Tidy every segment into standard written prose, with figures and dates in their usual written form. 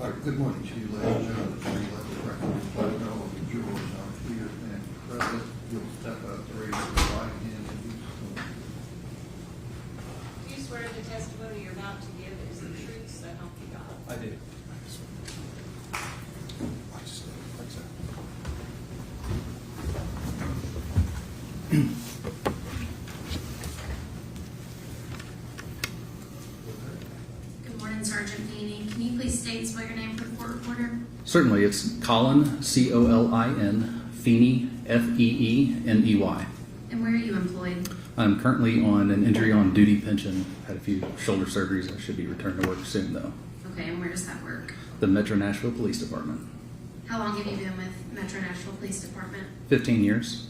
Good morning, Chief. Ladies and gentlemen, let the record reflect all of the jurors are here and present. You'll step up to raise your right hand and do so. Do you swear the testimony you're about to give is the truth, so help you God? I do. Good morning, Sergeant Feeney. Can you please state and spell your name for the court reporter? Certainly, it's Colin, C-O-L-I-N, Feeney, F-E-E-N-E-Y. And where are you employed? I'm currently on an injury on duty pension. Had a few shoulder surgeries. I should be returned to work soon, though. Okay, and where does that work? The Metro Nashville Police Department. How long have you been with Metro Nashville Police Department? 15 years.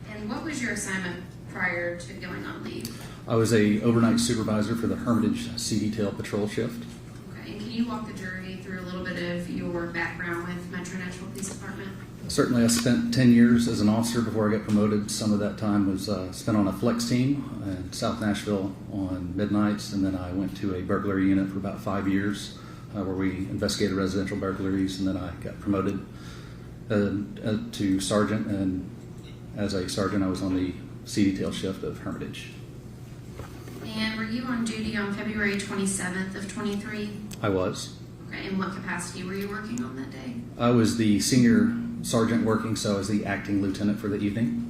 And what was your assignment prior to going on leave? I was a overnight supervisor for the Hermitage Sea Detail Patrol Shift. Okay, and can you walk the jury through a little bit of your background with Metro Nashville Police Department? Certainly, I spent 10 years as an officer before I got promoted. Some of that time was spent on a flex team in South Nashville on midnights, and then I went to a burglary unit for about 5 years where we investigated residential burglaries, and then I got promoted to sergeant, and as a sergeant I was on the sea detail shift of Hermitage. And were you on duty on February 27th of 23? I was. Okay, in what capacity were you working on that day? I was the senior sergeant working, so I was the acting lieutenant for the evening.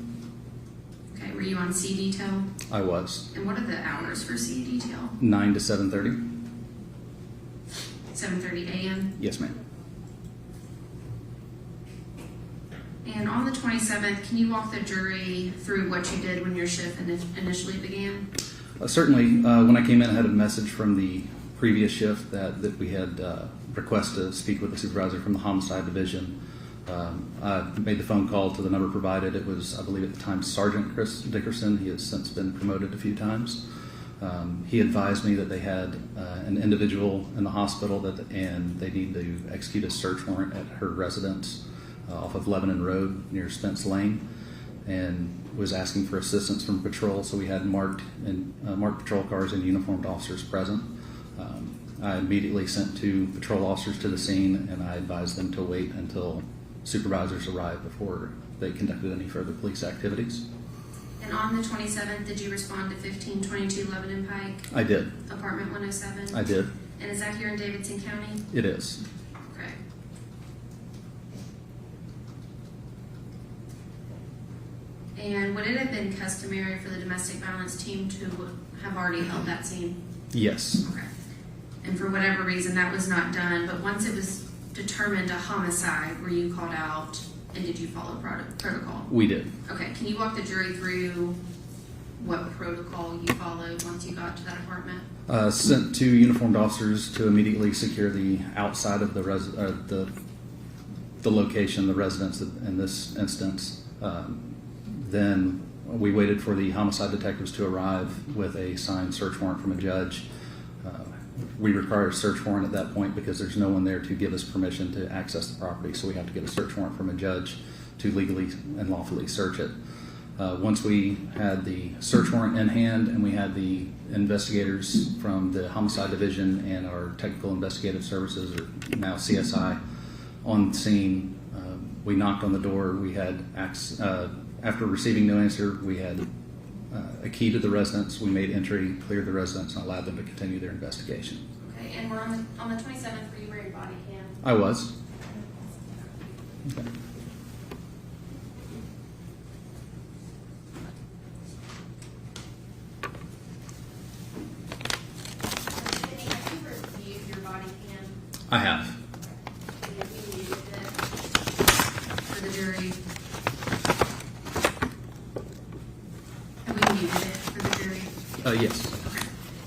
Okay, were you on sea detail? I was. And what are the hours for sea detail? 9 to 7:30. 7:30 a.m.? Yes, ma'am. And on the 27th, can you walk the jury through what you did when your shift initially began? Certainly, when I came in, I had a message from the previous shift that we had request to speak with the supervisor from the homicide division. I made the phone call to the number provided. It was, I believe at the time, Sergeant Chris Dickerson. He has since been promoted a few times. He advised me that they had an individual in the hospital and they need to execute a search warrant at her residence off of Lebanon Road near Spence Lane, and was asking for assistance from patrol. So we had marked patrol cars and uniformed officers present. I immediately sent 2 patrol officers to the scene, and I advised them to wait until supervisors arrived before they conducted any further police activities. And on the 27th, did you respond to 1522 Lebanon Pike? I did. Apartment 107? I did. And is that here in Davidson County? It is. Okay. And would it have been customary for the domestic violence team to have already held that scene? Yes. Okay. And for whatever reason, that was not done, but once it was determined a homicide, were you called out and did you follow protocol? We did. Okay, can you walk the jury through what protocol you followed once you got to that apartment? Sent 2 uniformed officers to immediately secure the outside of the location, the residence in this instance. Then we waited for the homicide detectives to arrive with a signed search warrant from a judge. We require a search warrant at that point because there's no one there to give us permission to access the property, so we have to get a search warrant from a judge to legally and lawfully search it. Once we had the search warrant in hand and we had the investigators from the homicide division and our technical investigative services, or now CSI, on scene, we knocked on the door. We had after receiving no answer, we had a key to the residence. We made entry, cleared the residence, and allowed them to continue their investigation. Okay, and we're on the 27th, were you wearing body cam? I was. Okay. Have you reviewed your body cam? I have. Have you muted it for the jury? Have we muted it for the jury? Yes. Okay.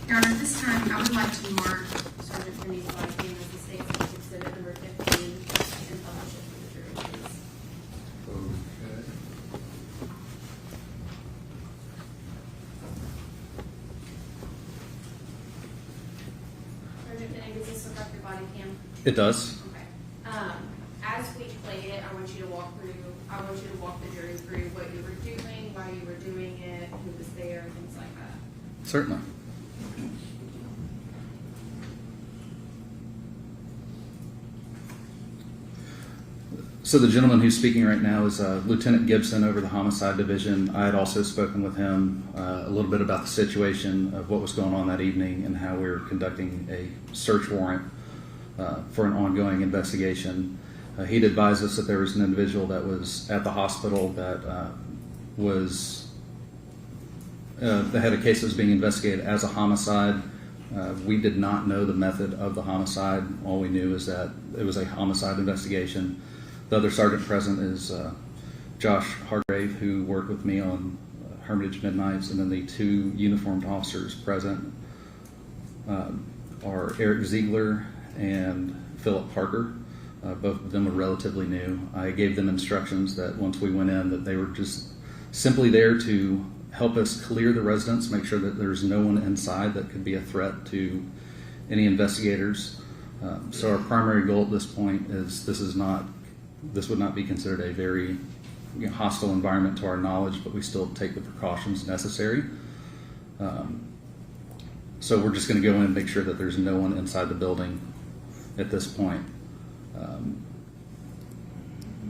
Your Honor, at this time, I would like to mark Sergeant Finney's body cam as the state's exhibit number 15 and publish it for the jury, please. Okay. Sergeant Finney, does this look like your body cam? It does. Okay. As we played it, I want you to walk the jury through what you were doing, why you were doing it, who was there, things like that. Certainly. So the gentleman who's speaking right now is Lieutenant Gibson over the Homicide Division. I had also spoken with him a little bit about the situation of what was going on that evening and how we were conducting a search warrant for an ongoing investigation. He'd advised us that there was an individual that was at the hospital that that had a case that was being investigated as a homicide. We did not know the method of the homicide. All we knew is that it was a homicide investigation. The other sergeant present is Josh Hargrave, who worked with me on Hermitage Midnights, and then the two uniformed officers present are Eric Ziegler and Philip Parker. Both of them are relatively new. I gave them instructions that once we went in that they were just simply there to help us clear the residence, make sure that there's no one inside that could be a threat to any investigators. So our primary goal at this point is this would not be considered a very hostile environment to our knowledge, but we still take the precautions necessary. So we're just going to go in and make sure that there's no one inside the building at this point.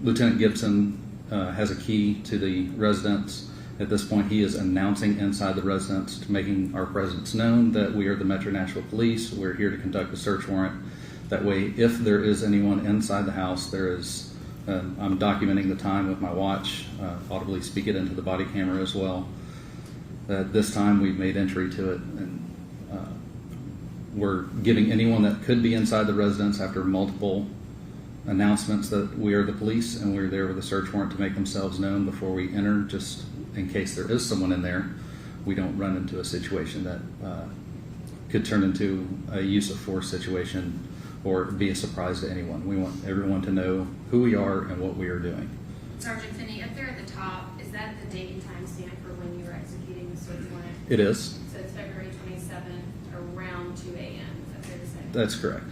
Lieutenant Gibson has a key to the residence. At this point, he is announcing inside the residence, to making our presence known that we are the Metro Nashville Police. We're here to conduct a search warrant. That way, if there is anyone inside the house, I'm documenting the time with my watch, audibly speak it into the body camera as well. This time we've made entry to it, and we're giving anyone that could be inside the residence after multiple announcements that we are the police and we're there with a search warrant to make themselves known before we enter, just in case there is someone in there. We don't run into a situation that could turn into a use of force situation or be a surprise to anyone. We want everyone to know who we are and what we are doing. Sergeant Finney, up there at the top, is that the date and time stamp for when you were executing the search warrant? It is. So it's February 27th, around 2 a.m. Is that fair to say? That's correct.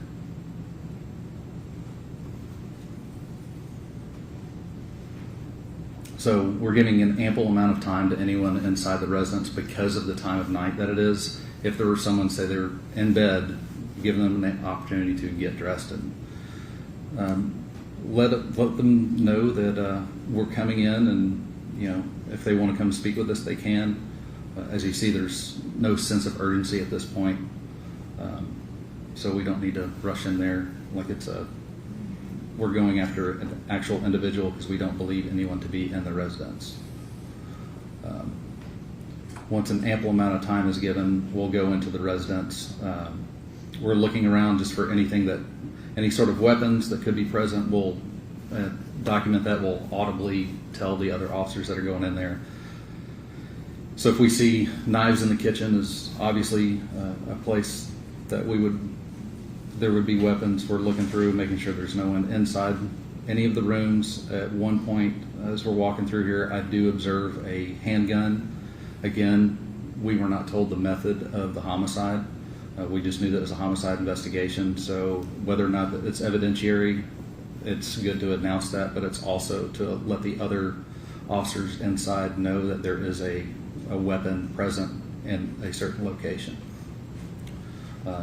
So we're giving an ample amount of time to anyone inside the residence because of the time of night that it is. If there were someone, say they're in bed, give them an opportunity to get dressed and let them know that we're coming in, and if they want to come speak with us, they can. As you see, there's no sense of urgency at this point, so we don't need to rush in there like we're going after an actual individual because we don't believe anyone to be in the residence. Once an ample amount of time is given, we'll go into the residence. We're looking around just for any sort of weapons that could be present. We'll document that. We'll audibly tell the other officers that are going in there. So if we see knives in the kitchen, is obviously a place that there would be weapons. We're looking through, making sure there's no one inside any of the rooms. At one point, as we're walking through here, I do observe a handgun. Again, we were not told the method of the homicide. We just knew that it was a homicide investigation. So whether or not it's evidentiary, it's good to announce that, but it's also to let the other officers inside know that there is a weapon present in a certain location.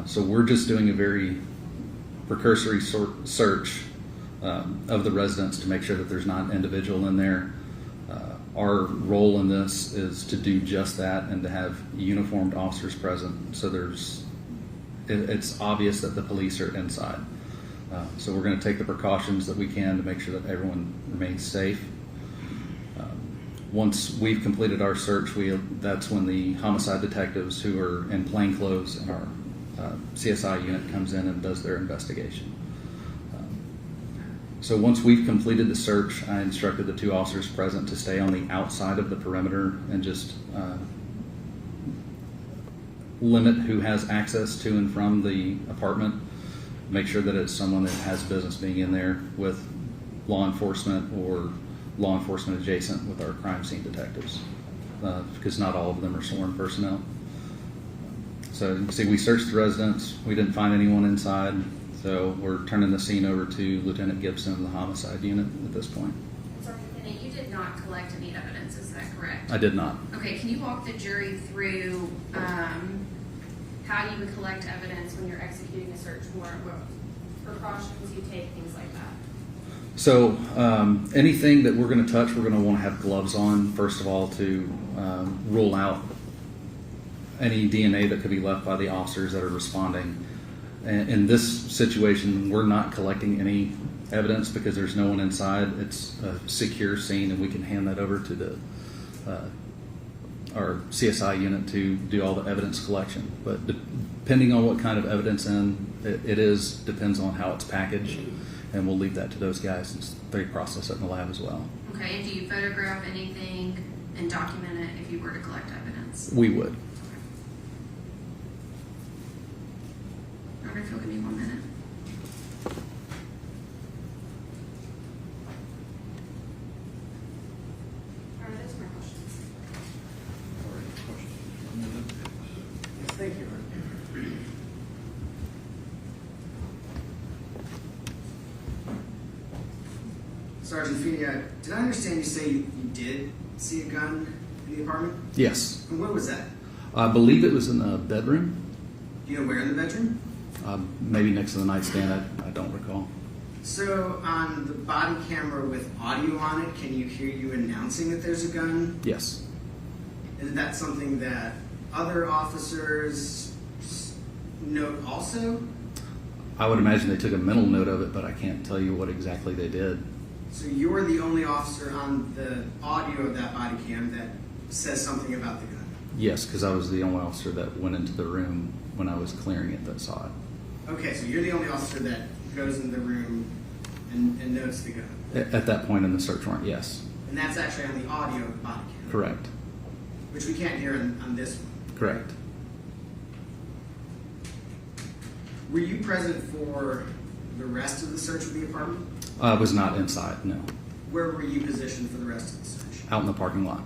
So we're just doing a very precursory search of the residence to make sure that there's not an individual in there. Our role in this is to do just that and to have uniformed officers present, so it's obvious that the police are inside. So we're going to take the precautions that we can to make sure that everyone remains safe. Once we've completed our search, that's when the homicide detectives who are in plain clothes and our CSI unit comes in and does their investigation. So once we've completed the search, I instructed the two officers present to stay on the outside of the perimeter and just limit who has access to and from the apartment. Make sure that it's someone that has business being in there with law enforcement or law enforcement adjacent with our crime scene detectives, because not all of them are sworn personnel. So you can see we searched the residence. We didn't find anyone inside. So we're turning the scene over to Lieutenant Gibson of the homicide unit at this point. Sergeant Finney, you did not collect any evidence, is that correct? I did not. Okay, can you walk the jury through how you would collect evidence when you're executing a search warrant, what precautions you take, things like that? So anything that we're going to touch, we're going to want to have gloves on, first of all, to rule out any DNA that could be left by the officers that are responding. In this situation, we're not collecting any evidence because there's no one inside. It's a secure scene, and we can hand that over to the our CSI unit to do all the evidence collection. But depending on what kind of evidence depends on how it's packaged, and we'll leave that to those guys as they process it in the lab as well. Okay, and do you photograph anything and document it if you were to collect evidence? We would. Okay, if you'll give me 1 minute. All right, those are my questions. All right, questions from the witness? Yes, thank you. Sergeant Feeney, did I understand you say you did see a gun in the apartment? Yes. And where was that? I believe it was in the bedroom, Do you know where in the bedroom? maybe next to the nightstand. I don't recall. So on the body camera with audio on it, can you hear you announcing that there's a gun? Yes. Is that something that other officers note also? I would imagine they took a mental note of it, but I can't tell you what exactly they did. So you're the only officer on the audio of that body cam that says something about the gun? Yes, because I was the only officer that went into the room when I was clearing it that saw it. Okay, so you're the only officer that goes in the room and notes the gun. At that point in the search warrant, yes. And that's actually on the audio of the body cam. Correct. Which we can't hear on this one. Correct. Were you present for the rest of the search of the apartment? I was not inside, no. Where were you positioned for the rest of the search? Out in the parking lot.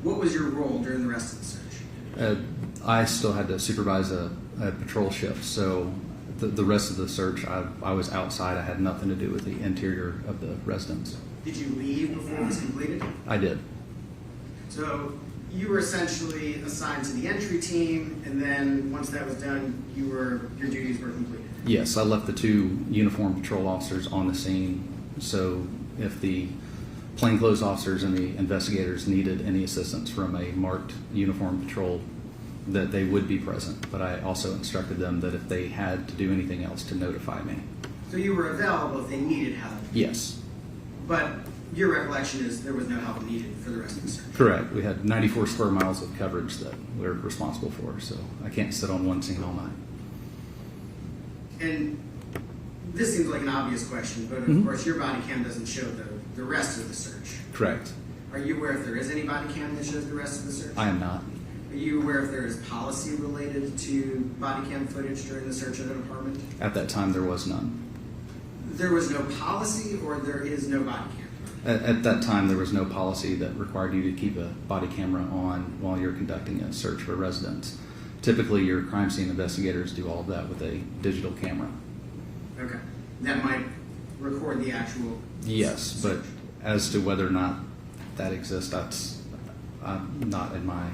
What was your role during the rest of the search? I still had to supervise a patrol shift, so the rest of the search, I was outside. I had nothing to do with the interior of the residence. Did you leave before it was completed? I did. So you were essentially assigned to the entry team, and then once that was done, your duties were completed. Yes, I left the two uniformed patrol officers on the scene, so if the plainclothes officers and the investigators needed any assistance from a marked uniformed patrol, that they would be present. But I also instructed them that if they had to do anything else, to notify me. So you were available if they needed help, Yes, but your recollection is there was no help needed for the rest of the search. correct. We had 94 square miles of coverage that we're responsible for, so I can't sit on one scene all night. And this seems like an obvious question, but of course your body cam doesn't show the rest of the search. Correct. Are you aware if there is any body cam that shows the rest of the search? I am not. Are you aware if there is policy related to body cam footage during the search of an apartment? At that time, there was none. There was no policy, or there is no body cam? At that time, there was no policy that required you to keep a body camera on while you're conducting a search for residents. Typically, your crime scene investigators do all of that with a digital camera. Okay. That might record the actual Yes, but search. as to whether or not that exists, that's not in my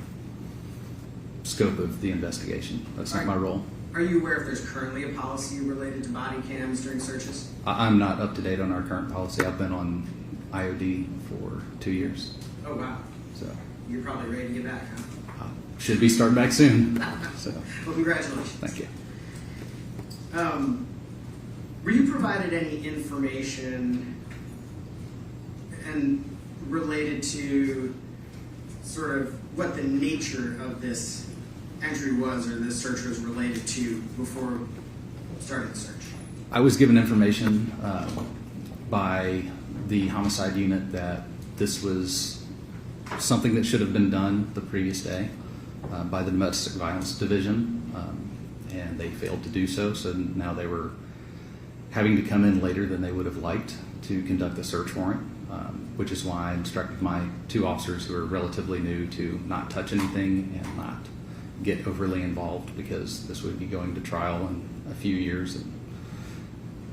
scope of the investigation. That's not my role. Are you aware if there's currently a policy related to body cams during searches? I'm not up to date on our current policy. I've been on IOD for 2 years, Oh, wow. so You're probably ready to get back, huh? should be starting back soon. So, Well, congratulations. thank you. Were you provided any information and related to sort of what the nature of this entry was or this search was related to before starting the search? I was given information by the homicide unit that this was something that should have been done the previous day by the domestic violence division, and they failed to do so. So now they were having to come in later than they would have liked to conduct the search warrant, which is why I instructed my two officers who are relatively new to not touch anything and not get overly involved, because this would be going to trial in a few years, and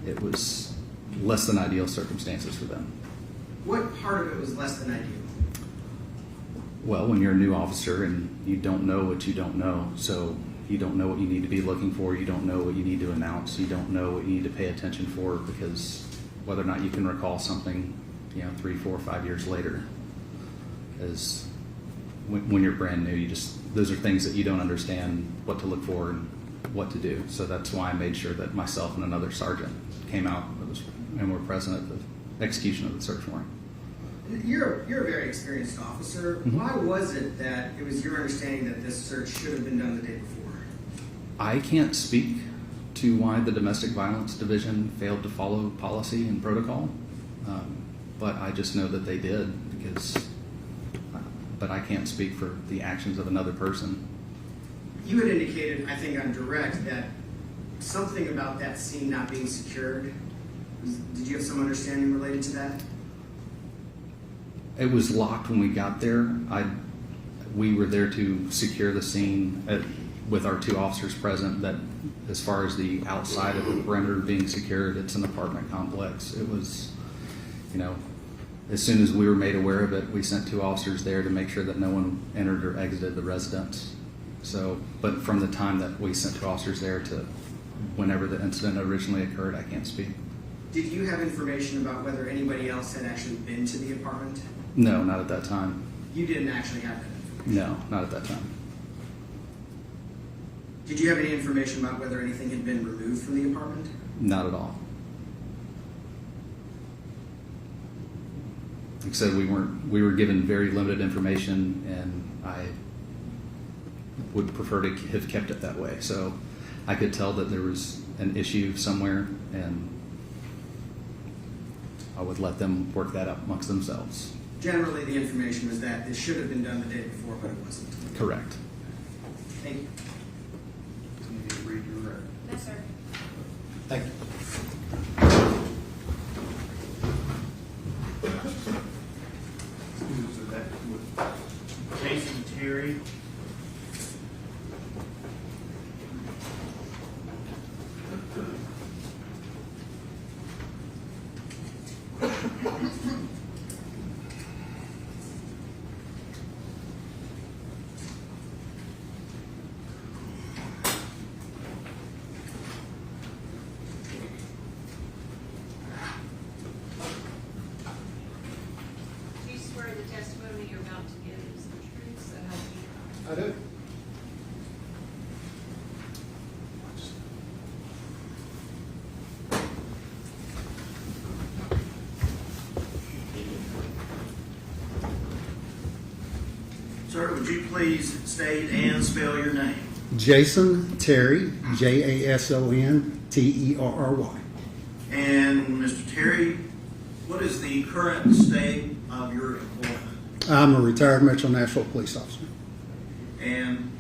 it was less than ideal circumstances for them. What part of it was less than ideal? Well, when you're a new officer and you don't know what you don't know, so you don't know what you need to be looking for, you don't know what you need to announce, you don't know what you need to pay attention for, because whether or not you can recall something, 3, 4, 5 years later, is when you're brand new. Those are things that you don't understand what to look for and what to do. So that's why I made sure that myself and another sergeant came out and were present at the execution of the search warrant. You're a very experienced officer. Mhm. Why was it that it was your understanding that this search should have been done the day before? I can't speak to why the Domestic Violence Division failed to follow policy and protocol, but I just know that they did but I can't speak for the actions of another person. You had indicated, I think on direct, that something about that scene not being secured. Did you have some understanding related to that? It was locked when we got there. We were there to secure the scene with our 2 officers present. That as far as the outside of the perimeter being secured, it's an apartment complex. It was, as soon as we were made aware of it, we sent 2 officers there to make sure that no one entered or exited the residence. So, but from the time that we sent 2 officers there to whenever the incident originally occurred, I can't speak. Did you have information about whether anybody else had actually been to the apartment? No, not at that time. You didn't actually have that information? No, not at that time. Did you have any information about whether anything had been removed from the apartment? Not at all. Like I said, we were given very limited information, and I would prefer to have kept it that way. So I could tell that there was an issue somewhere, and I would let them work that out amongst themselves. Generally, the information was that this should have been done the day before, but it wasn't. Correct. Thank you. You need to read your record. No, sir. Thank you. Who's that with? Jason Terry. Do you swear the testimony you're about to give is the truth, so help you God? I do. Sir, would you please state and spell your name? Jason Terry, JASON, And Mr. Terry, what is the current state of your employment? I'm a retired Metro Nashville police officer. And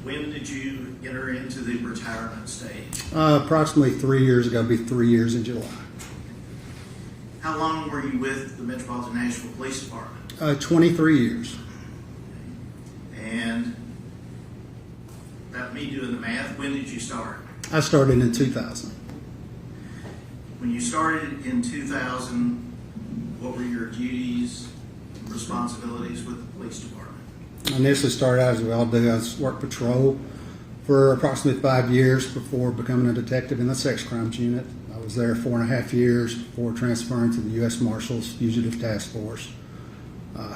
when did you enter into the retirement stage? Approximately 3 years ago, it'll be 3 years in July. How long were you with the Metropolitan Nashville Police Department? 23 years. And without me doing the math, when did you start? I started in 2000. When you started in 2000, what were your duties, responsibilities with the police department? I initially started out, as we all do, I worked patrol for approximately 5 years before becoming a detective in the sex crimes unit. I was there 4.5 years before transferring to the U.S. Marshals Fugitive Task Force.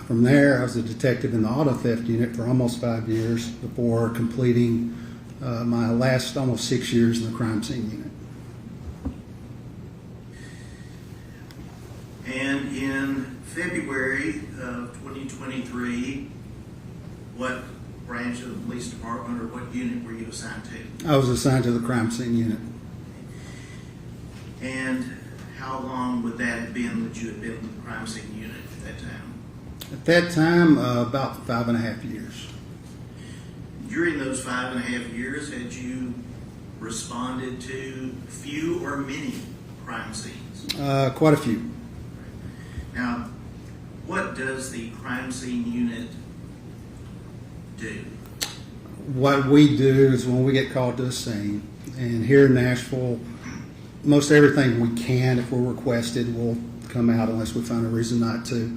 From there, I was a detective in the auto theft unit for almost 5 years before completing my last almost 6 years in the crime scene unit. And in February of 2023, what branch of the police department or what unit were you assigned to? I was assigned to the crime scene unit. And how long would that have been that you had been with the crime scene unit at that time? At that time, about 5.5 years. During those 5.5 years, had you responded to few or many crime scenes? Quite a few. Now, what does the crime scene unit do? What we do is when we get called to a scene, and here in Nashville, most everything we can, if we're requested, will come out unless we find a reason not to.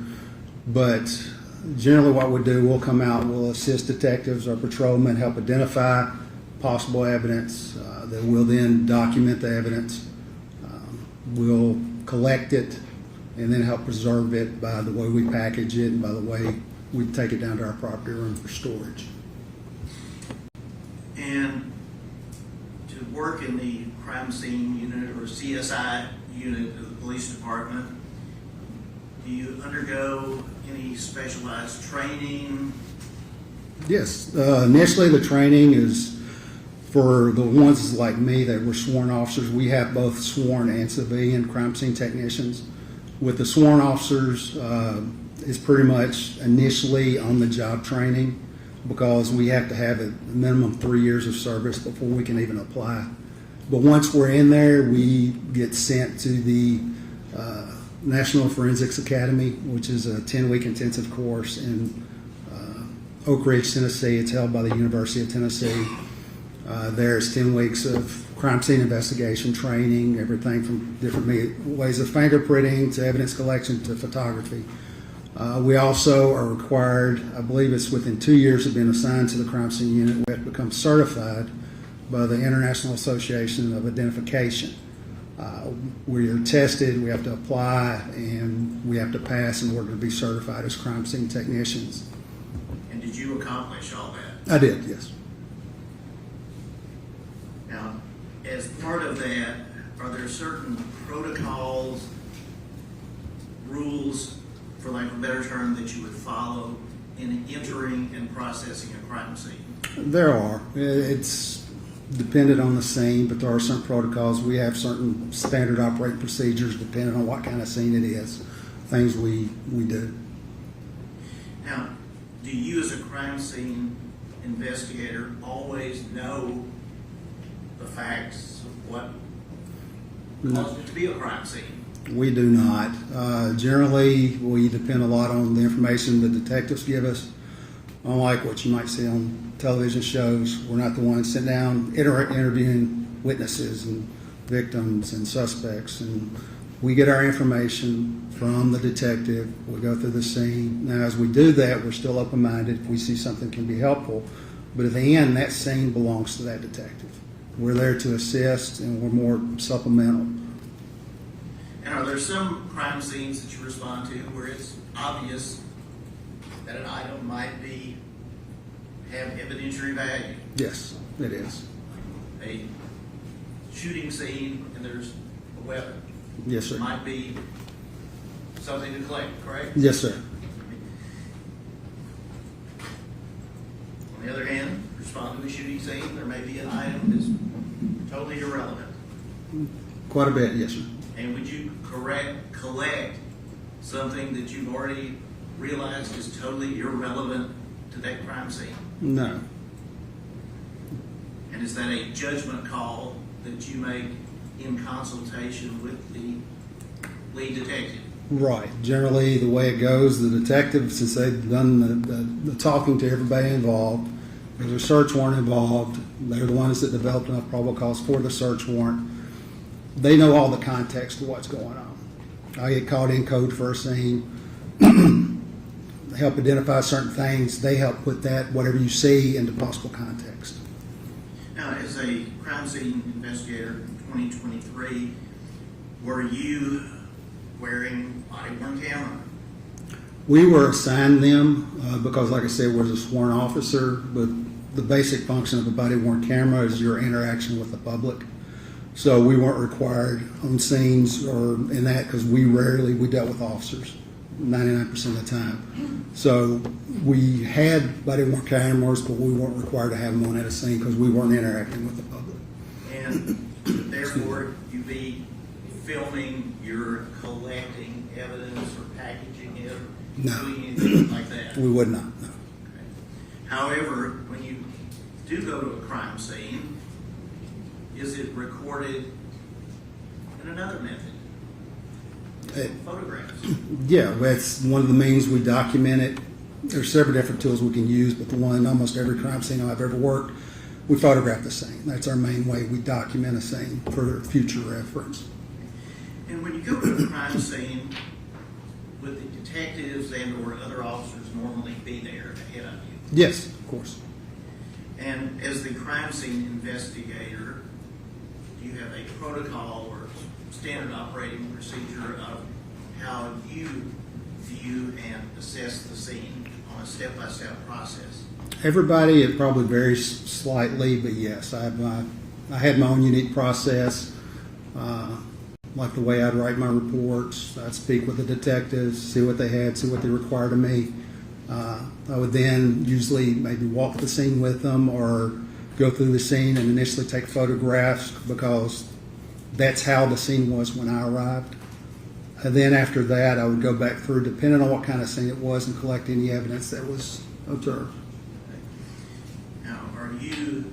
But generally what we do, we'll come out, we'll assist detectives or patrolmen, help identify possible evidence that we'll then document the evidence. We'll collect it and then help preserve it by the way we package it and by the way we take it down to our property room for storage. And to work in the crime scene unit or CSI unit of the police department, do you undergo any specialized training? Yes, initially the training is for the ones like me that were sworn officers. We have both sworn and civilian crime scene technicians. With the sworn officers, it's pretty much initially on the job training because we have to have a minimum 3 years of service before we can even apply. But once we're in there, we get sent to the National Forensics Academy, which is a 10-week intensive course in Oak Ridge, Tennessee. It's held by the University of Tennessee. There's 10 weeks of crime scene investigation training, everything from different ways of fingerprinting to evidence collection to photography. We also are required, I believe it's within 2 years of being assigned to the crime scene unit, we have to become certified by the International Association of Identification. We are tested, we have to apply, and we have to pass in order to be certified as crime scene technicians. And did you accomplish all that? I did, yes. Now, as part of that, are there certain protocols, rules, for lack of a better term, that you would follow in entering and processing a crime scene? There are. It's dependent on the scene, but there are some protocols. We have certain standard operating procedures depending on what kind of scene it is, things we do. Now, do you as a crime scene investigator always know the facts of what caused it to be a crime scene? We do not. Generally, we depend a lot on the information the detectives give us. Unlike what you might see on television shows, we're not the ones sitting down interviewing witnesses and victims and suspects. And we get our information from the detective. We go through the scene. Now, as we do that, we're still open-minded if we see something can be helpful. But at the end, that scene belongs to that detective. We're there to assist, and we're more supplemental. And are there some crime scenes that you respond to where it's obvious that an item might have evidentiary value? Yes, it is. A shooting scene and there's a weapon. Yes, sir. Might be something to collect, correct? Yes, sir. On the other hand, respond to a shooting scene, there may be an item that's totally irrelevant. Quite a bit, yes, sir. And would you collect something that you've already realized is totally irrelevant to that crime scene? No. And is that a judgment call that you make in consultation with the lead detective? Right. Generally, the way it goes, the detectives, since they've done the talking to everybody involved, there's a search warrant involved, they're the ones that developed enough probable cause for the search warrant. They know all the context of what's going on. I get called in code for a scene, help identify certain things. They help put that, whatever you see, into possible context. Now, as a crime scene investigator in 2023, were you wearing body-worn camera? We were assigned them because, like I said, we're a sworn officer, but the basic function of a body-worn camera is your interaction with the public. So we weren't required on scenes or in that because we dealt with officers 99% of the time. So we had body-worn cameras, but we weren't required to have them on at a scene because we weren't interacting with the public. And therefore, you be filming, you're collecting evidence or packaging it, or No. doing anything like that? We would not, no. Okay. However, when you do go to a crime scene, is it recorded in another method? Photographs? Yeah, that's one of the means we document it. There's several different tools we can use, but the one in almost every crime scene I've ever worked, we photograph the scene. That's our main way we document a scene for future reference. And when you go to a crime scene, would the detectives and or other officers normally be there ahead of you? Yes, of course. And as the crime scene investigator, do you have a protocol or standard operating procedure of how you view and assess the scene on a step-by-step process? Everybody, it probably varies slightly, but yes, I had my own unique process. Like the way I'd write my reports, I'd speak with the detectives, see what they had, see what they required of me. I would then usually maybe walk the scene with them or go through the scene and initially take photographs because that's how the scene was when I arrived. And then after that, I would go back through, depending on what kind of scene it was, and collect any evidence that was observed. Now, are you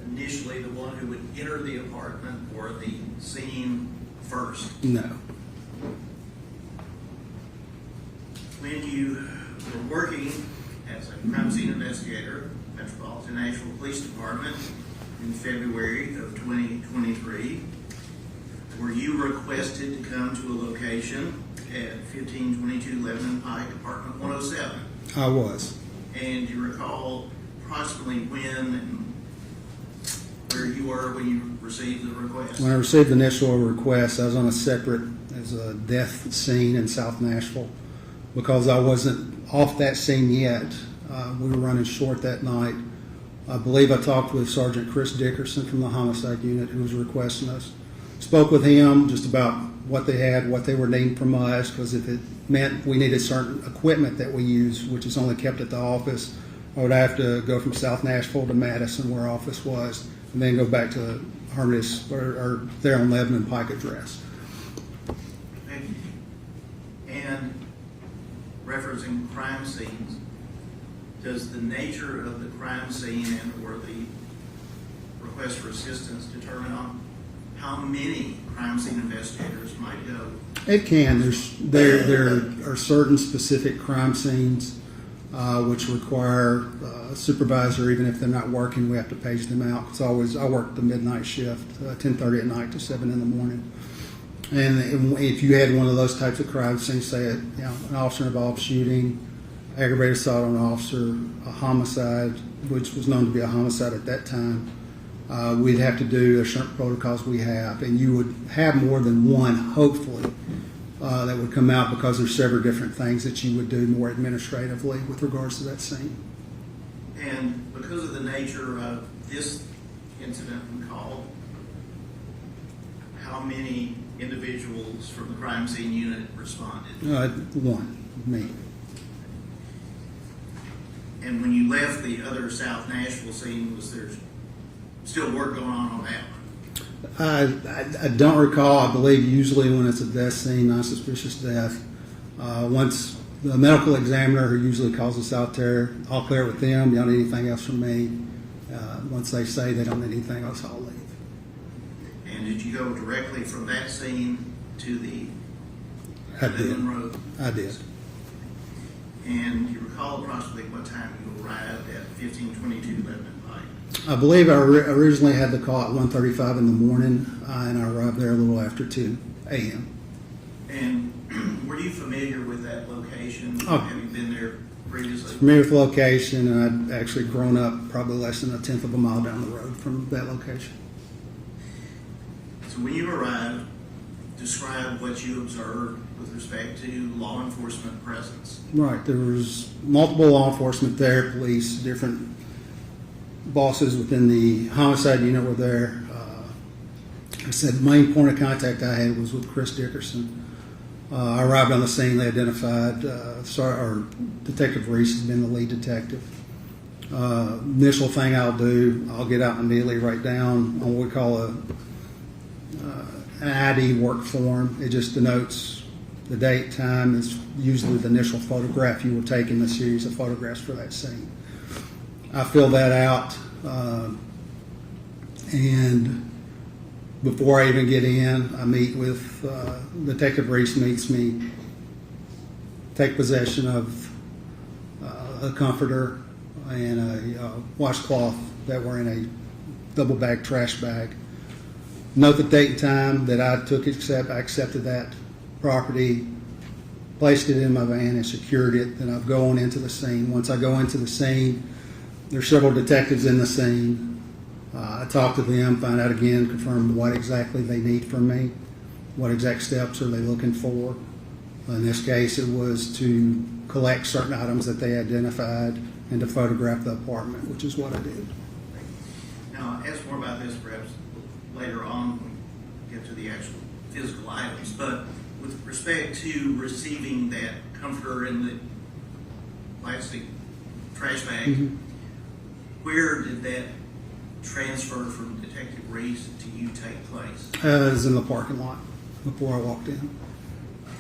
initially the one who would enter the apartment or the scene first? No. When you were working as a crime scene investigator, Metropolitan Nashville Police Department, in February of 2023, were you requested to come to a location at 1522 Lebanon Pike, Apartment 107? I was. And do you recall approximately when and where you were when you received the request? When I received the initial request, I was on as a death scene in South Nashville. Because I wasn't off that scene yet, we were running short that night. I believe I talked with Sergeant Chris Dickerson from the homicide unit who was requesting us. Spoke with him just about what they had, what they were needing from us, because if it meant we needed certain equipment that we use, which is only kept at the office, I would have to go from South Nashville to Madison, where our office was, and then go back to Hermitage or there on Lebanon Pike address. Okay. And referencing crime scenes, does the nature of the crime scene and or the request for assistance determine on how many crime scene investigators might go? It can. There are certain specific crime scenes which require a supervisor, even if they're not working, we have to page them out. I work the midnight shift, 10:30 at night to 7 in the morning. And if you had one of those types of crime scenes, say an officer involved shooting, aggravated assault on an officer, a homicide, which was known to be a homicide at that time, we'd have to do the certain protocols we have, and you would have more than one, hopefully, that would come out because there's several different things that you would do more administratively with regards to that scene. And because of the nature of this incident and call, how many individuals from the crime scene unit responded? One, me. And when you left the other South Nashville scene, was there still work going on that one? I don't recall. I believe usually when it's a death scene, non-suspicious death, once the medical examiner who usually calls us out there, I'll clear it with them. Y'all need anything else from me? Once they say they don't need anything else, I'll leave. And did you go directly from that scene to the I did. Lebanon Road? I did. And you recall approximately what time you arrived at 1522 Lebanon Pike? I believe I originally had the call at 1:35 in the morning, and I arrived there a little after 2 a.m. And were you familiar with that location? Oh. Have you been there previously? Familiar with the location, and I'd actually grown up probably less than a tenth of a mile down the road from that location. So when you arrived, describe what you observed with respect to law enforcement presence. Right, there was multiple law enforcement there, police, different bosses within the homicide unit were there. I said the main point of contact I had was with Chris Dickerson. I arrived on the scene, they identified, Detective Reese has been the lead detective. Initial thing I'll do, I'll get out and immediately write down on what we call an ID work form. It just denotes the date, time. It's usually the initial photograph you were taking, a series of photographs for that scene. I fill that out, and before I even get in, I meet with Detective Reese meets me, take possession of a comforter and a washcloth that were in a double bag trash bag. Note the date and time that I accepted that property, placed it in my van and secured it. Then I'll go on into the scene. Once I go into the scene, there's several detectives in the scene. I talked to them, find out again, confirm what exactly they need from me, what exact steps are they looking for. In this case, it was to collect certain items that they identified and to photograph the apartment, which is what I did. Now, I'll ask more about this perhaps later on when we get to the actual physical items, but with respect to receiving that comforter in the plastic trash bag, Mhm. where did that transfer from Detective Reese to you take place? It was in the parking lot before I walked in.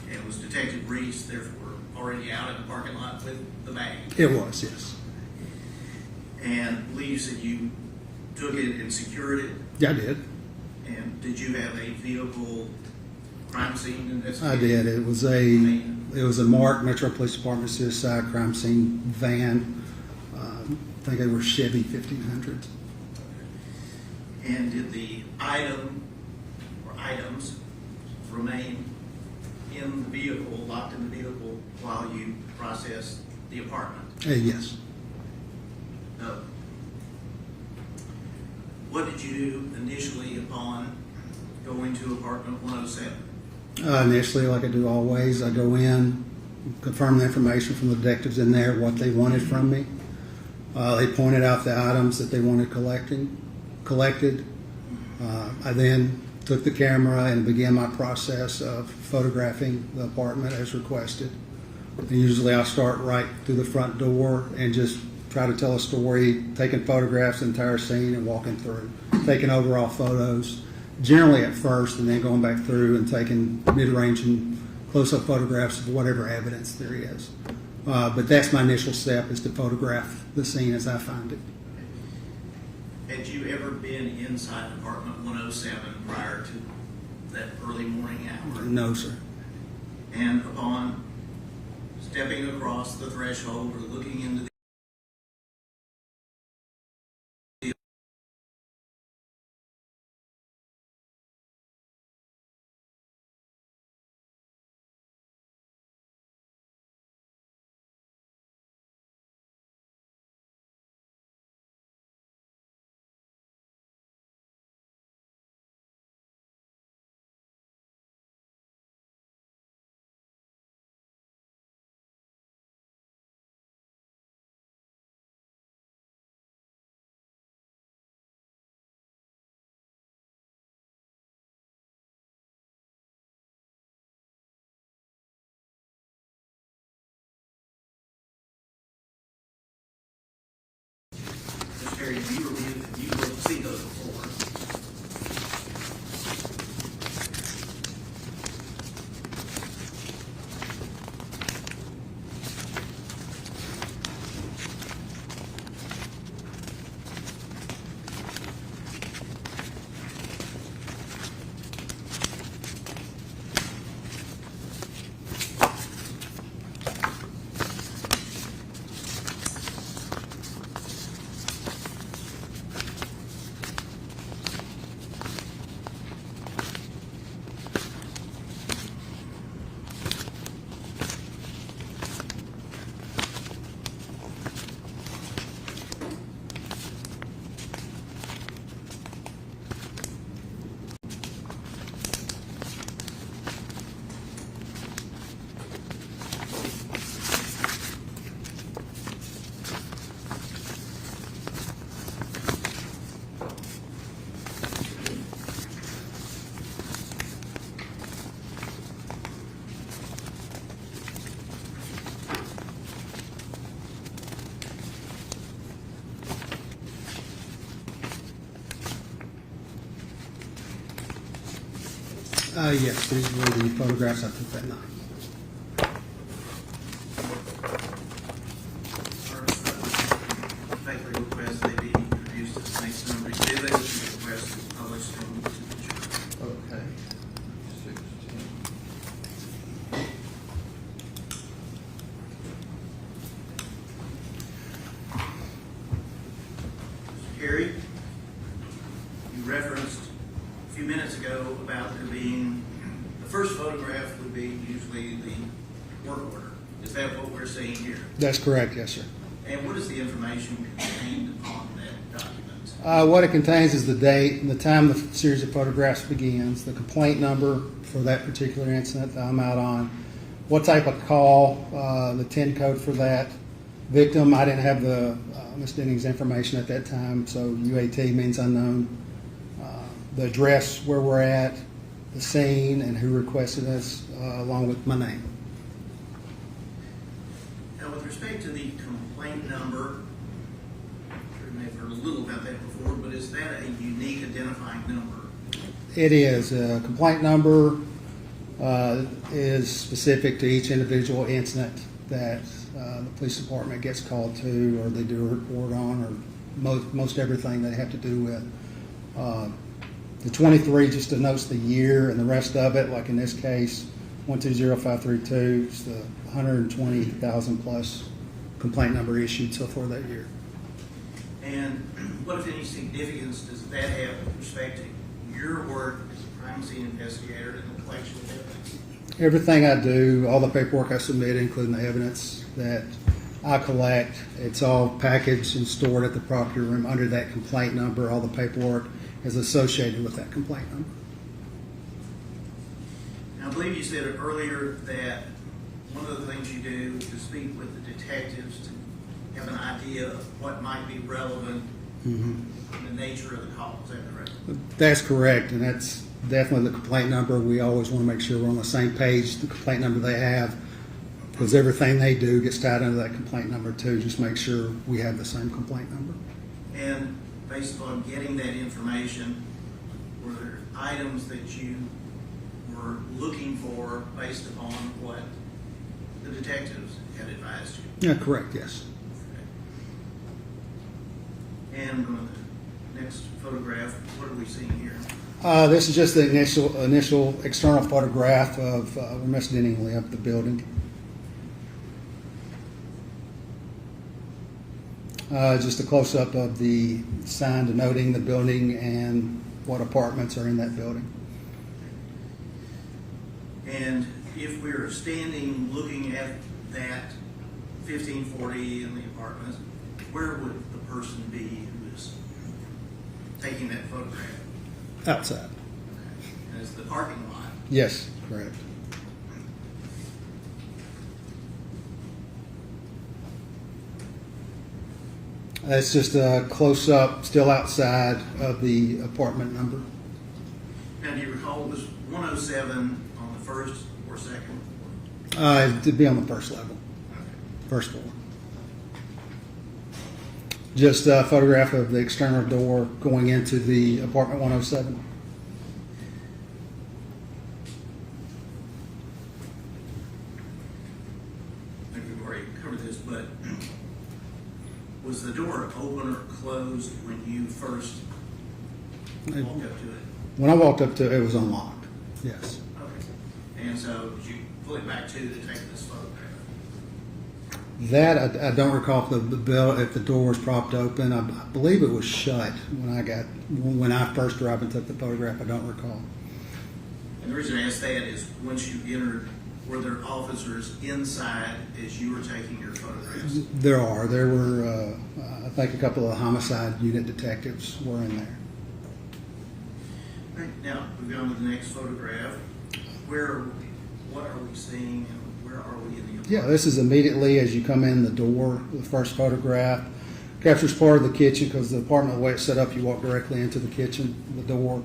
And was Detective Reese therefore already out in the parking lot with the bag? It was, yes. And Lee said you took it and secured it, Yeah, I did. and did you have a vehicle crime scene investigation? I did. It was a marked Metro Police Department suicide crime scene van. I think they were Chevy 1500s. And did the item or items remain in the vehicle, locked in the vehicle, while you processed the apartment? Yes. No. What did you do initially upon going to apartment 107? Initially, like I do always, I go in, confirm the information from the detectives in there, what they wanted from me. They pointed out the items that they wanted collected. I then took the camera and began my process of photographing the apartment as requested. And usually I start right through the front door and just try to tell a story, taking photographs of the entire scene and walking through, taking overall photos, generally at first, and then going back through and taking mid-range and close-up photographs of whatever evidence there is. But that's my initial step, is to photograph the scene as I find it. Had you ever been inside apartment 107 prior to that early morning hour? No, sir. And upon stepping across the threshold or looking into the Terry, do you review that you will see those before? Yes, these were the photographs I took that night. Faithfully request they be introduced as next number exhibit, request is published in the signature. Okay. 16. Carrie, you referenced a few minutes ago about there being, the first photograph would be usually the work order. Is that what we're seeing here? That's correct, yes, sir. And what is the information contained upon that document? What it contains is the date and the time the series of photographs begins, the complaint number for that particular incident that I'm out on, what type of call, the 10 code for that. Victim, I didn't have the Ms. Denning's information at that time, so UAT means unknown. The address where we're at, the scene, and who requested us, along with my name. Now, with respect to the complaint number, you may have heard a little about that before, but is that a unique identifying number? It is. A complaint number is specific to each individual incident that the police department gets called to, or they do a report on, or most everything they have to do with. The 23 just denotes the year, and the rest of it, like in this case, 120532, is the 120,000 plus complaint number issued so far that year. And what, if any, significance does that have with respect to your work as a crime scene investigator and the collection of evidence? Everything I do, all the paperwork I submit, including the evidence that I collect, it's all packaged and stored at the property room under that complaint number. All the paperwork is associated with that complaint number. Now, I believe you said earlier that one of the things you do is to speak with the detectives to have an idea of what might be relevant in the nature of the call. Is that correct? That's correct, and that's definitely the complaint number. We always want to make sure we're on the same page, the complaint number they have, because everything they do gets tied into that complaint number too. Just make sure we have the same complaint number. And based upon getting that information, were there items that you were looking for based upon what the detectives had advised you? Yeah, correct, yes. Okay. And on the next photograph, what are we seeing here? This is just the initial external photograph of where Ms. Denning lived, the building. Just a close-up of the sign denoting the building and what apartments are in that building. And if we were standing looking at that 1540 in the apartments, where would the person be who is taking that photograph? Outside. Okay. And it's the parking lot. Yes, correct. It's just a close-up, still outside of the apartment number. Now, do you recall, was 107 on the first or second floor? It'd be on the first level, Okay. first floor. Just a photograph of the external door going into the apartment 107. I think we've already covered this, but was the door open or closed when you first walked up to it? When I walked up to it, it was unlocked. Yes. Okay. And so did you pull it back to take this photograph? That I don't recall if the door was propped open. I believe it was shut when I first arrived and took the photograph. I don't recall. And the reason I ask that is once you entered, were there officers inside as you were taking your photographs? There were, I think a couple of homicide unit detectives were in there. Right. Now, we've gone to the next photograph. What are we seeing and where are we in the apartment? Yeah, this is immediately as you come in the door, the first photograph. Captures part of the kitchen because the apartment, the way it's set up, you walk directly into the kitchen, the door.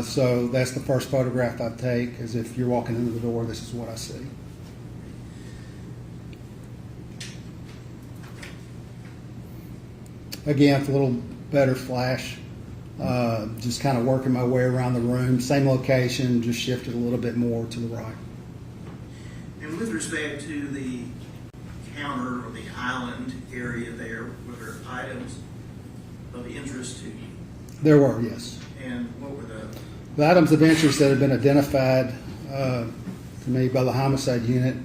So that's the first photograph I take, as if you're walking into the door, this is what I see. Again, with a little better flash, just kind of working my way around the room. Same location, just shifted a little bit more to the right. And with respect to the counter or the island area there, were there items of interest to you? There were, yes. And what were the? The items of interest that have been identified to me by the homicide unit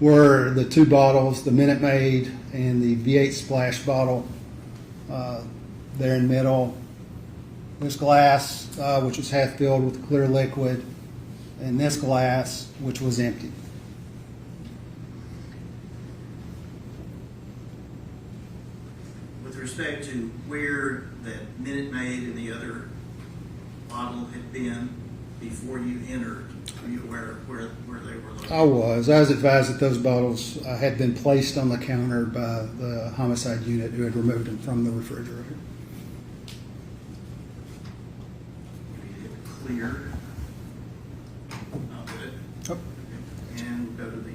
were the two bottles, the Minute Maid and the V8 splash bottle there in the middle. This glass, which was half filled with clear liquid, and this glass, which was empty. With respect to where that Minute Maid and the other bottle had been before you entered? Are you aware of where they were located? I was advised that those bottles had been placed on the counter by the homicide unit who had removed them from the refrigerator. Hit clear. Good. Oh. And go to the,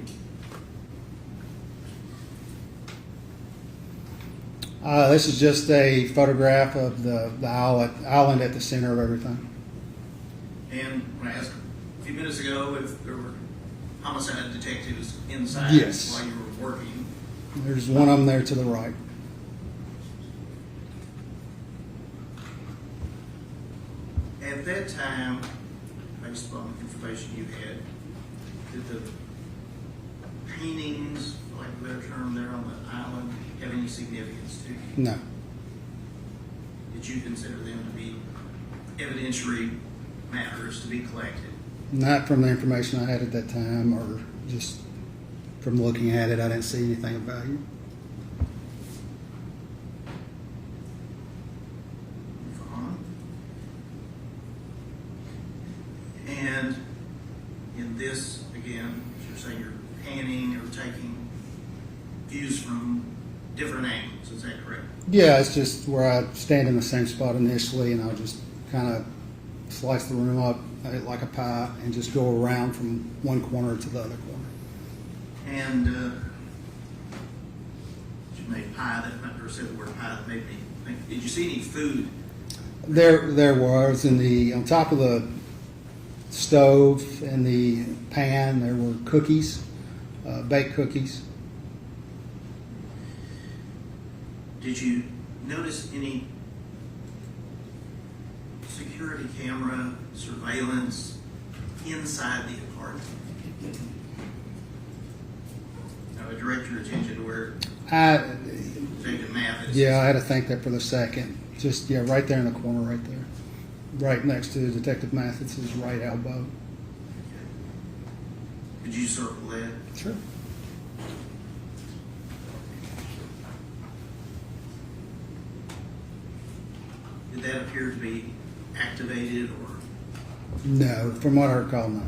This is just a photograph of the island at the center of everything. and when I asked a few minutes ago if there were homicide detectives inside Yes. while you were working, There's one of them there to the right. at that time, based upon the information you had, did the paintings, for lack of a better term, there on the island have any significance to you? No. Did you consider them to be evidentiary matters to be collected? Not from the information I had at that time, or just from looking at it, I didn't see anything of value. Move on. And in this, again, you're saying you're panning or taking views from different angles, is that correct? Yeah, it's just where I stand in the same spot initially, and I'll just kind of slice the room up like a pie and just go around from one corner to the other corner. And you made pie, or said the word pie, that made me think, did you see any food? There was on top of the stove and the pan, there were cookies, baked cookies. Did you notice any security camera surveillance inside the apartment? I would direct your attention to where Detective Mathis. Yeah, I had to think that for the second. Just, right there in the corner, right there. Right next to Detective Mathis's right elbow. Could you circle that? Sure. Did that appear to be activated or? No, from what I recall, no.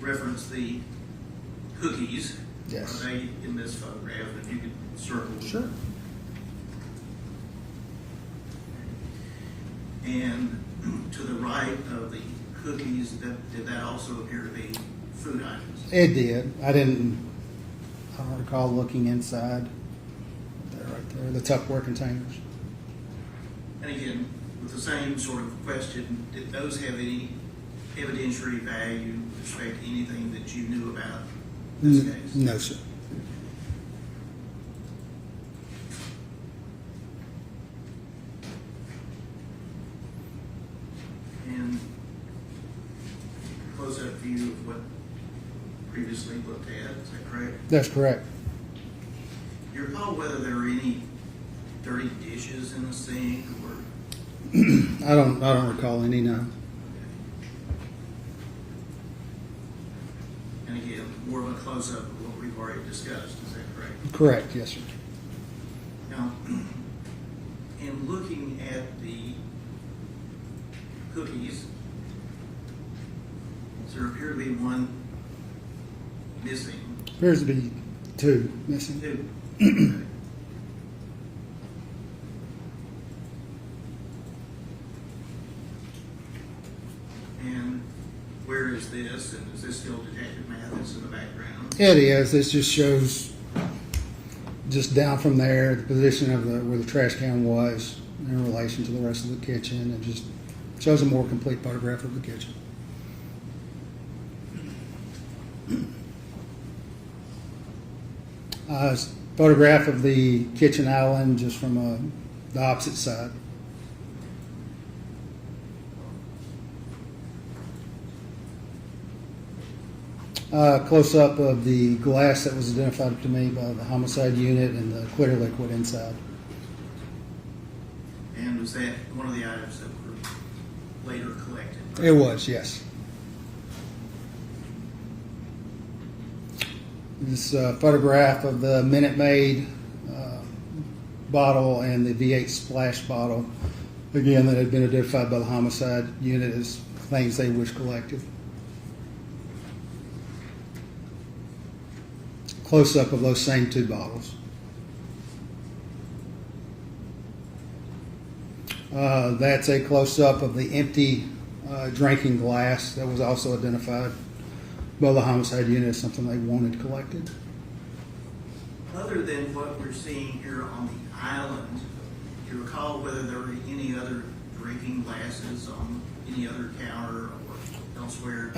Reference the cookies. Yes. Are they in this photograph? If you could circle. Sure. And to the right of the cookies, did that also appear to be food items? It did. I don't recall looking inside. There, right there, the Tupperware containers. And again, with the same sort of question, did those have any evidentiary value with respect to anything that you knew about this case? No, sir. And close-up view of what previously looked at, is that correct? That's correct. Do you recall whether there were any dirty dishes in the sink or? I don't recall any, no. And again, more of a close-up of what we've already discussed, is that correct? Correct, yes, sir. Now, in looking at the cookies, does there appear to be one missing? Appears to be two missing. Two. Okay. And where is this? And is this still Detective Mathis in the background? It is. This just shows just down from there the position of where the trash can was in relation to the rest of the kitchen. It just shows a more complete photograph of the kitchen. Photograph of the kitchen island just from the opposite side. Close up of the glass that was identified to me by the homicide unit and the clear liquid inside. And was that one of the items that were later collected? It was, yes. This photograph of the Minute Maid bottle and the V8 splash bottle, again, that had been identified by the homicide unit as things they wish collected. Close up of those same two bottles. That's a close up of the empty drinking glass that was also identified by the homicide unit as something they wanted collected. Other than what we're seeing here on the island, do you recall whether there were any other drinking glasses on any other counter or elsewhere?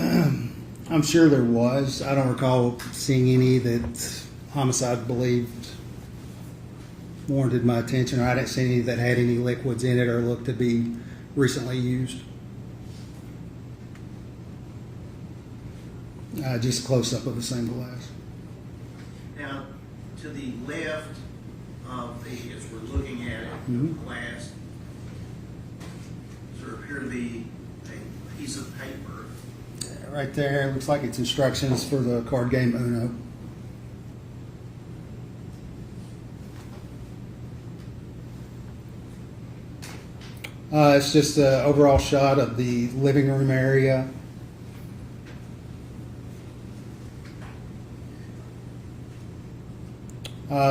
I'm sure there was. I don't recall seeing any that homicide believed warranted my attention, or I didn't see any that had any liquids in it or looked to be recently used. Just a close up of the same glass. Now, to the left of the, as we're looking at it, Mhm. glass, does there appear to be a piece of paper? Right there, it looks like it's instructions for the card game Uno. It's just an overall shot of the living room area.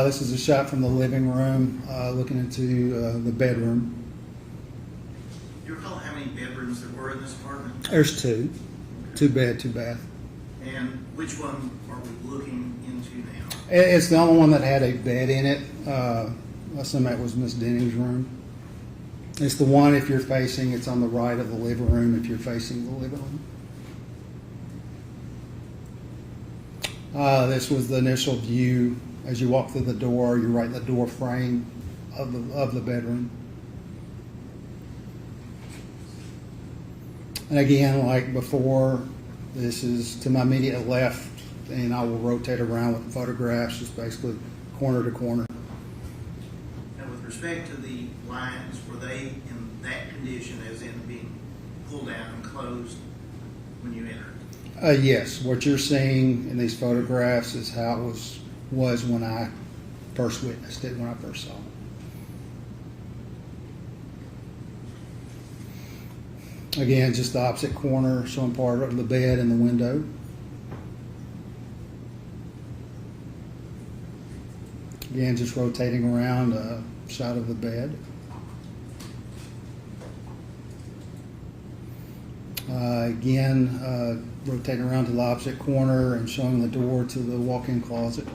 This is a shot from the living room, looking into the bedroom. Do you recall how many bedrooms there were in this apartment? There's two bed, two bath. And which one are we looking into now? It's the only one that had a bed in it. I assume that was Miss Denning's room. It's the one, if you're facing, it's on the right of the living room if you're facing the living room. This was the initial view. As you walk through the door, you're right in the door frame of the bedroom. And again, like before, this is to my immediate left, and I will rotate around with the photographs, just basically corner to corner. Now, with respect to the blinds, were they in that condition as in being pulled down and closed when you entered? Yes, what you're seeing in these photographs is how it was when I first witnessed it, when I first saw it. Again, just the opposite corner, showing part of the bed and the window. Again, just rotating around, a shot of the bed. Again, rotating around to the opposite corner and showing the door to the walk-in closet.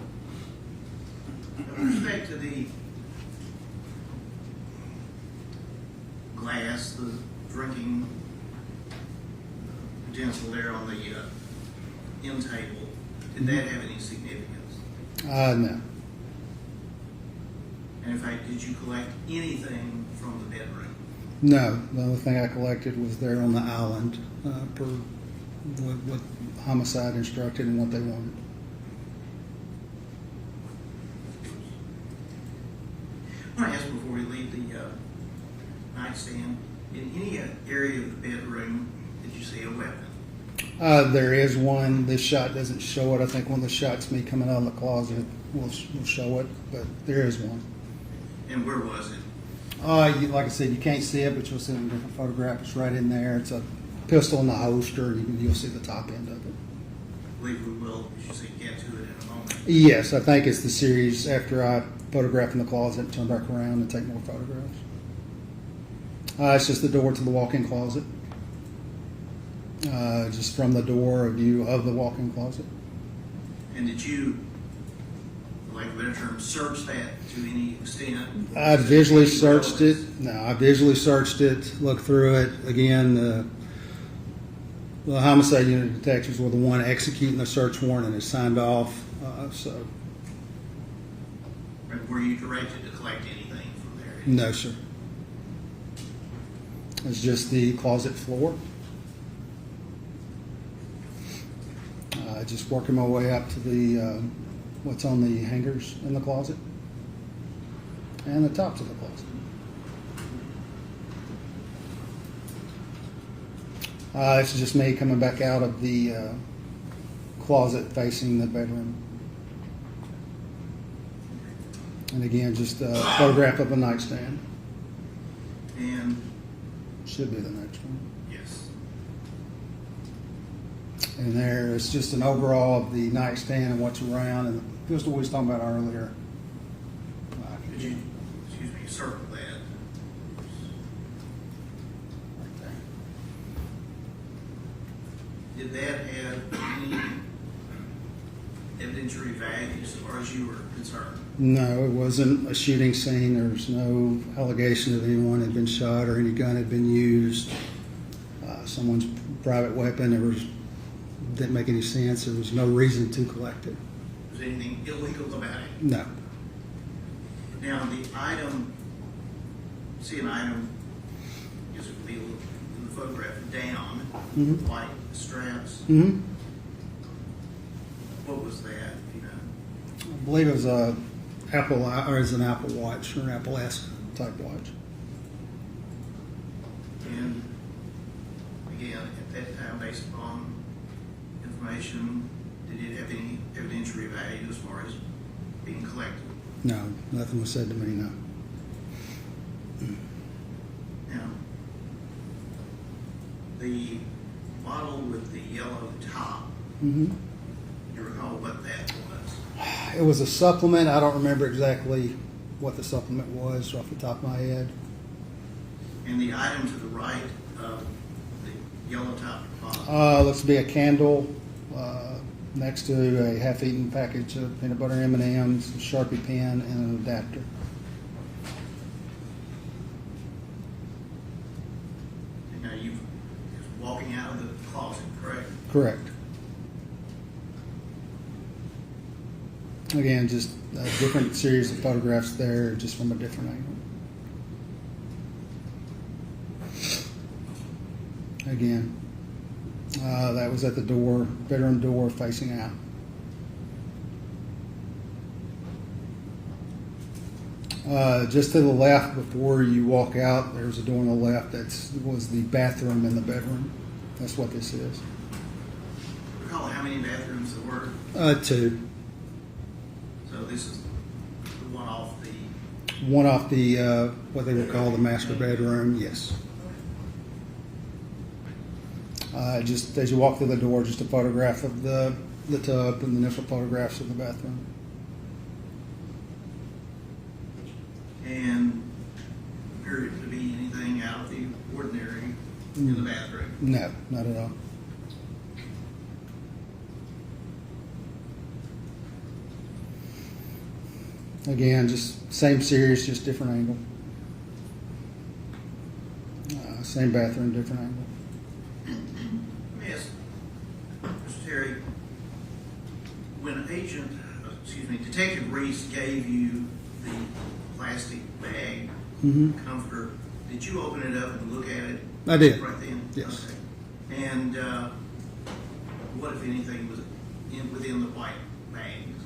With respect to the glass, the drinking utensil there on the end table, did that have any significance? No. And in fact, did you collect anything from the bedroom? No, the only thing I collected was there on the island, per what homicide instructed and what they wanted. I want to ask before we leave the nightstand, in any area of the bedroom did you see a weapon? There is one. This shot doesn't show it. I think one of the shots me coming out of the closet will show it, but there is one. And where was it? Like I said, you can't see it, but you'll see it in a different photograph. It's right in there. It's a pistol in the holster. You'll see the top end of it. I believe we will, as you say, get to it in a moment. Yes, I think it's the series after I photograph in the closet and turn back around and take more photographs. It's just the door to the walk-in closet. Just from the door, a view of the walk-in closet. And did you, for lack of a better term, search that to any extent? I visually searched it. No, I visually searched it, looked through it. Again, the homicide unit detectives were the one executing the search warrant and it signed off. So, Were you directed to collect anything from there? no, sir. It's just the closet floor. Just working my way up to the what's on the hangers in the closet and the tops of the closet. It's just me coming back out of the closet facing the bedroom. And again, just a photograph of a nightstand. And, Should be the next one. yes, And there is just an overall of the nightstand and what's around, and the pistol we was talking about earlier. could you, excuse me, circle that? Right there. Did that have any evidentiary value as far as you were concerned? No, it wasn't a shooting scene. There was no allegation that anyone had been shot or any gun had been used. Someone's private weapon. Didn't make any sense. There was no reason to collect it. Was anything illegal about it? No. Now, the item, see an item, I guess it would be in the photograph, down, Mhm. white straps. Mm-hmm. What was that, you know? I believe it was a Apple or is an Apple Watch or an Apple-esque type watch. And again, at that time, based upon information, did it have any evidentiary value as far as being collected? No, nothing was said to me. No. Now, the bottle with the yellow top, Mm-hmm. you recall what that was? It was a supplement. I don't remember exactly what the supplement was off the top of my head. And the item to the right of the yellow top bottle? Looks to be a candle next to a half-eaten package of peanut butter M&Ms, a Sharpie pen, and an adapter. Now, you was walking out of the closet, correct? Correct. Again, just a different series of photographs there, just from a different angle. Again, that was at the door, bedroom door facing out. Just to the left before you walk out, there's a door on the left that was the bathroom in the bedroom. That's what this is. Recall how many bathrooms there were? 2. So this is the one off the, One off the, what they would call the master bedroom, yes. Just as you walk through the door, just a photograph of the tub and the initial photographs of the bathroom. and appeared to be anything out of the ordinary in the bathroom. No, not at all. Again, just same series, just different angle. Same bathroom, different angle. Yes, Mr. Terry, when Detective Reese gave you the plastic bag Mm-hmm. comforter, did you open it up and look at it? I did. Right then? Yes. Okay. And what, if anything, was within the white bags,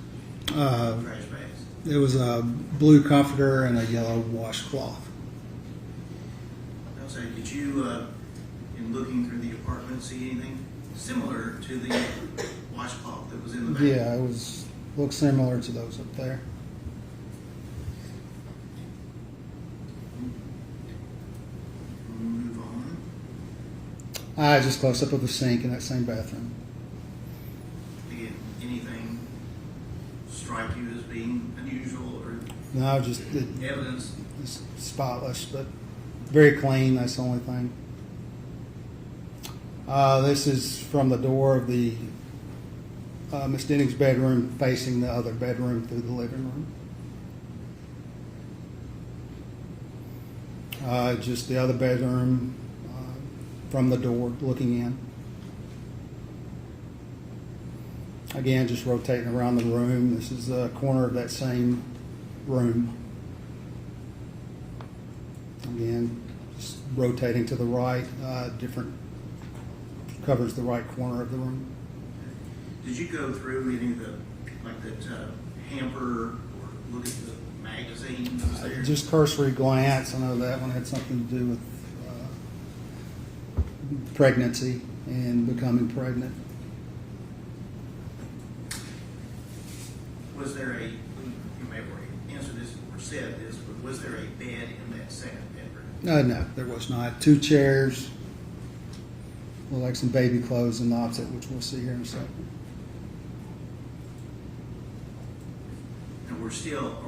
trash bags? It was a blue comforter and a yellow washcloth. I'll say, did you, in looking through the apartment, see anything similar to the washcloth that was in the bag? Yeah, it looked similar to those up there. Move on. Just close up of the sink in that same bathroom. Again, anything strike you as being unusual or No, just evidence? it's spotless, but very clean. That's the only thing. This is from the door of the Miss Denning's bedroom facing the other bedroom through the living room. Just the other bedroom from the door looking in. Again, just rotating around the room. This is the corner of that same room. Again, just rotating to the right, covers the right corner of the room. Did you go through any of the, like that hamper or look at the magazines there? Just cursory glance. I know that one had something to do with pregnancy and becoming pregnant. Was there you may have already answered this, Was there a bed in that second bedroom? No, there was not. 2 chairs, look like some baby clothes in the opposite, which we'll see here in a second. And are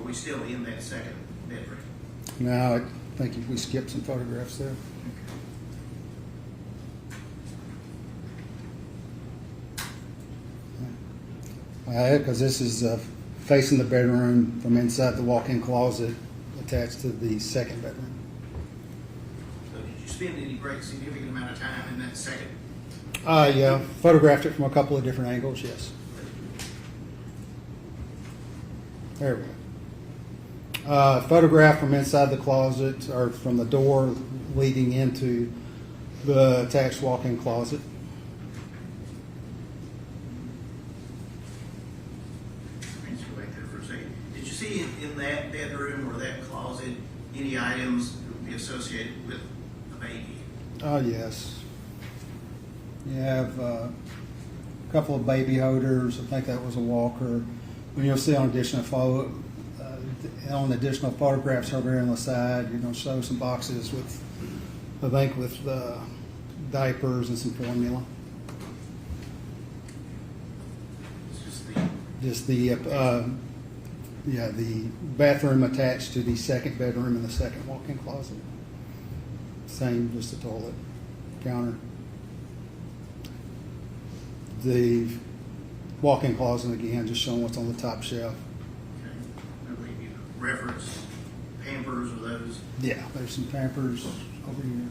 we still in that second bedroom? Now, I think if we skip some photographs there. Because this is facing the bedroom from inside the walk-in closet attached to the second bedroom. So did you spend any great significant amount of time in that second? Yeah, photographed it from a couple of different angles, yes. There we go. Photograph from inside the closet, or from the door leading into the attached walk-in closet. Let's go back there for a second. Did you see in that bedroom or that closet any items that would be associated with a baby? Oh, yes. You have a couple of baby odors. I think that was a walker. And you'll see on additional photographs over here on the side, you're going to show some boxes with, I think, with diapers and some formula. It's just the The bathroom attached to the second bedroom and the second walk-in closet. Same, just the toilet, counter. The walk-in closet, again, just showing what's on the top shelf. okay. I believe you referenced Pampers or those. Yeah, there's some Pampers over here.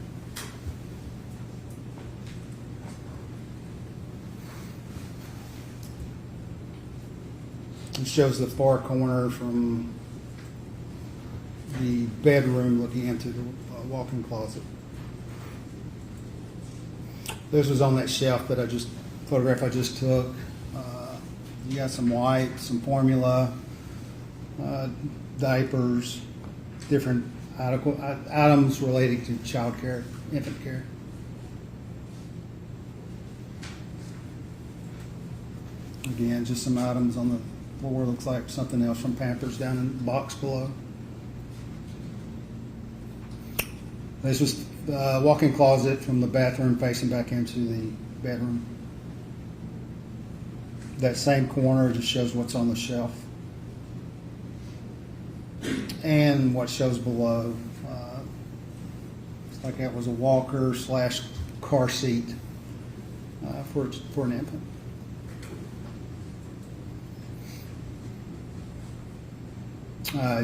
It shows the far corner from the bedroom looking into the walk-in closet. This was on that shelf that I just took. You got some white, some formula, diapers, different items relating to child care, infant care. Again, just some items on the floor. Looks like something else from Pampers down in the box below. This was the walk-in closet from the bathroom facing back into the bedroom. That same corner just shows what's on the shelf. And what shows below. Looks like that was a walker / car seat for an infant.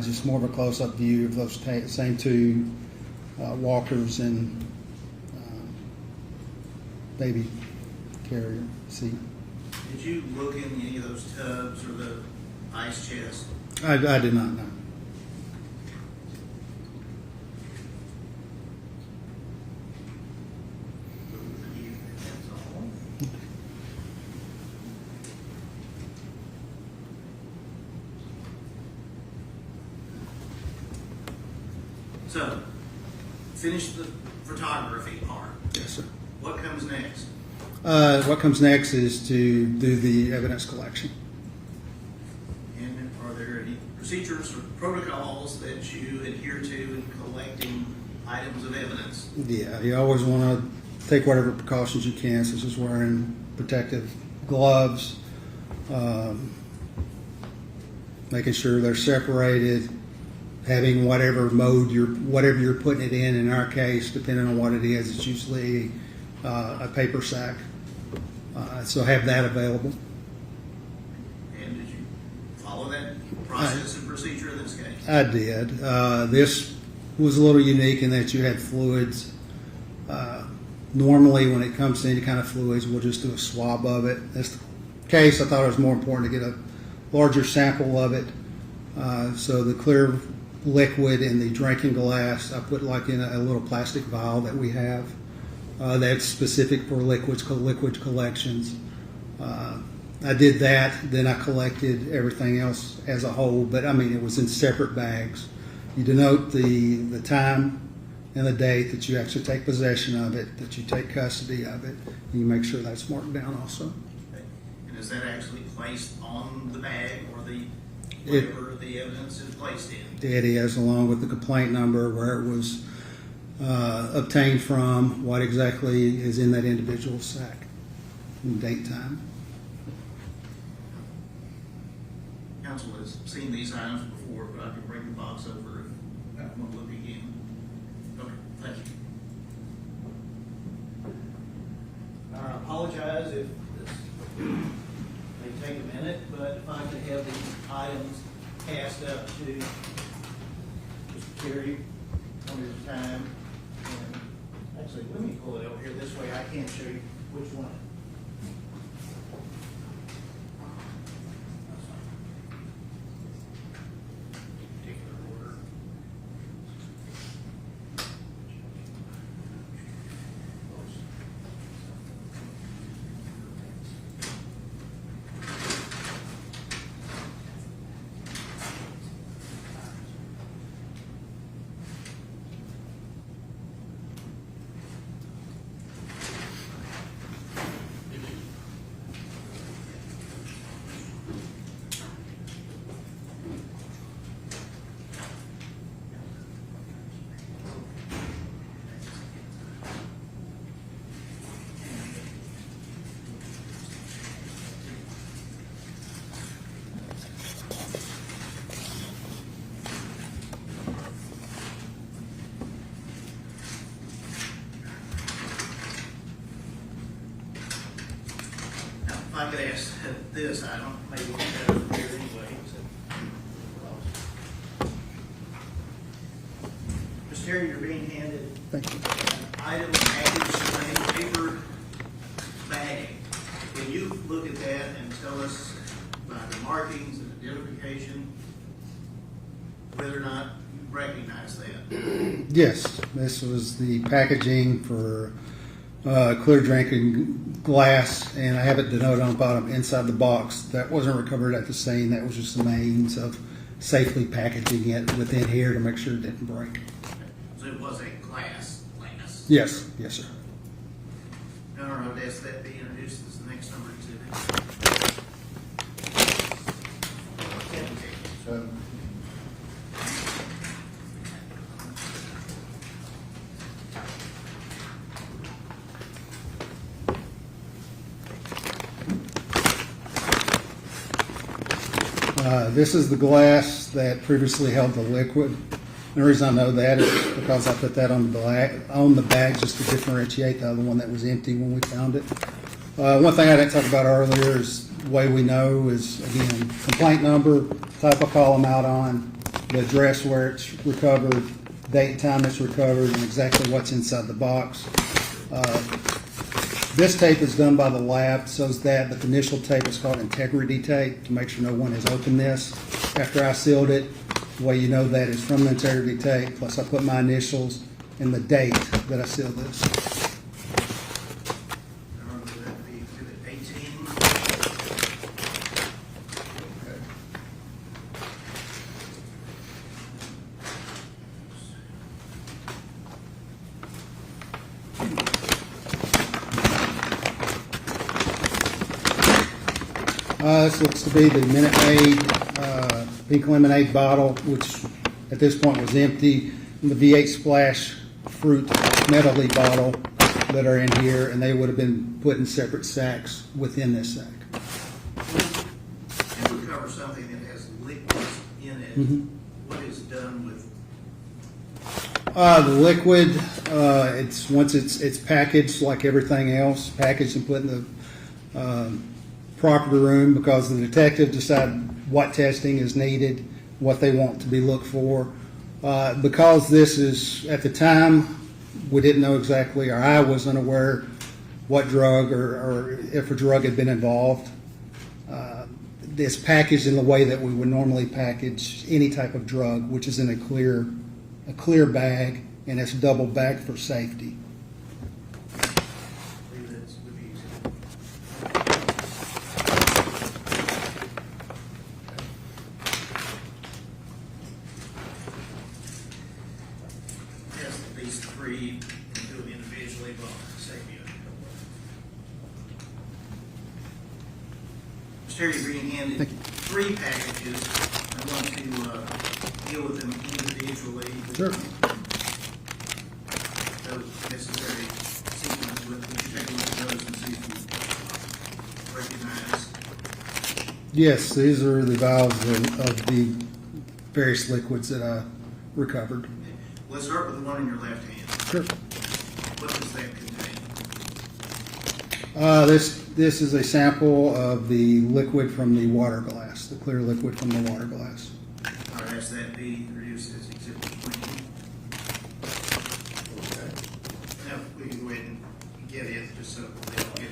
Just more of a close-up view of those same 2 walkers and baby carrier seat. Did you look in any of those tubs or the ice chest? I did not know. That's all. So, finish the photography part. Yes, sir. What comes next? What comes next is to do the evidence collection. And are there any procedures or protocols that you adhere to in collecting items of evidence? Yeah, you always want to take whatever precautions you can, such as wearing protective gloves, making sure they're separated, having whatever you're putting it in. In our case, depending on what it is, it's usually a paper sack. So have that available. And did you follow that process and procedure in this case? I did. This was a little unique in that you had fluids. Normally, when it comes to any kind of fluids, we'll just do a swab of it. In this case, I thought it was more important to get a larger sample of it. So the clear liquid in the drinking glass, I put like in a little plastic vial that we have. That's specific for liquid collections. I did that, then I collected everything else as a whole, but I mean, it was in separate bags. You denote the time and the date that you actually take possession of it, that you take custody of it, and you make sure that's marked down also. Okay. And is that actually placed on the bag or the whatever the evidence is placed in. It is, along with the complaint number, where it was obtained from, what exactly is in that individual's sack, and date, time. Council has seen these items before, but I can bring the box over if I want to look again. Okay, thank you. I apologize if this may take a minute, but if I could have these items passed up to Mr. Terry one at a time. And actually, let me pull it over here. This way I can show you which one. Particular order. Now, if I could ask this, I don't, maybe we'll get it over here anyway. Mr. Terry, you're being handed Thank you. an item package, a paper bag. Can you look at that and tell us by the markings and identification whether or not you recognize that? Yes, this was the packaging for clear drinking glass, and I have it denoted on the bottom inside the box. That wasn't recovered at the scene. That was just the means of safely packaging it within here to make sure it didn't break. So it was a glass. Yes, yes, sir. Your Honor, I would ask that be introduced as the next number exhibit. So, This is the glass that previously held the liquid. The reason I know that is because I put that on the bag just to differentiate the other one that was empty when we found it. One thing I didn't talk about earlier is the way we know is, again, complaint number, type of call them out on, the address where it's recovered, date and time it's recovered, and exactly what's inside the box. This tape is done by the lab, so is that, but the initial tape is called integrity tape to make sure no one has opened this. After I sealed it, the way you know that is from the integrity tape, plus I put my initials and the date that I sealed this. Your Honor, would that be exhibit 18? okay. This looks to be the Minute Maid pink lemonade bottle, which at this point was empty, and the V8 Splash fruit medley bottle that are in here, and they would have been put in separate sacks within this sack. You recover something that has liquids in it. Mhm. What is done with? The liquid, once it's packaged like everything else, packaged and put in the property room because the detective decide what testing is needed, what they want to be looked for. Because this is, at the time, we didn't know exactly, or I was unaware what drug or if a drug had been involved. It's packaged in the way that we would normally package any type of drug, which is in a clear bag, and it's double bagged for safety. I believe that would be exhibit. Yes, these three, and do them individually, but save you. Mr. Terry, you're being handed three packages I want to deal with them individually. Sure. Those necessary sequence with, would you take a look at those and see if you recognize? Yes, these are the valves of the various liquids that I recovered. Let's start with the one in your left hand. Sure. What does that contain? This is a sample of the liquid from the water glass, the clear liquid from the water glass. All right, ask that be introduced as exhibit 20. Okay. Now, we can go ahead and get it, just so they don't get it.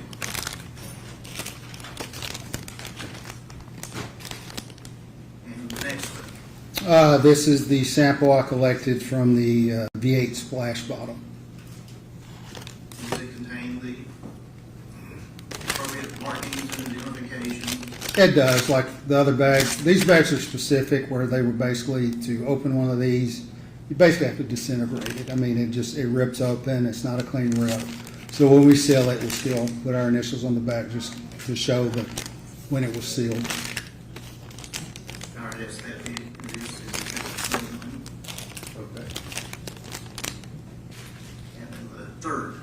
And the next one. This is the sample I collected from the V8 splash bottle. Does it contain the appropriate markings and identifications? It does, like the other bags. These bags are specific where they were basically to open one of these, you basically have to disintegrate it. I mean, it rips open. It's not a clean rip. So when we seal it, we'll still put our initials on the back just to show that when it was sealed. All right, ask that be introduced as exhibit 21. Okay. And then the third.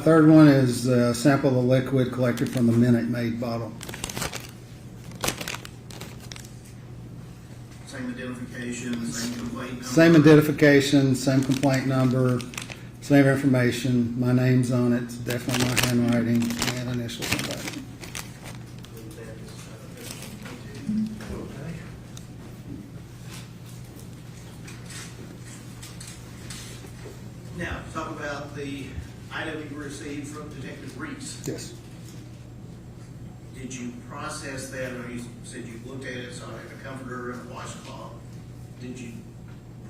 Third one is a sample of the liquid collected from the Minute Maid bottle. Same identification, same complaint number. Same identification, same complaint number, same information. My name's on it. It's definitely my handwriting and initials on that. Okay. Now, talk about the item you received from Detective Reese. Yes. Did you process that, or you said you looked at it, saw a comforter and a washcloth? Did you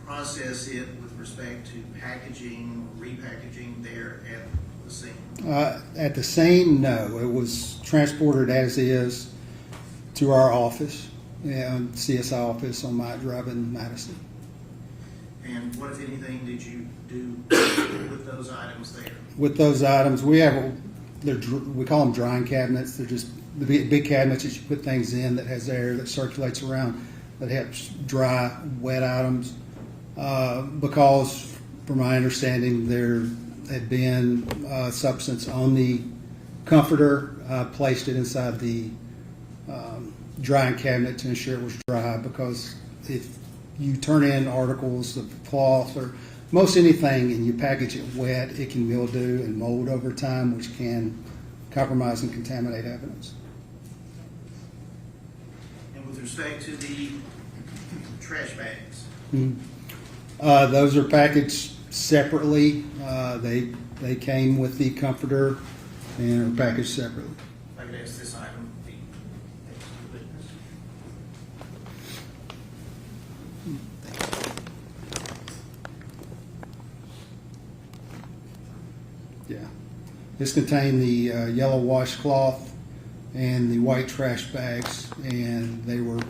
process it with respect to packaging or repackaging there at the scene? At the scene, no. It was transported as is to our office, CSI office on Mott Drive in Madison. And what, if anything, did you do with those items there? With those items, we call them drying cabinets. They're just the big cabinets that you put things in that has air that circulates around that helps dry wet items. Because, from my understanding, there had been substance on the comforter. I placed it inside the drying cabinet to ensure it was dry, because if you turn in articles of cloth or most anything and you package it wet, it can mildew and mold over time, which can compromise and contaminate evidence. And with respect to the trash bags, Those are packaged separately. They came with the comforter and are packaged separately. if I could ask this item, the next witness. Yeah. This contained the yellow washcloth and the white trash bags, and they were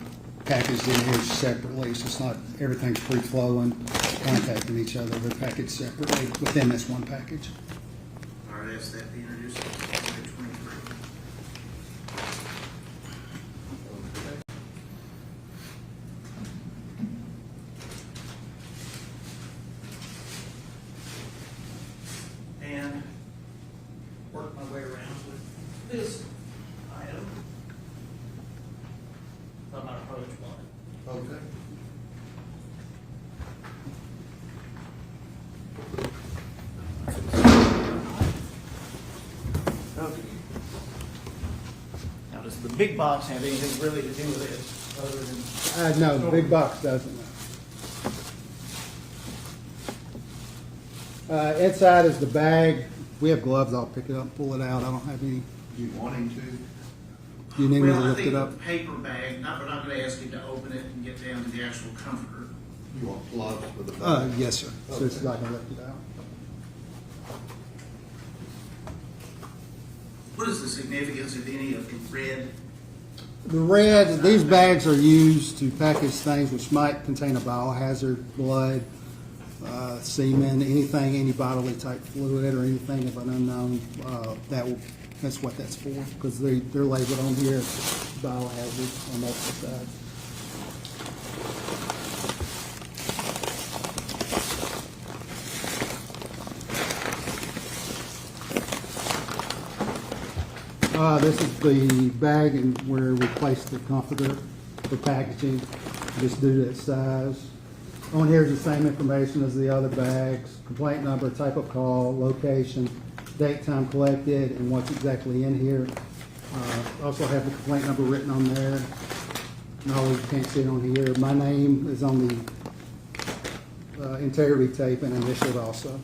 packaged in here separately, so it's not everything's free flowing, contacting each other. They're packaged separately within this one package. All right, ask that be introduced as exhibit 23. And work my way around with this item. I'm not approach one. Okay. Okay. Now, does the big box have anything really to do with this, other than? No, the big box doesn't. Inside is the bag. We have gloves. I'll pick it up, pull it out. I don't have any. You wanting to? You need me to Well, I lift think it up? the paper bag, we're not gonna ask you to open it and get down to the actual comforter. You want gloves for the bag? Yes, sir. So it's Okay. not gonna lift it out. What is the significance, if any, of the red? The red, these bags are used to package things which might contain a biohazard, blood, semen, anything, any bodily type fluid or anything of an unknown. That's what that's for, because they're labeled on here, biohazard on that side. This is the bag and where we place the comforter for packaging, just due to its size. On here is the same information as the other bags: complaint number, type of call, location, date, time collected, and what's exactly in here. Also have the complaint number written on there. No, you can't see it on here. My name is on the integrity tape and initialed also.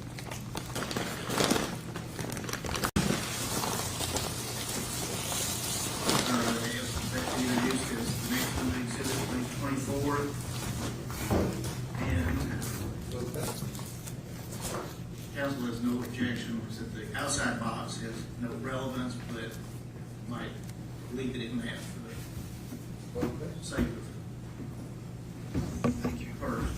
Introduced as the next one, exhibit 24. And council has no objection, was that the outside box has no relevance, but might leave it in that for the sake of first.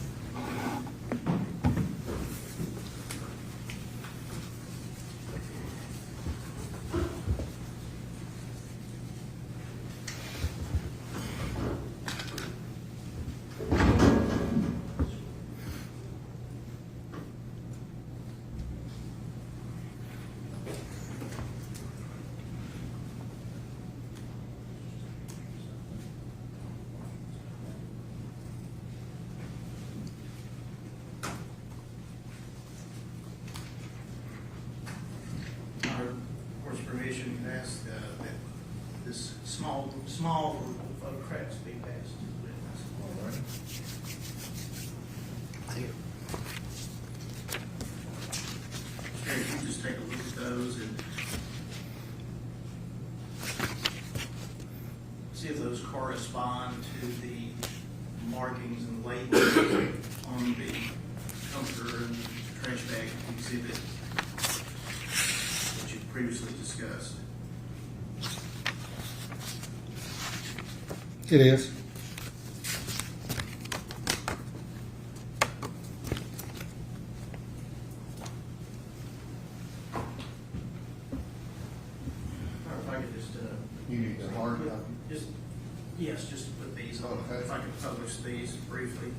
Of course, permission to ask that this small photographs be passed to the witness. All right. Terry, if you just take a look at those and see if those correspond to the markings and labels on the comforter and trash bag exhibit that you previously discussed. It is. Or if I could just, You need the hard copy? just put these on, Okay. if I could publish these briefly.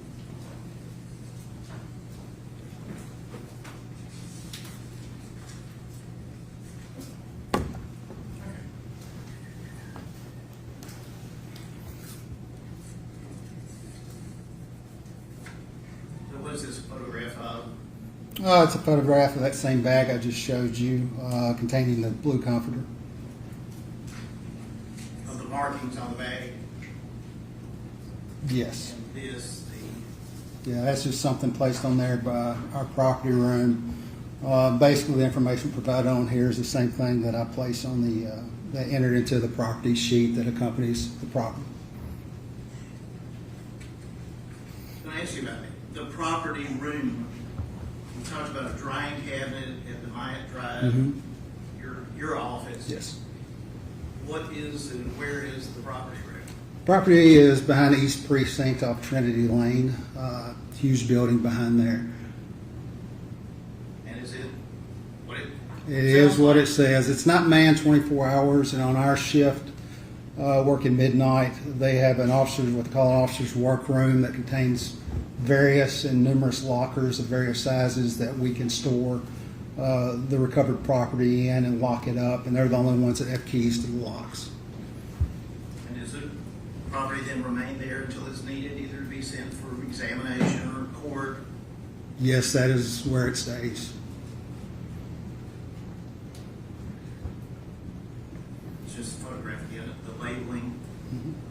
So what is this a photograph of? It's a photograph of that same bag I just showed you, containing the blue comforter. Of the markings on the bag? Yes. And this, the Yeah, that's just something placed on there by our property room. Basically, the information provided on here is the same thing that I place on the, that entered into the property sheet that accompanies the property. Can I ask you about the property room? We talked about a drying cabinet at the Myatt Drive, Mhm. your office. Yes. What is and where is the property room? Property is behind the East Precinct off Trinity Lane, huge building behind there. And is it what it? It is sounds what like? it says. It's not manned 24 hours, and on our shift, working midnight, they have an officer's, what they call an officer's workroom that contains various and numerous lockers of various sizes that we can store the recovered property in and lock it up, and they're the only ones that have keys to the locks. And does the property then remain there until it's needed, either to be sent for examination or court? Yes, that is where it stays. It's just a photograph again, the labeling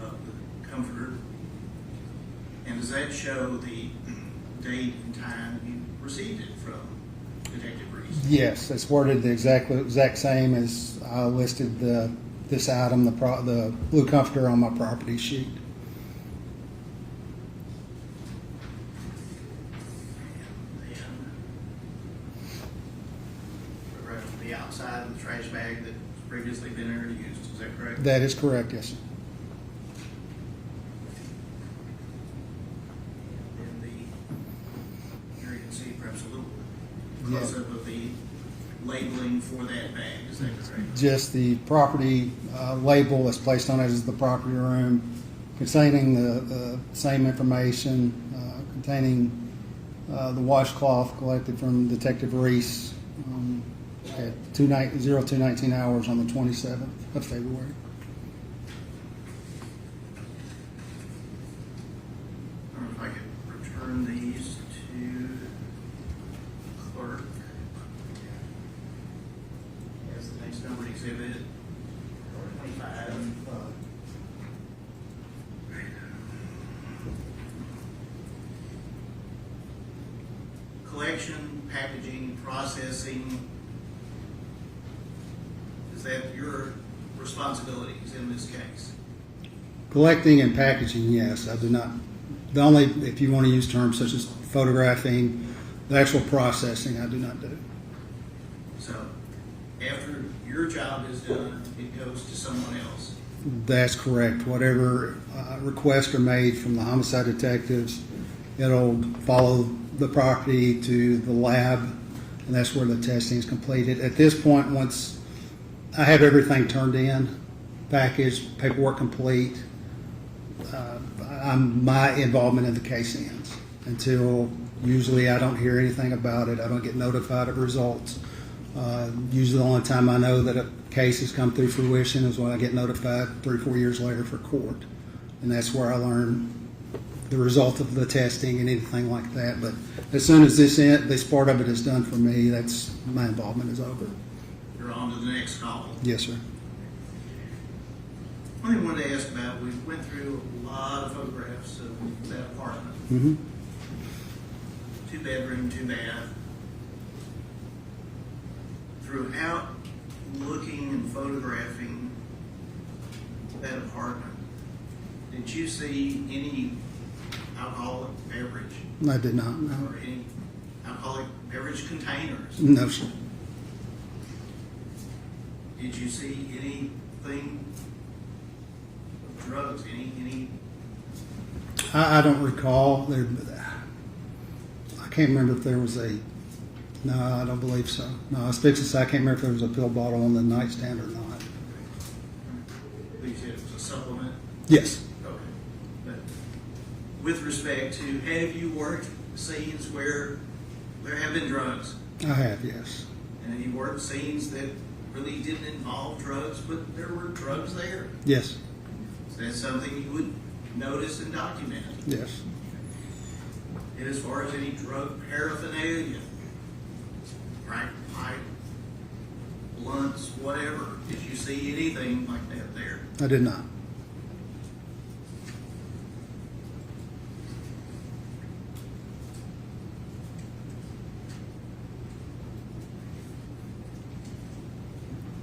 of the comforter. And does that show the date and time you received it from Detective Reese? Yes, it's worded the exact same as I listed this item, the blue comforter on my property sheet. And then photograph of the outside of the trash bag that's previously been there and used, is that correct? That is correct, yes, sir. And here you can see perhaps a little Yeah. close-up of the labeling for that bag, is that correct? Just the property label that's placed on it is the property room, containing the same information, containing the washcloth collected from Detective Reese. At 0219 hours on the 27th of February. I don't know if I could return these to clerk. As the next numbered exhibit, 25. Collection, packaging, processing, is that your responsibilities in this case? Collecting and packaging, yes. I do not, the only, if you want to use terms such as photographing, the actual processing, I do not do. So after your job is done, it goes to someone else. That's correct. Whatever requests are made from the homicide detectives, it'll follow the property to the lab, and that's where the testing is completed. At this point, once I have everything turned in, packaged, paperwork complete, my involvement in the case ends until usually I don't hear anything about it. I don't get notified of results. Usually the only time I know that a case has come through fruition is when I get notified 3-4 years later for court. And that's where I learn the result of the testing and anything like that. But as soon as this part of it is done for me, that's my involvement is over. You're on to the next call. Yes, sir. One thing I wanted to ask about, we went through a lot of photographs of that apartment. Mm-hmm. 2-bedroom, 2-bath. Throughout looking and photographing that apartment, did you see any alcoholic beverage I did not, no. or any alcoholic beverage containers? No, sir. Did you see anything of drugs, any? I don't recall. I can't remember if there was a. No, I don't believe so. No, I was fixing to say I can't remember if there was a pill bottle on the nightstand or not. You said it was a supplement? Yes. Okay. But with respect to, have you worked scenes where there have been drugs? I have, yes. And have you worked scenes that really didn't involve drugs, but there were drugs there? Yes. So that's something you would notice and document. Yes. And as far as any drug paraphernalia, right, pipe, blunts, whatever, did you see anything like that there? I did not.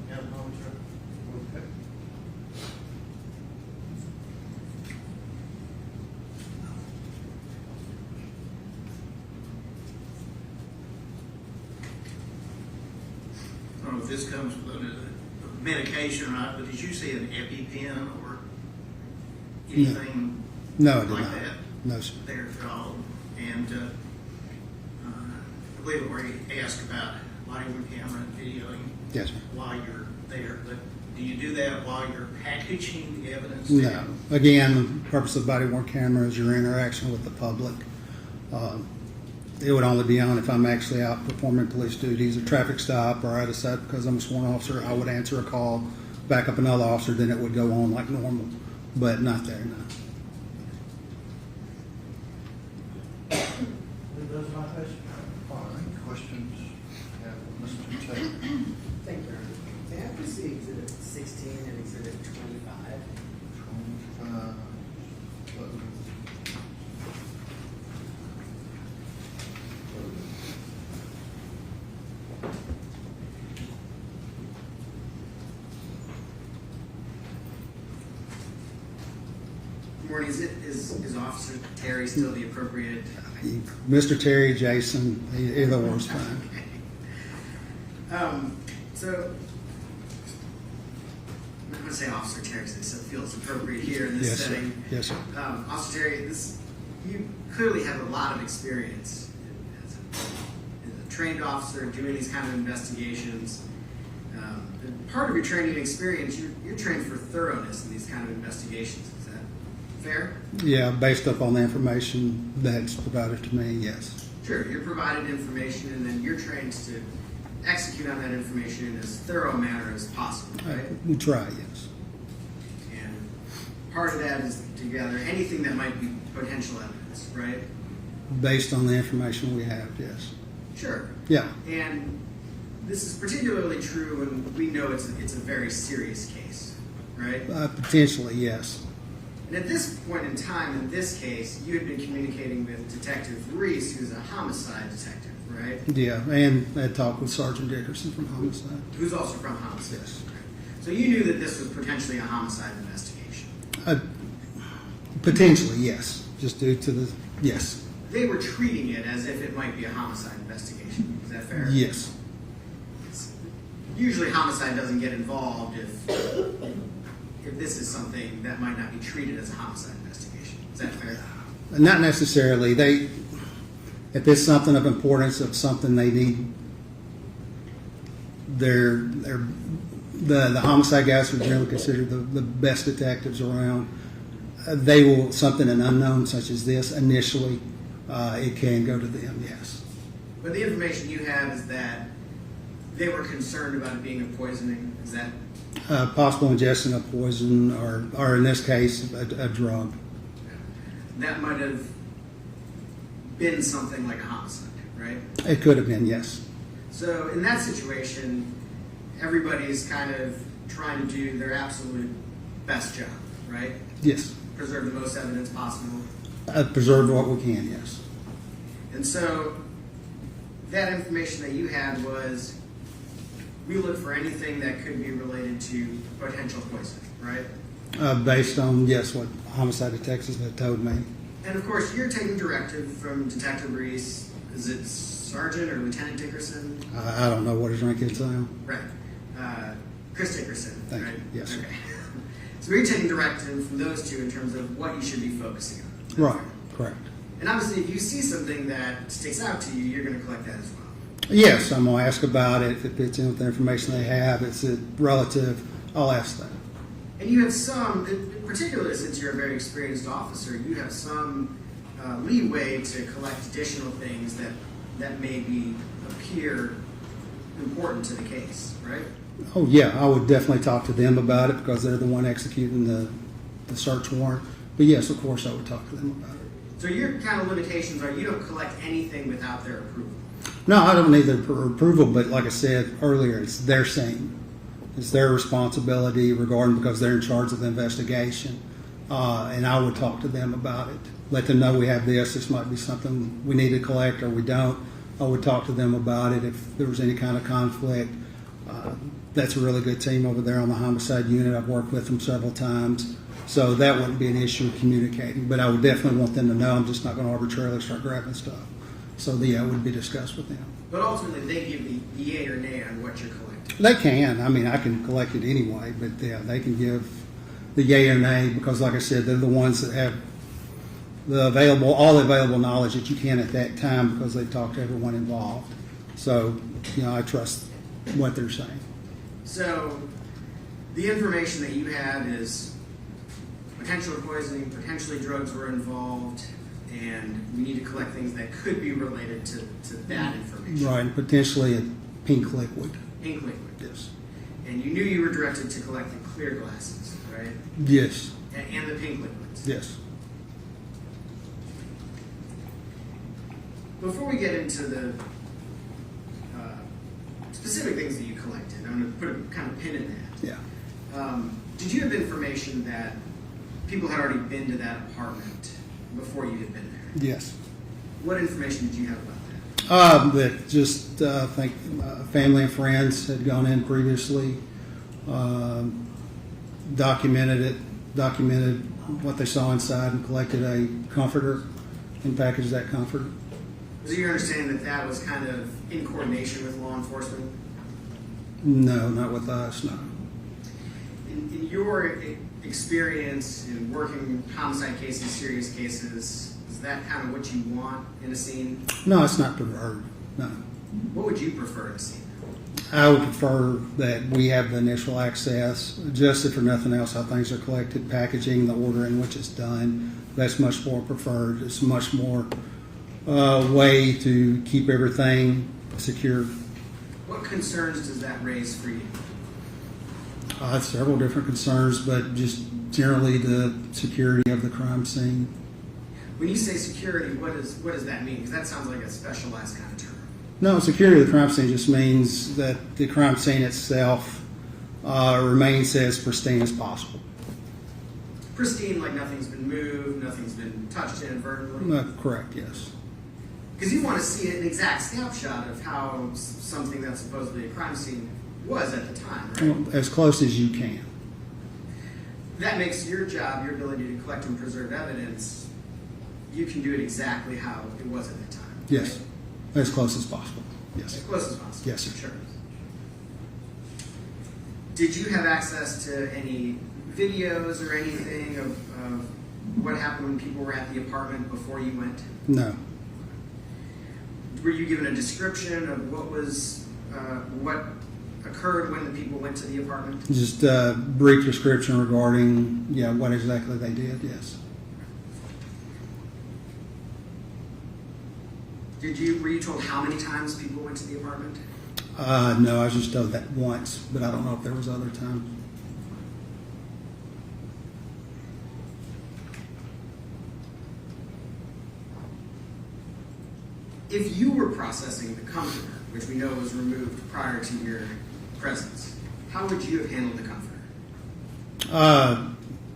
Yeah, no, sir. Okay. I don't know if this comes with a medication or not, but did you see an EpiPen or anything No, I did like not. that No, sir. there at all? And I believe where you asked about body-worn camera and videoing Yes, sir. while you're there, but do you do that while you're packaging the evidence? No. Again, the purpose of body-worn camera is your interaction with the public. It would only be on if I'm actually out performing police duties, a traffic stop, or I decide because I'm a sworn officer, I would answer a call, back up another officer, then it would go on like normal, but not there, no. Those are my questions. Fine. Questions? Have Mr. Taylor. Thank you. May I please see Exhibit 16 and Exhibit 25? 25. Good morning. Is Officer Terry still the appropriate? Mr. Terry, Jason, either or is fine. So I'm going to say Officer Terry since it feels appropriate here in this Yes, sir. setting. Yes, sir. Officer Terry, you clearly have a lot of experience as a trained officer doing these kind of investigations. And part of your training and experience, you're trained for thoroughness in these kind of investigations. Is that fair? Yeah, based upon the information that's provided to me, yes. Sure. You're provided information, and then you're trained to execute on that information in as thorough a manner as possible, right? We try, yes. And part of that is to gather anything that might be potential evidence, right? Based on the information we have, yes. Sure. Yeah, And this is particularly true when we know it's a very serious case, right? potentially, yes. And at this point in time, in this case, you had been communicating with Detective Reese, who's a homicide detective, right? Yeah, and I talked with Sergeant Dickerson from homicide. Who's also from homicide. Yes. So you knew that this was potentially a homicide investigation. Potentially, yes. Just due to the, yes. They were treating it as if it might be a homicide investigation. Is that fair? Yes. Usually homicide doesn't get involved if this is something that might not be treated as a homicide investigation. Is that fair? Not necessarily. If it's something of importance, of something they need, the homicide guys are generally considered the best detectives around. They will, something an unknown such as this, initially, it can go to them, yes. But the information you have is that they were concerned about it being a poisoning. Is that? Possible ingestion of poison, or in this case, a drug. That might have been something like a homicide, right? It could have been, yes. So in that situation, everybody's kind of trying to do their absolute best job, right? Yes. Preserve the most evidence possible. Preserve what we can, yes. And so that information that you had was, we look for anything that could be related to potential poisoning, right? Based on, yes, what homicide detectives have told me. And of course, you're taking directive from Detective Reese. Is it Sergeant or Lieutenant Dickerson? I don't know what his rank is now. Right. Chris Dickerson, Thank right? you. Yes. Okay. So you're taking directive from those two in terms of what you should be focusing on. Right, correct. And obviously, if you see something that sticks out to you, you're going to collect that as well. Yes, I'm going to ask about it. If it fits in with the information they have, it's a relative, I'll ask that. And you have some, particularly since you're a very experienced officer, you have some leeway to collect additional things that maybe appear important to the case, right? Oh, yeah, I would definitely talk to them about it because they're the one executing the search warrant. But yes, of course, I would talk to them about it. So your kind of limitations are you don't collect anything without their approval. No, I don't need their approval, but like I said earlier, it's their scene. It's their responsibility regarding, because they're in charge of the investigation. And I would talk to them about it. Let them know we have this might be something we need to collect or we don't. I would talk to them about it if there was any kind of conflict. That's a really good team over there on the homicide unit. I've worked with them several times. So that wouldn't be an issue of communicating. But I would definitely want them to know I'm just not going to arbitrarily start grabbing stuff. So yeah, it would be discussed with them. But ultimately, they give the yay or nay on what you're collecting. They can. I mean, I can collect it anyway, but yeah, they can give the yay or nay because, like I said, they're the ones that have all the available knowledge that you can at that time because they talk to everyone involved. So, I trust what they're saying. So, the information that you have is potential poisoning, potentially drugs were involved, and we need to collect things that could be related to that information. Right, and potentially a pink liquid. Pink liquid. Yes. And you knew you were directed to collect the clear glasses, right? Yes. And the pink liquids. Yes. Before we get into the specific things that you collected, I'm going to put a kind of pin in that. Yeah. Did you have information that people had already been to that apartment before you had been there? Yes. What information did you have about that? That just I think family and friends had gone in previously, documented what they saw inside, and collected a comforter and packaged that comforter. So you understand that that was kind of in coordination with law enforcement? No, not with us. No. In your experience in working homicide cases, serious cases, is that kind of what you want in a scene? No, it's not preferred. No. What would you prefer in a scene? I would prefer that we have the initial access, just if for nothing else, how things are collected, packaging, the order in which it's done. That's much more preferred. It's much more way to keep everything secure. What concerns does that raise for you? Several different concerns, but just generally the security of the crime scene. When you say security, what does that mean? Because that sounds like a specialized kind of term. No, security of the crime scene just means that the crime scene itself remains as pristine as possible. Pristine, like nothing's been moved, nothing's been touched inadvertently. Correct, yes. Because you want to see an exact snapshot of how something that's supposedly a crime scene was at the time, right? Well, as close as you can. That makes your job, your ability to collect and preserve evidence, you can do it exactly how it was at the time. Yes, as close as possible. As Yes. close as possible. Yes, sir. Sure. Did you have access to any videos or anything of what happened when people were at the apartment before you went? No. Were you given a description of what occurred when the people went to the apartment? Just a brief description regarding what exactly they did. Yes. Were you told how many times people went to the apartment? No, I was just told that once, but I don't know if there was other times. If you were processing the comforter, which we know was removed prior to your presence, how would you have handled the comforter?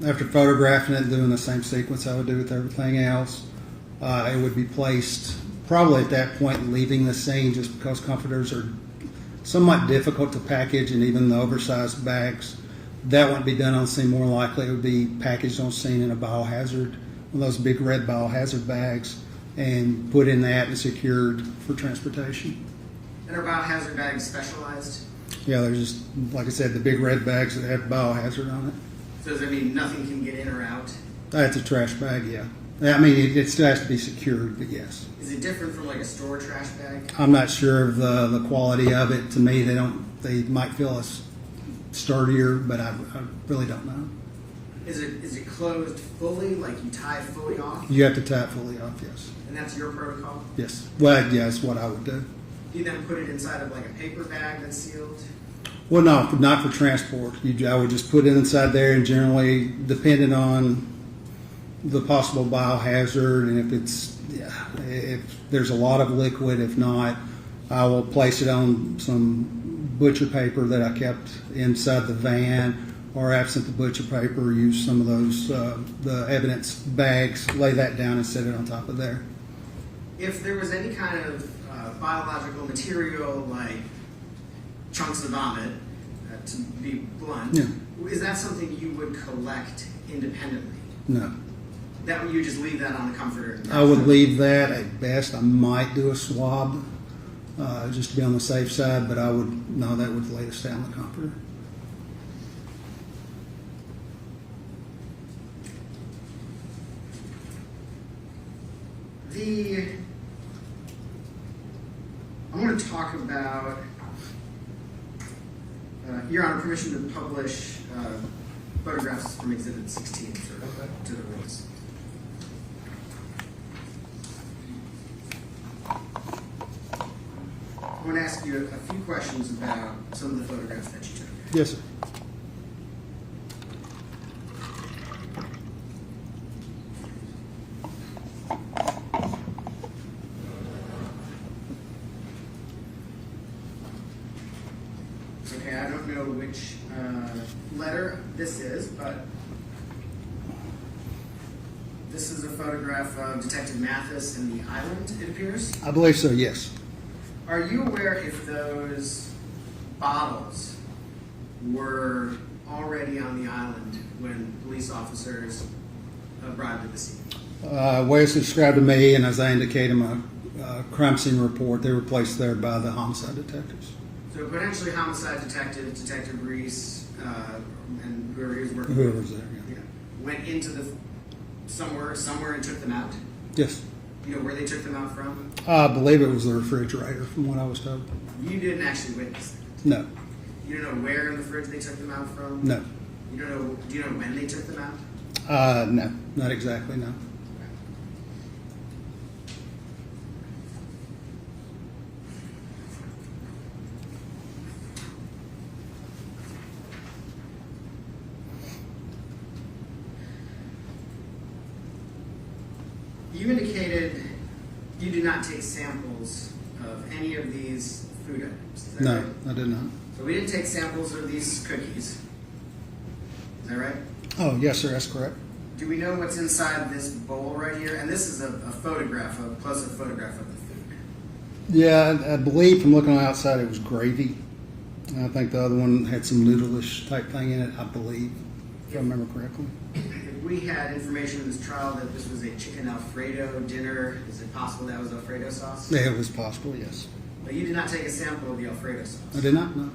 After photographing it, doing the same sequence I would do with everything else, it would be placed probably at that point leaving the scene, just because comforters are somewhat difficult to package, and even the oversized bags, that wouldn't be done on scene. More likely it would be packaged on scene in a biohazard, one of those big red biohazard bags, and put in that and secured for transportation. And are biohazard bags specialized? Yeah, there's just, like I said, the big red bags that have biohazard on it. So does that mean nothing can get in or out? That's a trash bag, yeah. I mean, it still has to be secured, but yes. Is it different from like a store trash bag? I'm not sure of the quality of it. To me, they might feel as sturdier, but I really don't know. Is it closed fully, like you tie it fully off? You have to tie it fully off, yes. And that's your protocol? Yes. Well, yeah, that's what I would do. Do you then put it inside of like a paper bag that's sealed? Well, no, not for transport. I would just put it inside there, and generally, depending on the possible biohazard, and if there's a lot of liquid, if not, I will place it on some butcher paper that I kept inside the van, or absent the butcher paper, use some of those the evidence bags, lay that down and set it on top of there. If there was any kind of biological material like chunks of vomit, to be blunt, Yeah. is that something you would collect independently? No. That would you just leave that on the comforter? I would leave that. At best, I might do a swab just to be on the safe side, but that would lay us down the comforter. I want to talk about Your Honor, permission to publish photographs from Exhibit 16 to the rules. I want to ask you a few questions about some of the photographs that you took. Yes, sir. Okay, I don't know which letter this is, but this is a photograph of Detective Mathis in the island, it appears. I believe so, yes. Are you aware if those bottles were already on the island when police officers arrived at the scene? Way it's described to me, and as I indicated in my crime scene report, they were placed there by the homicide detectives. So potentially homicide detectives, Detective Reese, and whoever he was working Whoever's with, there, yeah. went into the somewhere and took them out. Yes. You know where they took them out from? I believe it was the refrigerator, from what I was told. You didn't actually witness that. No. You don't know where in the fridge they took them out from? No. You don't know. Do you know when they took them out? No, not exactly, no. You indicated you did not take samples of any of these food items. Is that No, right? I did not. So we didn't take samples of these cookies. Is that right? Oh, yes, sir, that's correct. Do we know what's inside this bowl right here? And this is a photograph, a close-up photograph of the food. Yeah, I believe from looking on the outside it was gravy. And I think the other one had some noodle-ish type thing in it, I believe, if I remember correctly. If we had information in this trial that this was a chicken Alfredo dinner, is it possible that was Alfredo sauce? Yeah, it was possible, yes. But you did not take a sample of the Alfredo sauce. I did not know.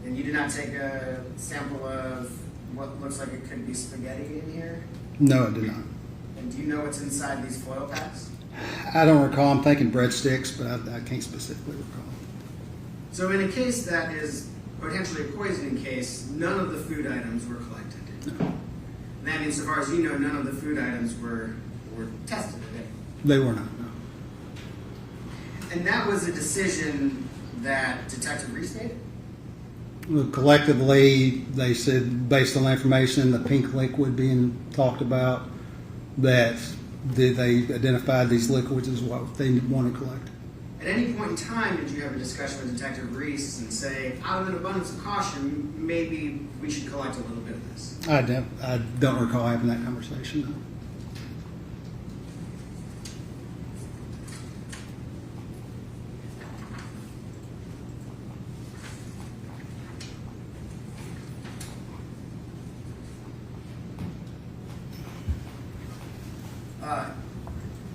And you did not take a sample of what looks like it could be spaghetti in here? No, I did not. And do you know what's inside these foil packs? I don't recall. I'm thinking breadsticks, but I can't specifically recall. So in a case that is potentially a poisoning case, none of the food items were collected. No. And that means, so far as you know, none of the food items were tested. Right? They were not, no. And that was a decision that Detective Reese made? Well, collectively, they said, based on the information, the pink liquid being talked about, that they identified these liquids as what they want to collect. At any point in time, did you have a discussion with Detective Reese and say, out of an abundance of caution, maybe we should collect a little bit of this? I don't recall having that conversation, no.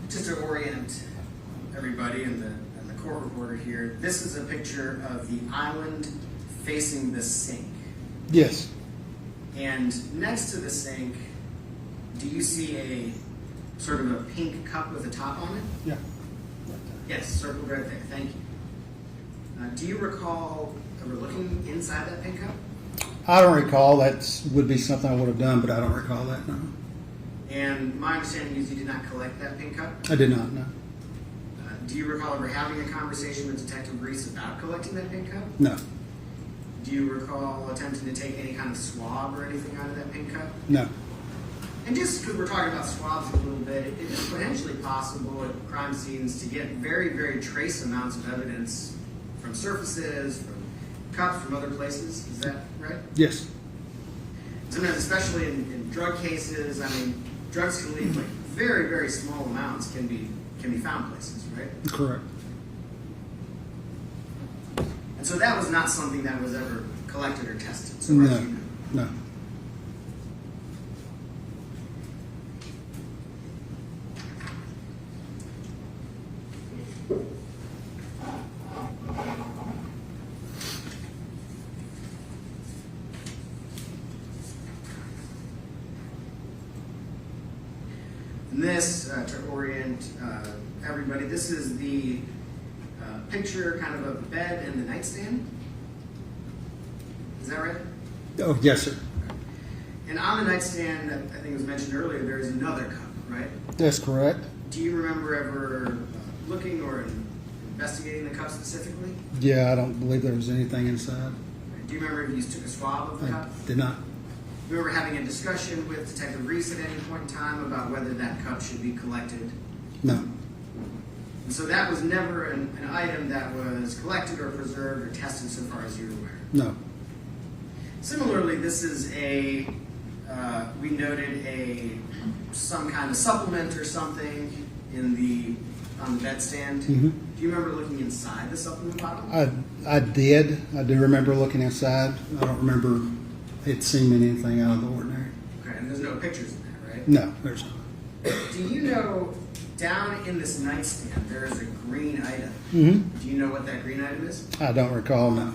Just to orient everybody and the court reporter here, this is a picture of the island facing the sink. Yes. And next to the sink, do you see a sort of a pink cup with a top on it? Yeah. Yes, circled right there. Thank you. Do you recall ever looking inside that pink cup? I don't recall. That would be something I would have done, but I don't recall that, no. And my understanding is you did not collect that pink cup? I did not, no. Do you recall ever having a conversation with Detective Reese about collecting that pink cup? No. Do you recall attempting to take any kind of swab or anything out of that pink cup? No. And just because we're talking about swabs a little bit, it is potentially possible at crime scenes to get very, very trace amounts of evidence from surfaces, from cups, from other places. Is that right? Yes. Sometimes, especially in drug cases, I mean, drugs can leave like very, very small amounts can be found places, right? Correct. And so that was not something that was ever collected or tested, so far as you know. No. And this, to orient everybody, this is the picture kind of a bed and the nightstand. Is that right? Oh, yes, sir. And on the nightstand, I think it was mentioned earlier, there is another cup, right? That's correct. Do you remember ever looking or investigating the cup specifically? Yeah, I don't believe there was anything inside. Do you remember if you took a swab of the I cup? did not. Do you remember having a discussion with Detective Reese at any point in time about whether that cup should be collected? No. And so that was never an item that was collected or preserved or tested so far as you're aware. No. Similarly, this is we noted some kind of supplement or something on the bedstand. Mhm. Do you remember looking inside the supplement bottle? I did. I do remember looking inside. I don't remember it seeming anything out of the ordinary. Okay, and there's no pictures in there, right? No, there's not. Do you know down in this nightstand there is a green item? Mm-hmm. Do you know what that green item is? I don't recall, no.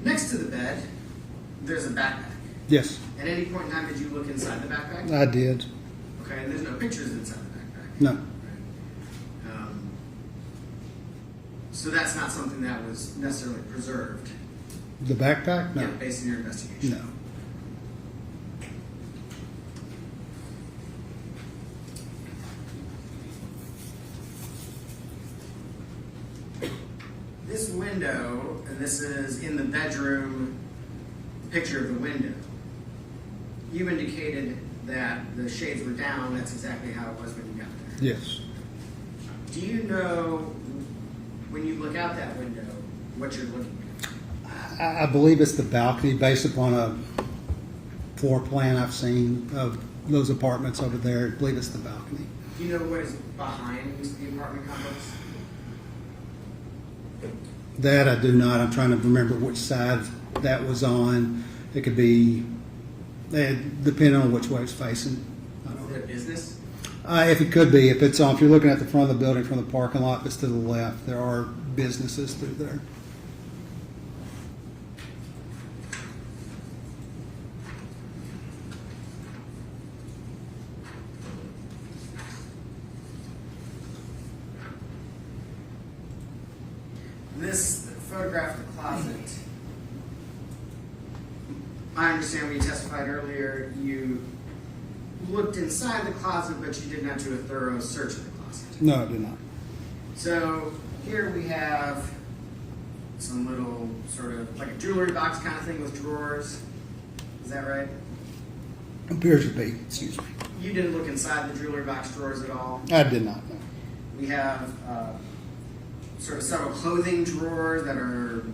Next to the bed, there's a backpack. Yes, At any point in time, did you look inside the backpack? I did. Okay, and there's no pictures inside the backpack. No. So that's not something that was necessarily preserved. The backpack? No. Yeah, based on your investigation. No. This window, and this is in the bedroom picture of the window, you indicated that the shades were down, that's exactly how it was when you got there. Yes. Do you know, when you look out that window, what you're looking at? I believe it's the balcony based upon a floor plan I've seen of those apartments over there. I believe it's the balcony. Do you know what is behind the apartment complex? That I do not. I'm trying to remember which side that was on. It could be, depending on which way it's facing. I don't Is it a business? If it could be, if it's on, if you're looking at the front of the building from the parking lot, if it's to the left, there are businesses through there. This photograph of the closet, I understand when you testified earlier, you looked inside the closet, but you did not do a thorough search of the closet. No, I do not. So here we have some little sort of like a jewelry box kind of thing with drawers. Is that right? Appears to be. Excuse me. You didn't look inside the jewelry box drawers at all. I did not. No. We have sort of several clothing drawers that are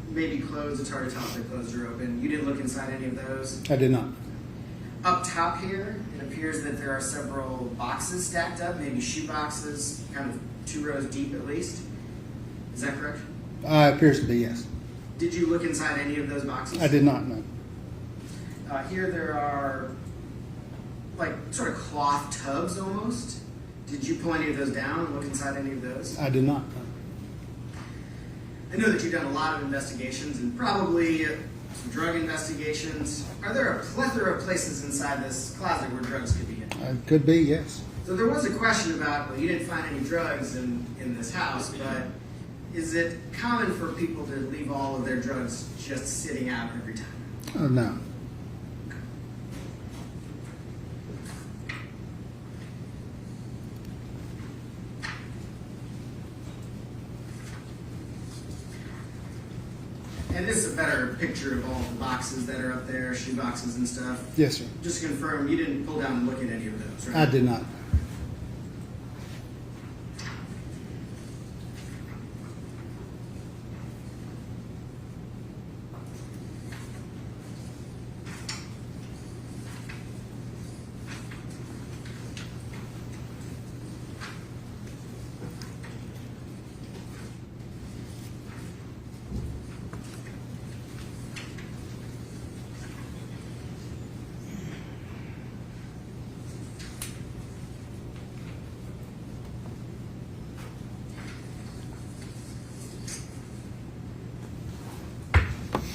maybe closed. It's hard to tell if they're closed or open. You didn't look inside any of those. I did not. Up top here, it appears that there are several boxes stacked up, maybe shoe boxes, kind of 2 rows deep at least. Is that correct? Appears to be, yes. Did you look inside any of those boxes? I did not. No. Here there are like sort of cloth tubs almost. Did you pull any of those down and look inside any of those? I did not. No. I know that you've done a lot of investigations and probably some drug investigations. Are there a plethora of places inside this closet where drugs could be hidden? Could be, yes. So there was a question about, well, you didn't find any drugs in this house, but is it common for people to leave all of their drugs just sitting out every time? No. And this is a better picture of all the boxes that are up there, shoe boxes and stuff. Yes, sir. Just to confirm, you didn't pull down and look at any of those, right? I did not.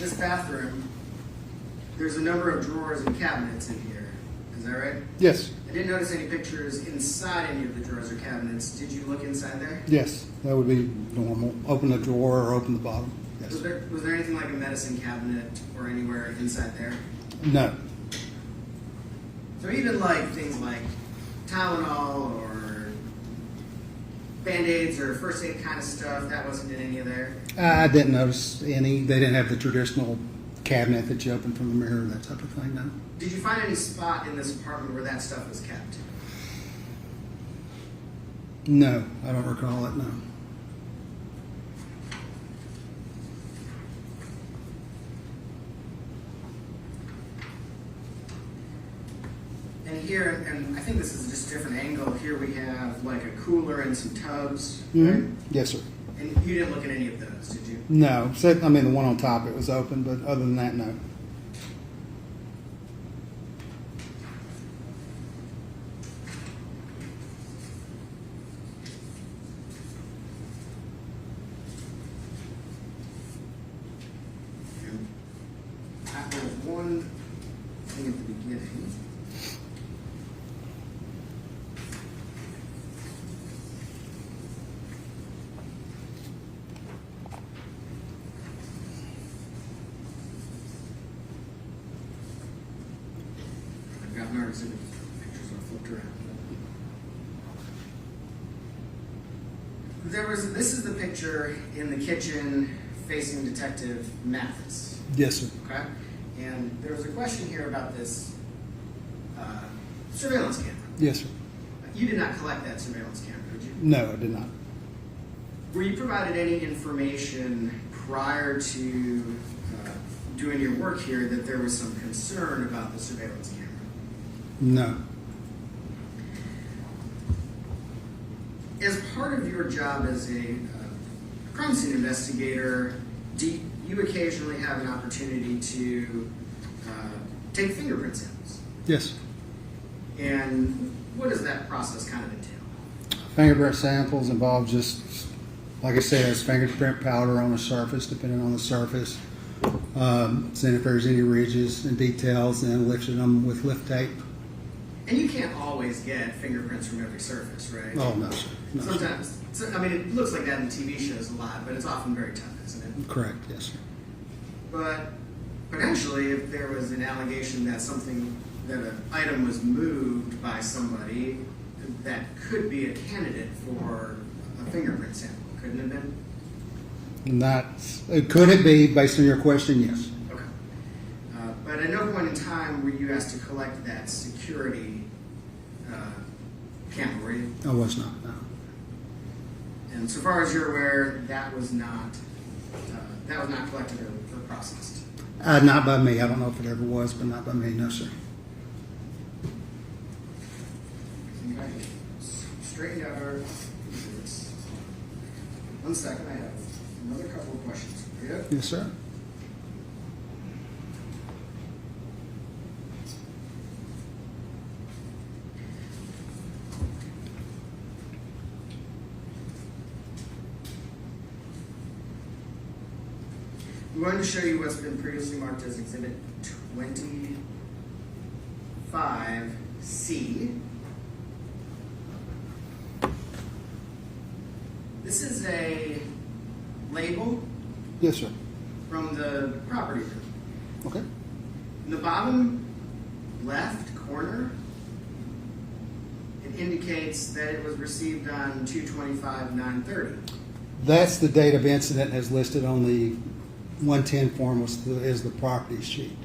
This bathroom, there's a number of drawers and cabinets in here. Is that right? Yes. I didn't notice any pictures inside any of the drawers or cabinets. Did you look inside there? Yes. That would be normal. Open the drawer or open the bottom. Yes. Was there anything like a medicine cabinet or anywhere inside there? No. So even like things like Tylenol or Band-Aids or first aid kind of stuff, that wasn't in any of there? I didn't notice any. They didn't have the traditional cabinet that you open from the mirror, that type of thing, no. Did you find any spot in this apartment where that stuff was kept? No, I don't recall it, no. And here, and I think this is just a different angle, here we have like a cooler and some tubs, Mhm. right? Yes, sir. And you didn't look at any of those, did you? No. Except, the one on top, it was open, but other than that, no. There was one thing at the beginning. I've got nervous in the pictures are flipped around. This is the picture in the kitchen facing Detective Mathis. Yes, sir. Okay? And there was a question here about this surveillance camera. Yes, sir. You did not collect that surveillance camera, did you? No, I did not. Were you provided any information prior to doing your work here that there was some concern about the surveillance camera? No. As part of your job as a crime scene investigator, do you occasionally have an opportunity to take fingerprint samples? Yes. And what does that process kind of entail? Fingerprint samples involve just, like I said, it's fingerprint powder on the surface, depending on the surface. Seeing if there's any ridges and details, and lifting them with lift tape. And you can't always get fingerprints from every surface, right? Oh, no, sir. No, sir. Sometimes. I mean, it looks like that in TV shows a lot, but it's often very tough, isn't it? Correct, yes, sir. But potentially, if there was an allegation that an item was moved by somebody, that could be a candidate for a fingerprint sample, couldn't it have been? Could it be, based on your question, yes. Okay. But at no point in time were you asked to collect that security camera, were you? I was not, no. And so far as you're aware, that was not collected or processed. Not by me. I don't know if it ever was, but not by me, no, sir. Straighten out our. One second, I have another couple of questions for you. Yes, sir. I'm going to show you what's been previously marked as Exhibit 25C. This is a label Yes, sir. from the property room. Okay. In the bottom left corner, it indicates that it was received on 2/25/9/30. That's the date of incident as listed on the 110 form is the property sheet.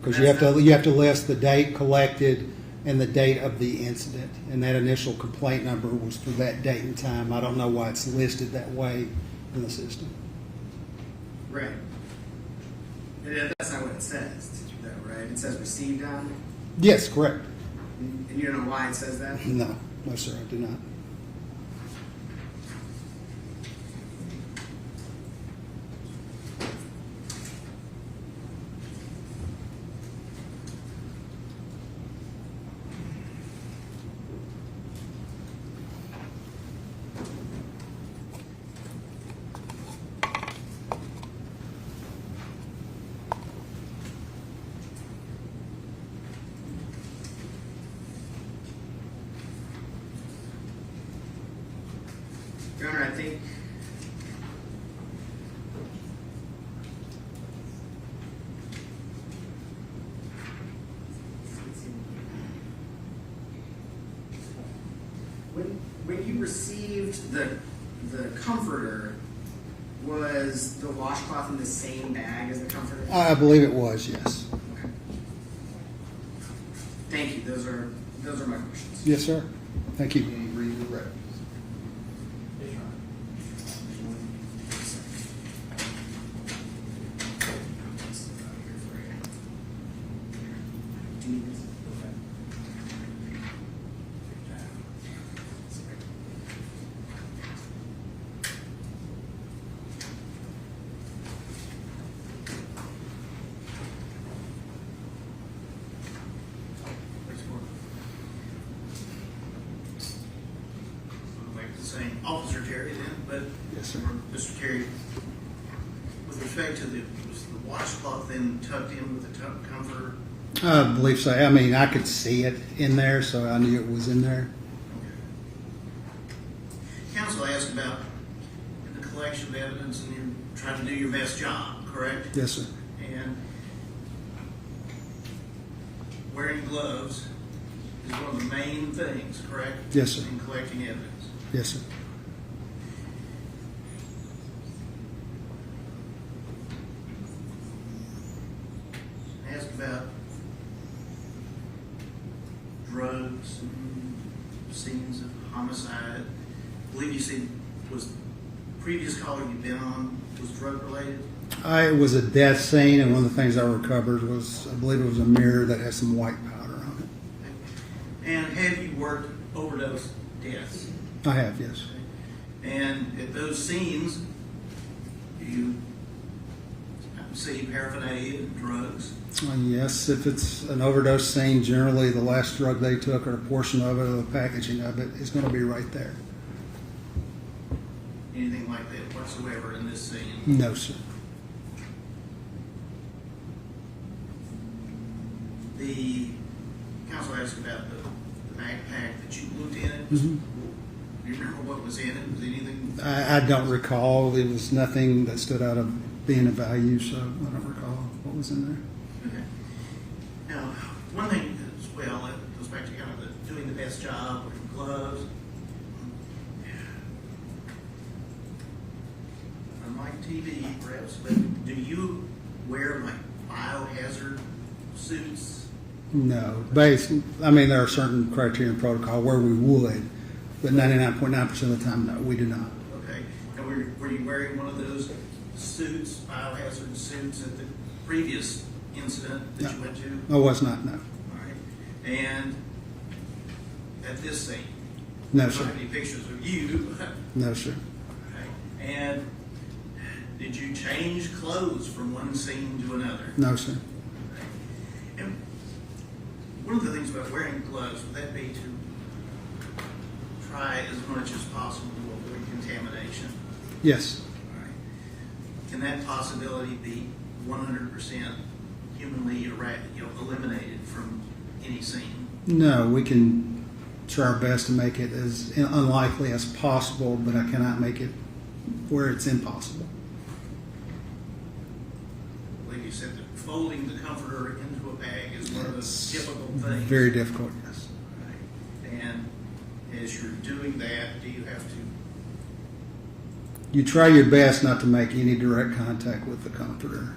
Because you have to list the date collected and the date of the incident. And that initial complaint number was for that date and time. I don't know why it's listed that way in the system. Right. And that's not what it says, though, right? It says received on, Yes, correct. and you don't know why it says that? No, no, sir, I do not. Your Honor, I think when you received the comforter, was the washcloth in the same bag as the comforter? I believe it was, yes. Okay. Thank you. Those are my questions. Yes, sir. Thank you. Any read the records? Yes, Your Honor. Do you need this? Like the same Officer Terry then, but Yes, sir. Mr. Terry, with respect to was the washcloth then tucked in with the comforter? I believe so. I mean, I could see it in there, so I knew it was in there. Counsel asked about the collection of evidence and you're trying to do your best job, correct? Yes, sir. And wearing gloves is one of the main things, correct? Yes, sir. In collecting evidence. Yes, sir. Ask about drugs believe you said was previous caller you've been on was drug related? It was a death scene, and one of the things I recovered was, I believe it was a mirror that had some white powder on it. And have you worked overdose deaths? I have, yes. And at those scenes, do you see paraphernalia and drugs? Yes, if it's an overdose scene, generally the last drug they took or a portion of it or the packaging of it is going to be right there. Anything like that whatsoever in this scene? No, sir. The council asked about the backpack that you looked in it. Mhm. Do you remember what was in it? Was anything? I don't recall. It was nothing that stood out of being of value, so I don't recall what was in there. Okay. Now, one thing as well, it goes back to kind of doing the best job with gloves. Unlike TV, perhaps, but do you wear like biohazard suits? No. I mean, there are certain criteria and protocol where we would, but 99.9% of the time, no, we do not. Okay. And were you wearing one of those suits, biohazard suits, at the previous incident that you went to? I was not, no. All right. And at this scene? No, I don't sir. have any pictures of you. No, sir. Okay. And did you change clothes from one scene to another? No, sir. Okay. And one of the things about wearing gloves, would that be to try as much as possible to avoid contamination? Yes. All right. Can that possibility be 100% humanly eliminated from any scene? No, we can try our best to make it as unlikely as possible, but I cannot make it where it's impossible. I believe you said that folding the comforter into a bag is one of those difficult things. Very difficult, yes. Right. And as you're doing that, do you have to? You try your best not to make any direct contact with the comforter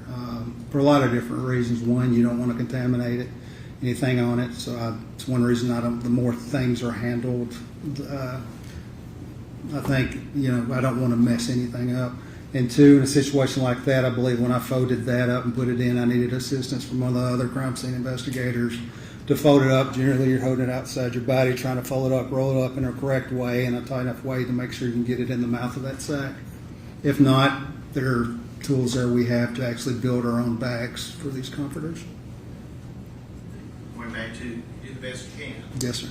for a lot of different reasons. One, you don't want to contaminate anything on it, so it's one reason the more things are handled, I think, I don't want to mess anything up. And two, in a situation like that, I believe when I folded that up and put it in, I needed assistance from one of the other crime scene investigators to fold it up. Generally, you're holding it outside your body, trying to fold it up, roll it up in a correct way, in a tight enough way to make sure you can get it in the mouth of that sack. If not, there are tools there we have to actually build our own bags for these comforters. Going back to do the best you can. Yes, sir.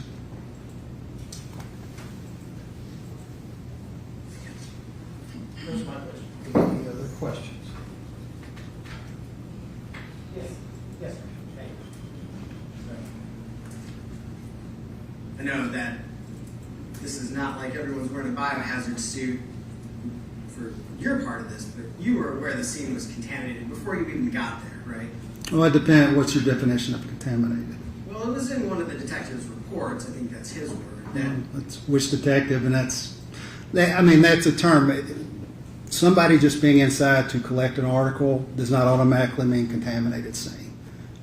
That's my question. Any other questions? Yes, yes, sir. I know that this is not like everyone's wearing a biohazard suit for your part of this, but you were aware the scene was contaminated before you even got there, right? Well, it depends. What's your definition of contaminated? Well, it was in one of the detective's reports. I think that's his word. That's which detective, and that's a term. Somebody just being inside to collect an article does not automatically mean contaminated scene.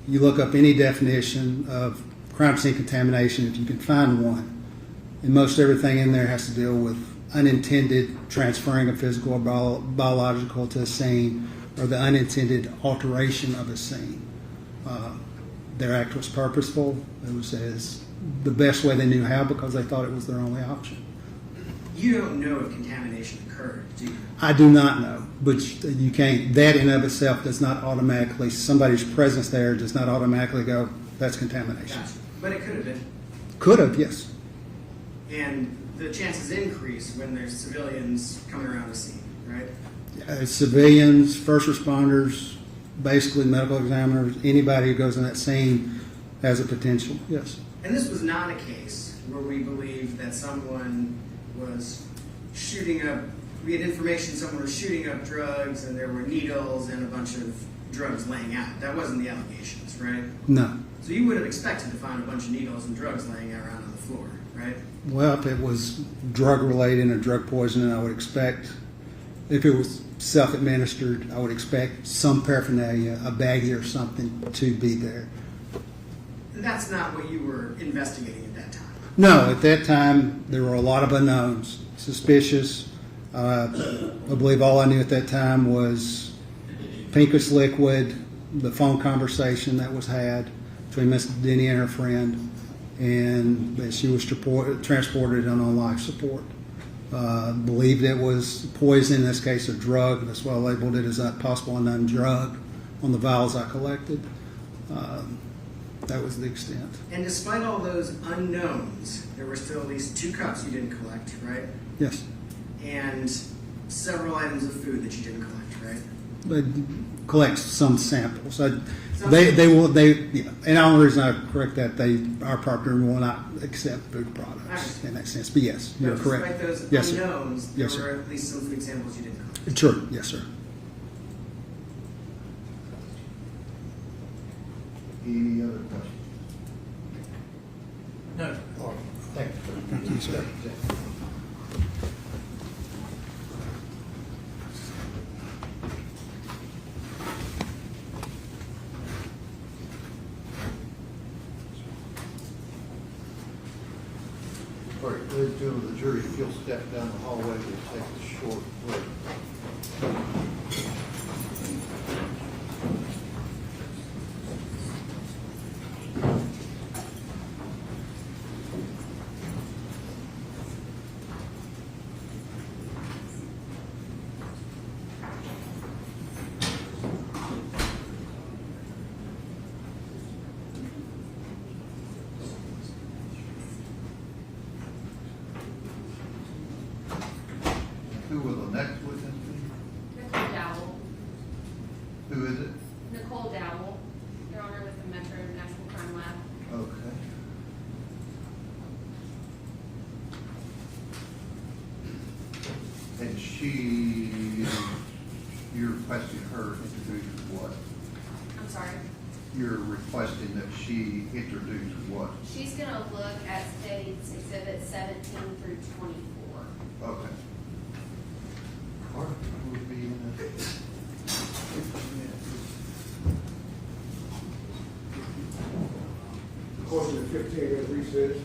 You look up any definition of crime scene contamination, if you can find one, and most everything in there has to deal with unintended transferring of physical or biological to a scene, or the unintended alteration of a scene. Their act was purposeful. It was as the best way they knew how because they thought it was their only option. You don't know if contamination occurred, do you? I do not know, but you can't. That in of itself does not automatically. Somebody's presence there does not automatically go. That's contamination. Gotcha. But it could have been. Could have, yes. And the chances increase when there's civilians coming around the scene, right? Civilians, first responders, basically medical examiners, anybody who goes in that scene has a potential. Yes. And this was not a case where we believe that someone was shooting up. We had information someone was shooting up drugs, and there were needles and a bunch of drugs laying out. That wasn't the allegations, right? No. So you would have expected to find a bunch of needles and drugs laying around on the floor, right? Well, if it was drug related or drug poisoning, I would expect. If it was self-administered, I would expect some paraphernalia, a baggie or something, to be there. And that's not what you were investigating at that time. No, at that time, there were a lot of unknowns, suspicious. I believe all I knew at that time was pinkish liquid, the phone conversation that was had between Miss Denny and her friend, and that she was transported on life support. Believed it was poison, in this case a drug. That's why I labeled it as a possible unknown drug on the vials I collected. That was the extent. And despite all those unknowns, there were still at least 2 cups you didn't collect, right? Yes. And several items of food that you didn't collect, right? They collect some samples. Yeah. And the only reason I correct that, our partner will not accept food products in that sense. But yes, you're But correct. Despite those Yes, sir. unknowns, there Yes, sir. were at least some food samples you didn't collect. Sure. Yes, sir. Any other questions? No. All right, thank you, sir. Thank you, sir. All right, ladies and gentlemen of the jury, if you'll step down the hallway, we'll take a short break. Who will the next witness be? Nicole Dowell. Who is it? Nicole Dowell, Your Honor, with the Metro National Crime Lab. Okay. And you're requesting her introduce what? I'm sorry. You're requesting that she introduce what? She's gonna look at states exhibit 17 through 24. Okay. All right, we'll be in a 15 minutes. Court is 15-minute recess.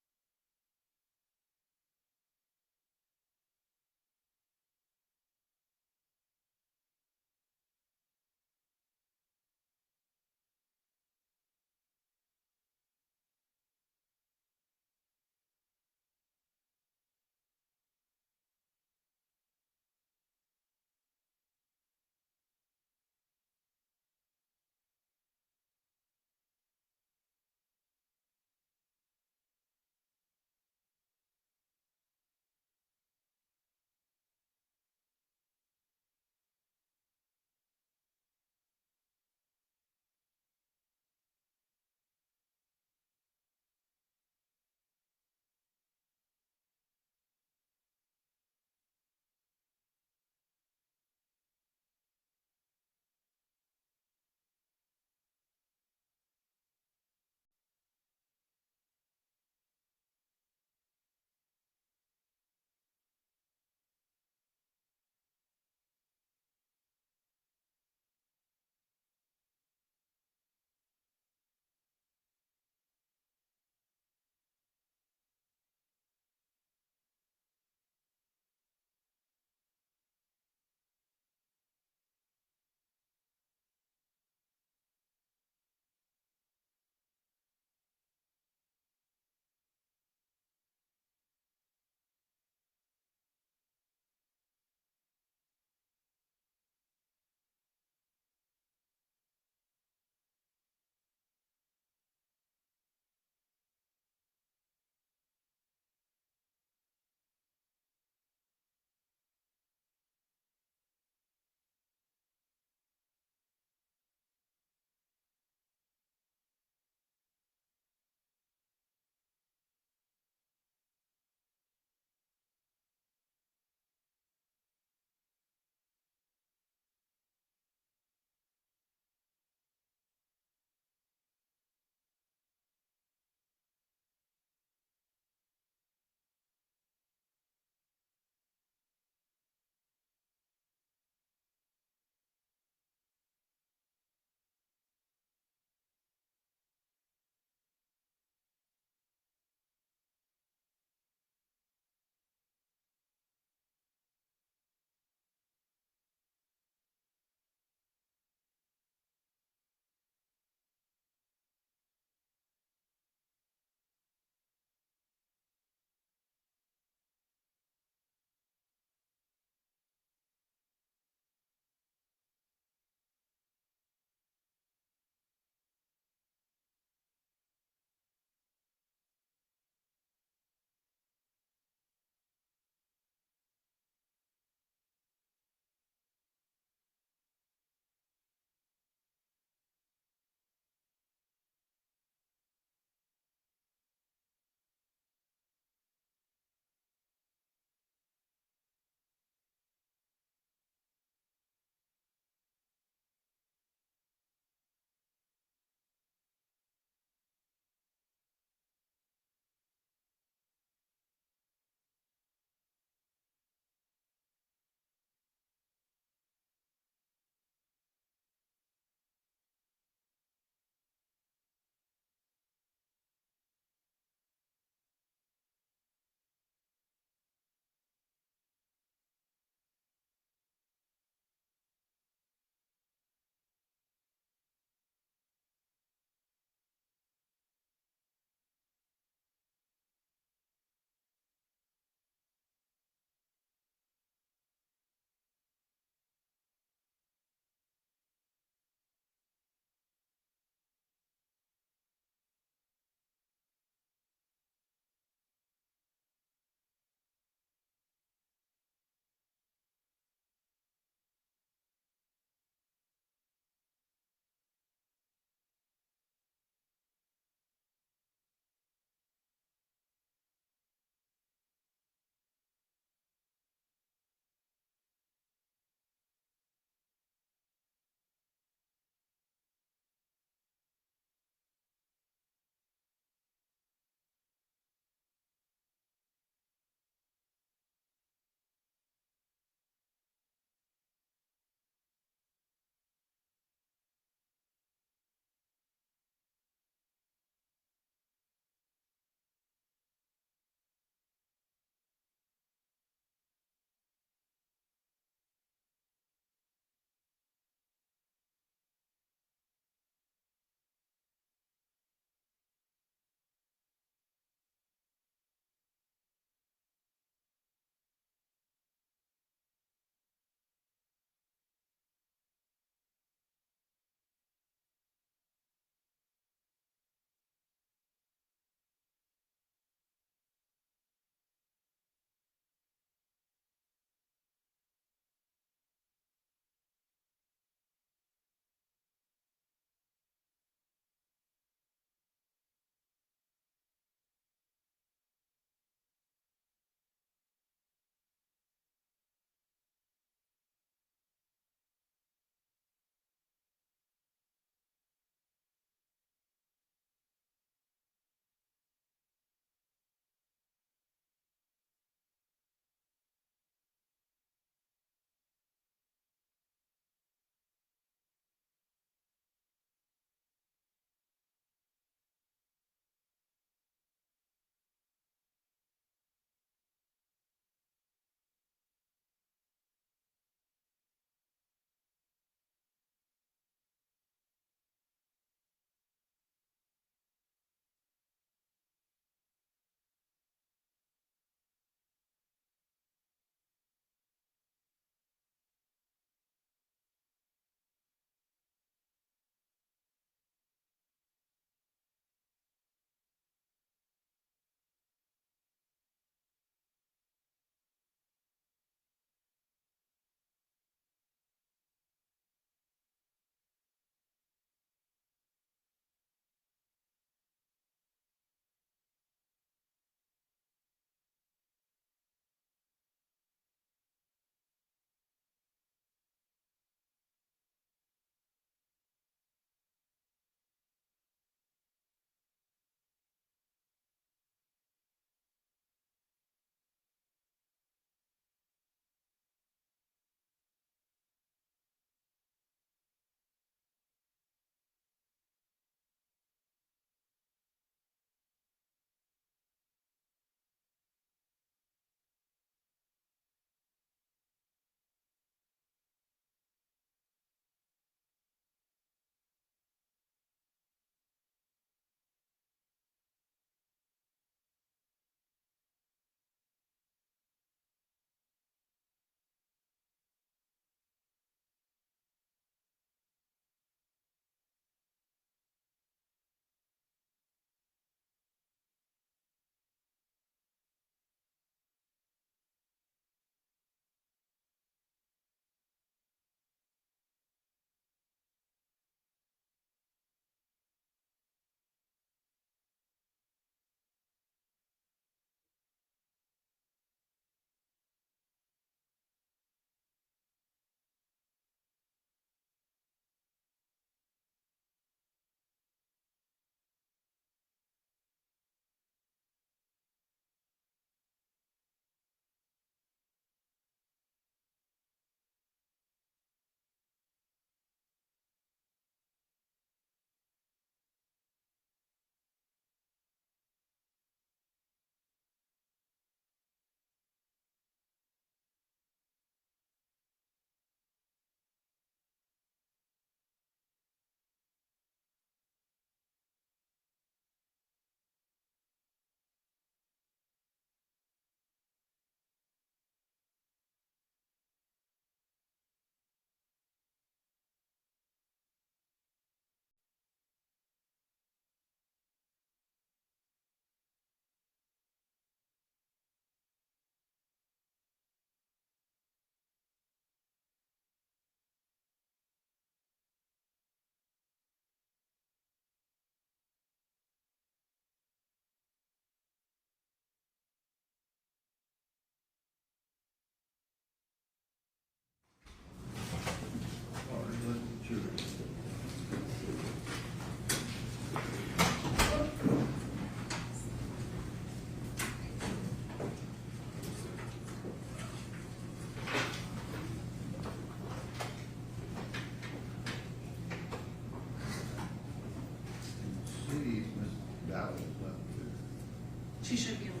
She should be able to.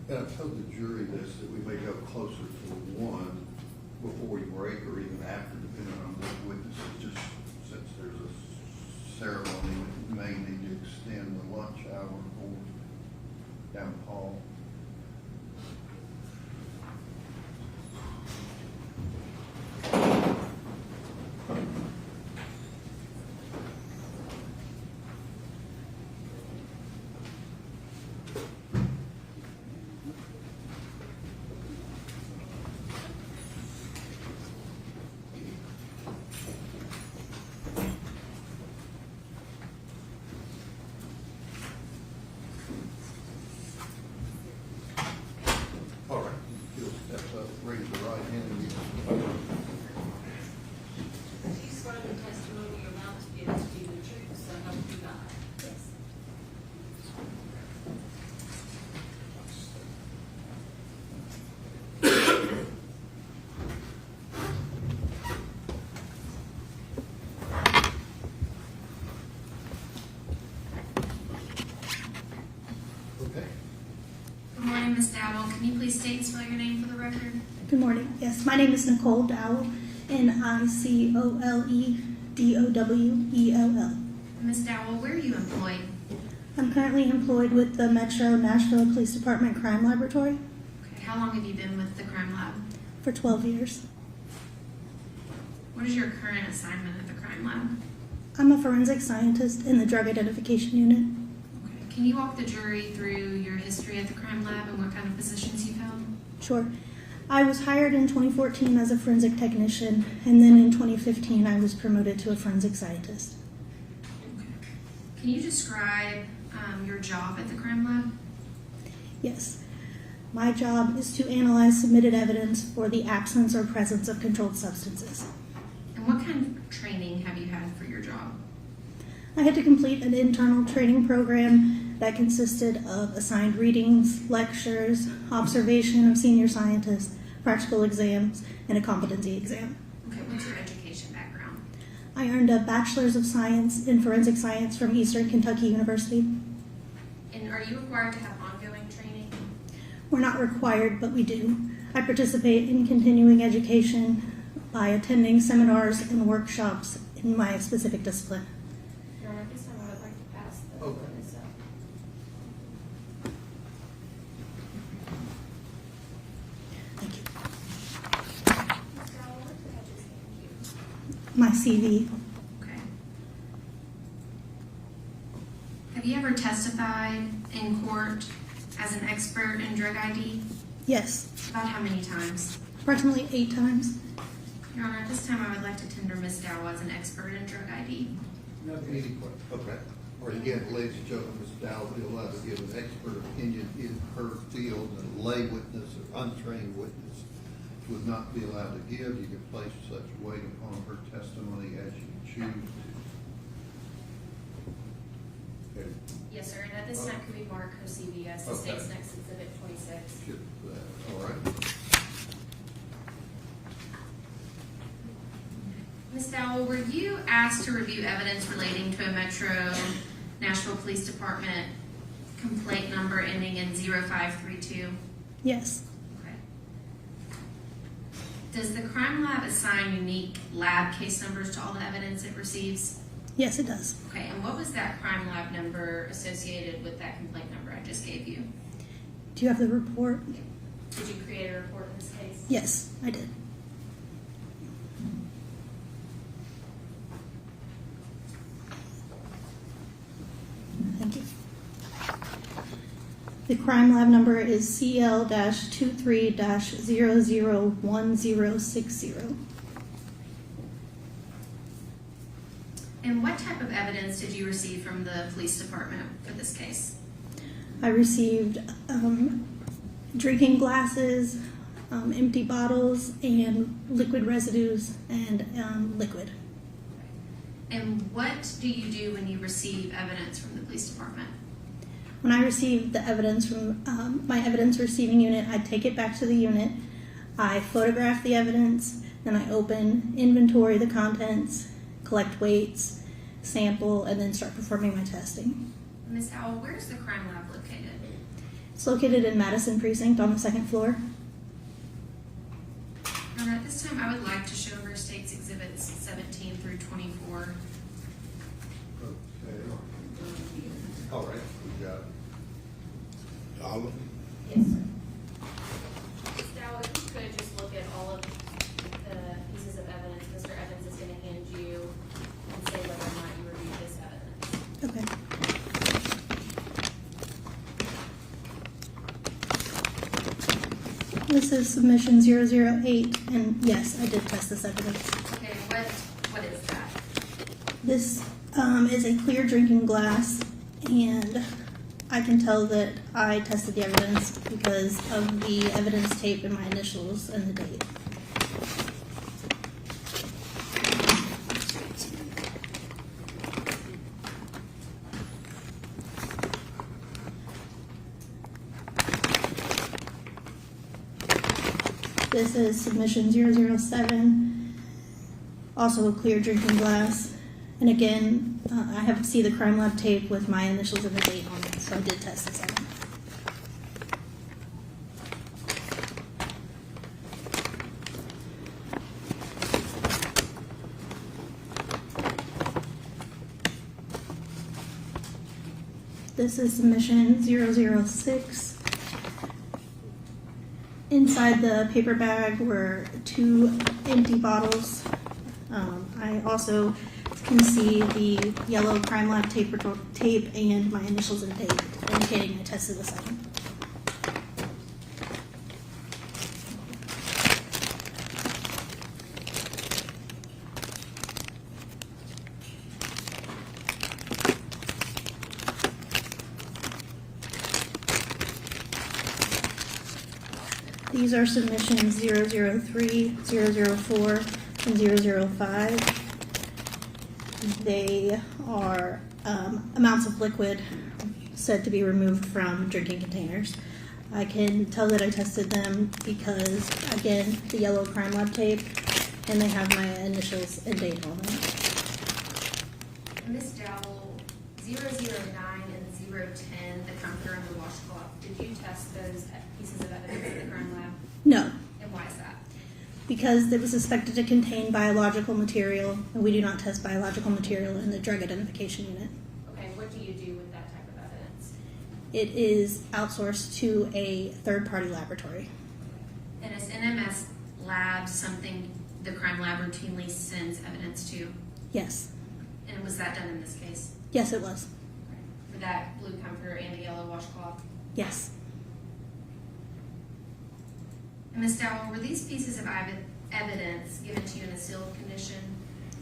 And I've told the jury this, that we may go closer to one before you break or even after, depending on the witnesses, just since there's a ceremony that may need to extend the lunch hour or down the hall. All right, you'll step up, raise your right hand and Do you swear the testimony you're about to give to be the truth, so help you God? Yes. Okay. Good morning, Ms. Dowell. Can you please state and spell your name for the record? Good morning. Yes, my name is Nicole Dowell, Nicoledowell. Ms. Dowell, where are you employed? I'm currently employed with the Metro Nashville Police Department Crime Laboratory Okay, how long have you been with the crime lab? for 12 years. What is your current assignment at the crime lab? I'm a forensic scientist in the Drug Identification Unit. Okay. Can you walk the jury through your history at the crime lab and what kind of positions you've held? Sure. I was hired in 2014 as a forensic technician, and then in 2015 I was promoted to a forensic scientist. Okay. Can you describe your job at the crime lab? Yes. My job is to analyze submitted evidence for the absence or presence of controlled substances. And what kind of training have you had for your job? I had to complete an internal training program that consisted of assigned readings, lectures, observation of senior scientists, practical exams, and a competency exam. Okay, what's your education background? I earned a Bachelor's of Science in Forensic Science from Eastern Kentucky University. And are you required to have ongoing training? We're not required, but we do. I participate in continuing education by attending seminars and workshops in my specific discipline. Your Honor, this time I would like to pass the Okay. witness up. Thank you. Ms. Dowell, what did I just hand you? My CV. Okay. Have you ever testified in court as an expert in drug ID? Yes, About how many times? approximately 8 times. Your Honor, at this time I would like to tender Ms. Dowell as an expert in drug ID. Any questions? Okay. Or again, ladies and gentlemen, Ms. Dow will be allowed to give an expert opinion in her field, and a lay witness or untrained witness would not be allowed to give. You can place such weight upon her testimony as you choose to. Okay. Yes, sir, and at this time, could we mark her CV as the Okay. state's next exhibit 26? Should, all right. Ms. Dowell, were you asked to review evidence relating to a Metro Nashville Police Department complaint number ending in 0532? Yes, Okay. Does the crime lab assign unique lab case numbers to all the evidence it receives? yes it does. Okay, and what was that crime lab number associated with that complaint number I just gave you? Do you have the report? Did you create a report in this case? Yes, I did. Thank you. The crime lab number is CL-23-001060. And what type of evidence did you receive from the police department for this case? I received drinking glasses, empty bottles, and liquid residues and liquid. And what do you do when you receive evidence from the police department? When I receive the evidence from my evidence receiving unit, I take it back to the unit. I photograph the evidence, then I open, inventory the contents, collect weights, sample, and then start performing my testing. Ms. Howell, where's the crime lab located? It's located in Madison Precinct on the second floor. And at this time, I would like to show her state's exhibits 17 through 24. Okay. All right, we got all of them. Yes, sir. Ms. Dow, if you could just look at all of the pieces of evidence Mr. Evans is going to hand you and say whether or not you reviewed this evidence. Okay. This is submission 008, and yes, I did test this evidence. Okay, what is that? This is a clear drinking glass, and I can tell that I tested the evidence because of the evidence tape and my initials and the date. This is submission 007, also a clear drinking glass. And again, I have to see the crime lab tape with my initials and the date on it, so I did test this evidence. This is submission 006. Inside the paper bag were 2 empty bottles. I also can see the yellow crime lab tape and my initials and date, indicating I tested this item. These are submissions 003, 004, and 005. They are amounts of liquid said to be removed from drinking containers. I can tell that I tested them because, again, the yellow crime lab tape, and they have my initials and date on them. Ms. Dowell, 009 and 010, the comforter and the washcloth, did you test those pieces of evidence in the crime lab? No, And why is that? because it was suspected to contain biological material, and we do not test biological material in the drug identification unit. Okay, what do you do with that type of evidence? It is outsourced to a third-party laboratory. And is NMS Labs something the crime lab routinely sends evidence to? Yes. And was that done in this case? Yes, it was. For that blue comforter and the yellow washcloth? Yes. And Ms. Dowell, were these pieces of evidence given to you in a sealed condition?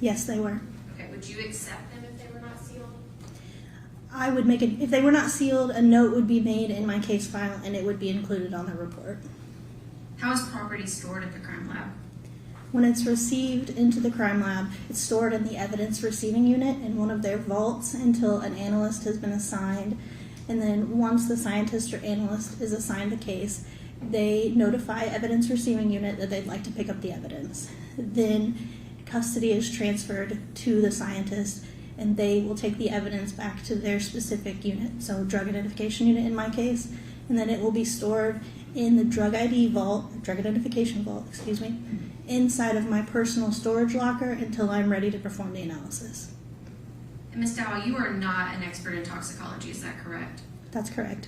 Yes, they were. Okay, would you accept them if they were not sealed? I would make it, if they were not sealed, a note would be made in my case file and it would be included on the report. How is property stored at the crime lab? When it's received into the crime lab, it's stored in the evidence receiving unit in one of their vaults until an analyst has been assigned. And then once the scientist or analyst is assigned the case, they notify evidence receiving unit that they'd like to pick up the evidence. Then custody is transferred to the scientist and they will take the evidence back to their specific unit, so drug identification unit in my case, and then it will be stored in the drug identification vault, inside of my personal storage locker until I'm ready to perform the analysis. And Ms. Dowell, you are not an expert in toxicology, is that correct? That's correct.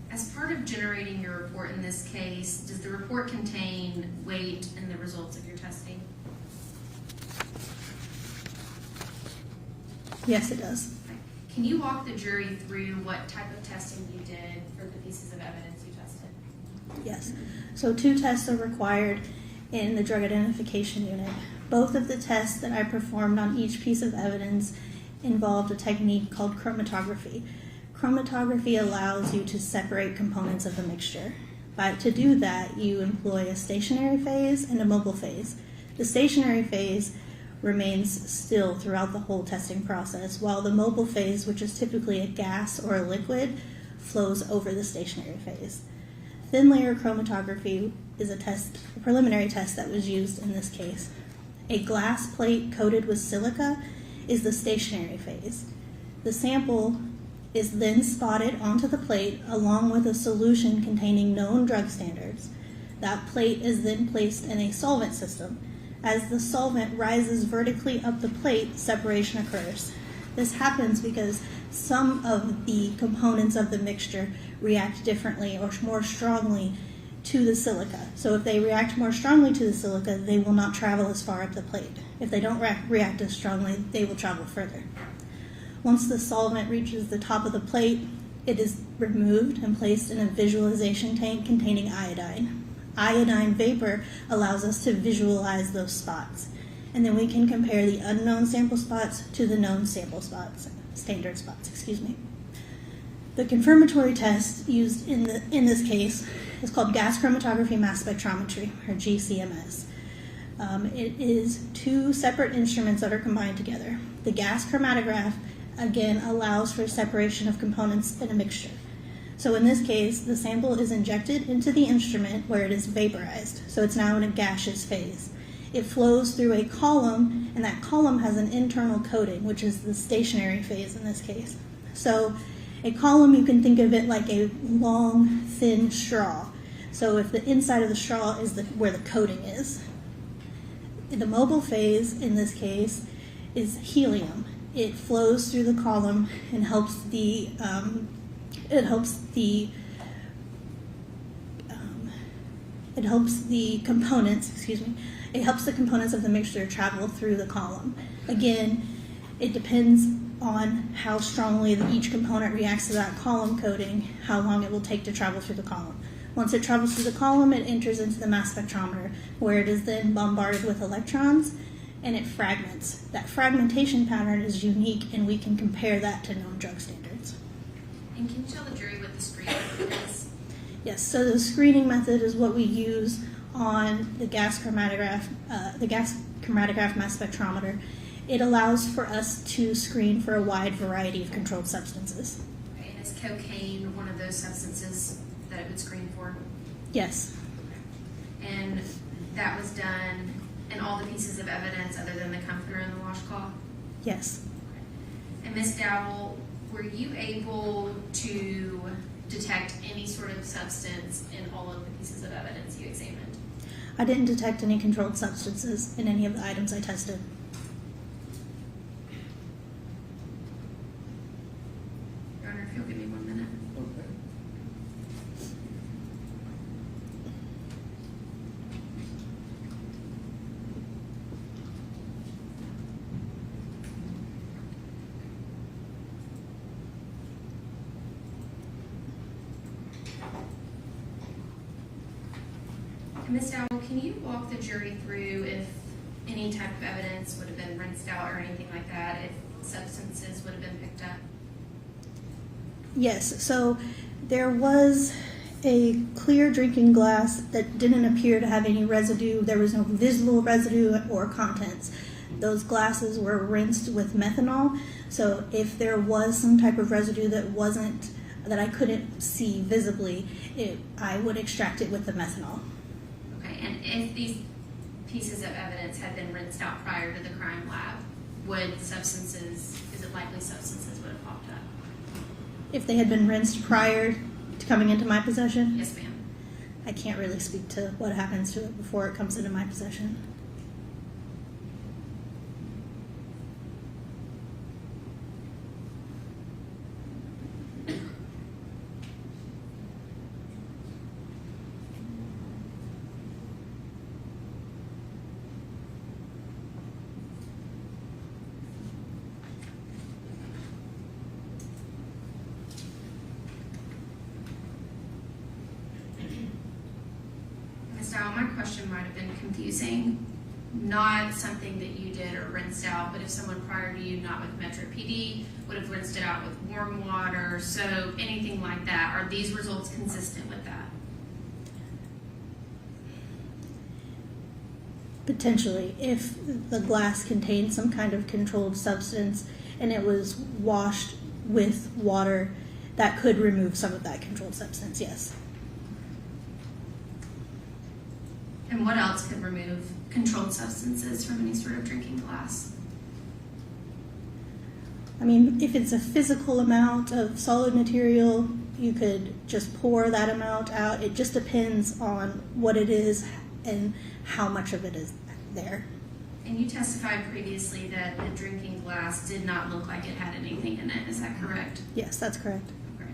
As part of generating your report in this case, does the report contain weight and the results of your testing? Yes, it does. Can you walk the jury through what type of testing you did for the pieces of evidence you tested? Yes. So 2 tests are required in the drug identification unit. Both of the tests that I performed on each piece of evidence involved a technique called chromatography. Chromatography allows you to separate components of a mixture. To do that, you employ a stationary phase and a mobile phase. The stationary phase remains still throughout the whole testing process, while the mobile phase, which is typically a gas or a liquid, flows over the stationary phase. Thin layer chromatography is a preliminary test that was used in this case. A glass plate coated with silica is the stationary phase. The sample is then spotted onto the plate along with a solution containing known drug standards. That plate is then placed in a solvent system. As the solvent rises vertically up the plate, separation occurs. This happens because some of the components of the mixture react differently or more strongly to the silica. So if they react more strongly to the silica, they will not travel as far up the plate. If they don't react as strongly, they will travel further. Once the solvent reaches the top of the plate, it is removed and placed in a visualization tank containing iodine. Iodine vapor allows us to visualize those spots, and then we can compare the unknown sample spots to the known sample spots, standard spots, The confirmatory test used in this case is called gas chromatography mass spectrometry, or GCMS. It is two separate instruments that are combined together. The gas chromatograph, again, allows for separation of components in a mixture. So in this case, the sample is injected into the instrument where it is vaporized, so it's now in a gaseous phase. It flows through a column, and that column has an internal coating, which is the stationary phase in this case. So a column, you can think of it like a long, thin straw. So if the inside of the straw is where the coating is. The mobile phase in this case is helium. It flows through the column and helps the components of the mixture travel through the column. Again, it depends on how strongly each component reacts to that column coating, how long it will take to travel through the column. Once it travels through the column, it enters into the mass spectrometer, where it is then bombarded with electrons, and it fragments. That fragmentation pattern is unique, and we can compare that to known drug standards. And can you tell the jury what the screening method is? Yes, so the screening method is what we use on the gas chromatograph mass spectrometer. It allows for us to screen for a wide variety of controlled substances. Okay, and is cocaine one of those substances that it would screen for? Yes. And that was done in all the pieces of evidence other than the comforter and the washcloth? Yes. And Ms. Dowell, were you able to detect any sort of substance in all of the pieces of evidence you examined? I didn't detect any controlled substances in any of the items I tested. Your Honor, if you'll give me 1 minute. Okay. Ms. Dowell, can you walk the jury through if any type of evidence would have been rinsed out or anything like that, if substances would have been picked up? Yes, so there was a clear drinking glass that didn't appear to have any residue. There was no visible residue or contents. Those glasses were rinsed with methanol, so if there was some type of residue that I couldn't see visibly, I would extract it with the methanol. Okay, and if these pieces of evidence had been rinsed out prior to the crime lab, is it likely substances would have popped up? If they had been rinsed prior to coming into my possession? Yes, ma'am. I can't really speak to what happens to it before it comes into my possession. Ms. Dowell, my question might have been confusing. Not something that you did or rinsed out, but if someone prior to you, not with Metro PD, would have rinsed it out with warm water, soap, anything like that, are these results consistent with that? Potentially, if the glass contained some kind of controlled substance and it was washed with water, that could remove some of that controlled substance, yes. And what else could remove controlled substances from any sort of drinking glass? I mean, if it's a physical amount of solid material, you could just pour that amount out. It just depends on what it is and how much of it is there. And you testified previously that the drinking glass did not look like it had anything in it. Is that correct? Yes, that's correct. Okay.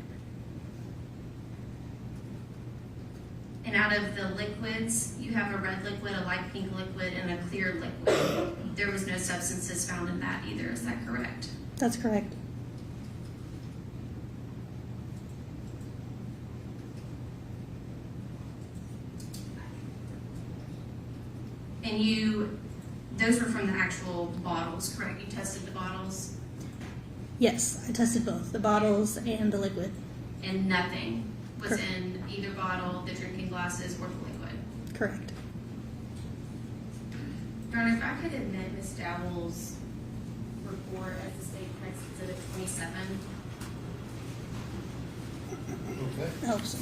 And out of the liquids, you have a red liquid, a light pink liquid, and a clear liquid. There was no substances found in that either. Is that correct? That's correct. And those were from the actual bottles, correct? You tested the bottles? Yes, I tested both the bottles and the liquid. And nothing was Correct. in either bottle, the drinking glasses, or the liquid? Correct. Your Honor, if I could admit Ms. Dowell's report as the state next exhibit 27. Okay. Oh, so-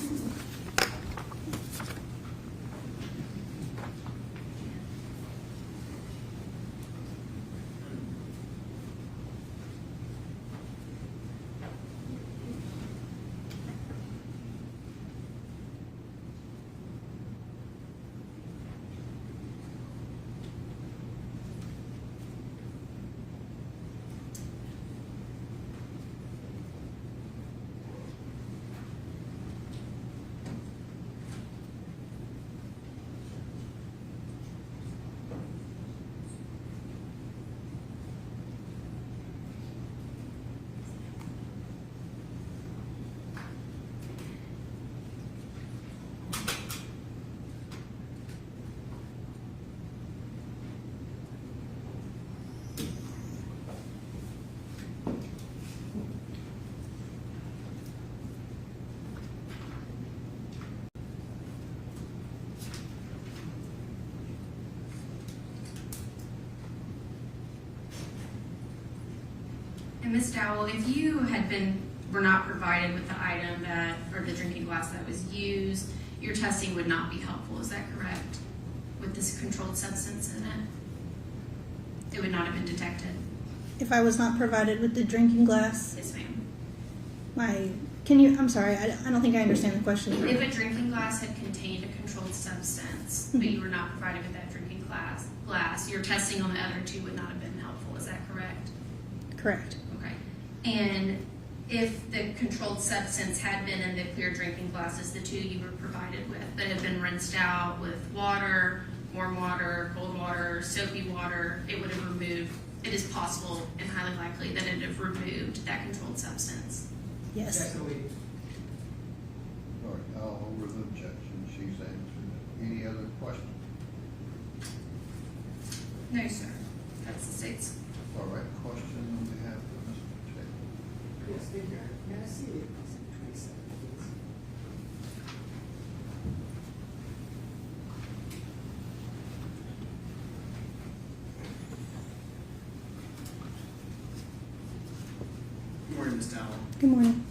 And Ms. Dowell, if you were not provided with the item or the drinking glass that was used, your testing would not be helpful, is that correct? With this controlled substance in it? It would not have been detected? If I was not provided with the drinking glass, Yes, ma'am. I'm sorry, I don't think I understand the question. If a drinking glass had contained a controlled substance, but you were not provided with that drinking glass, your testing on the other two would not have been helpful, is that correct? Correct. Okay. And if the controlled substance had been in the clear drinking glasses, the two you were provided with, that had been rinsed out with water, warm water, cold water, soapy water, it would have removed, it is possible and highly likely that it would have removed that controlled substance. Yes. Definitely. All right, I'll over the objection. She's answered it. Any other questions? No, sir. That's the state's. All right, question on behalf of Mr. Taylor. Yes, thank you. May I see it? 27, please. Good morning, Ms. Dowell. Good morning.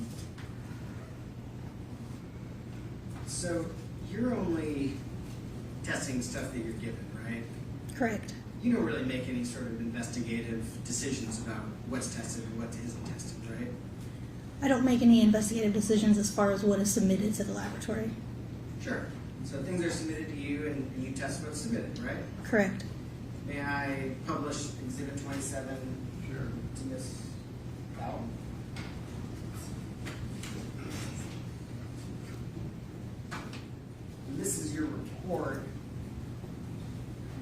So you're only testing stuff that you're given, right? Correct. You don't really make any sort of investigative decisions about what's tested and what isn't tested, right? I don't make any investigative decisions as far as what is submitted to the laboratory. Sure. So things are submitted to you and you test what's submitted, right? Correct. May I publish Exhibit 27 Sure. to Ms. Dowell? And this is your report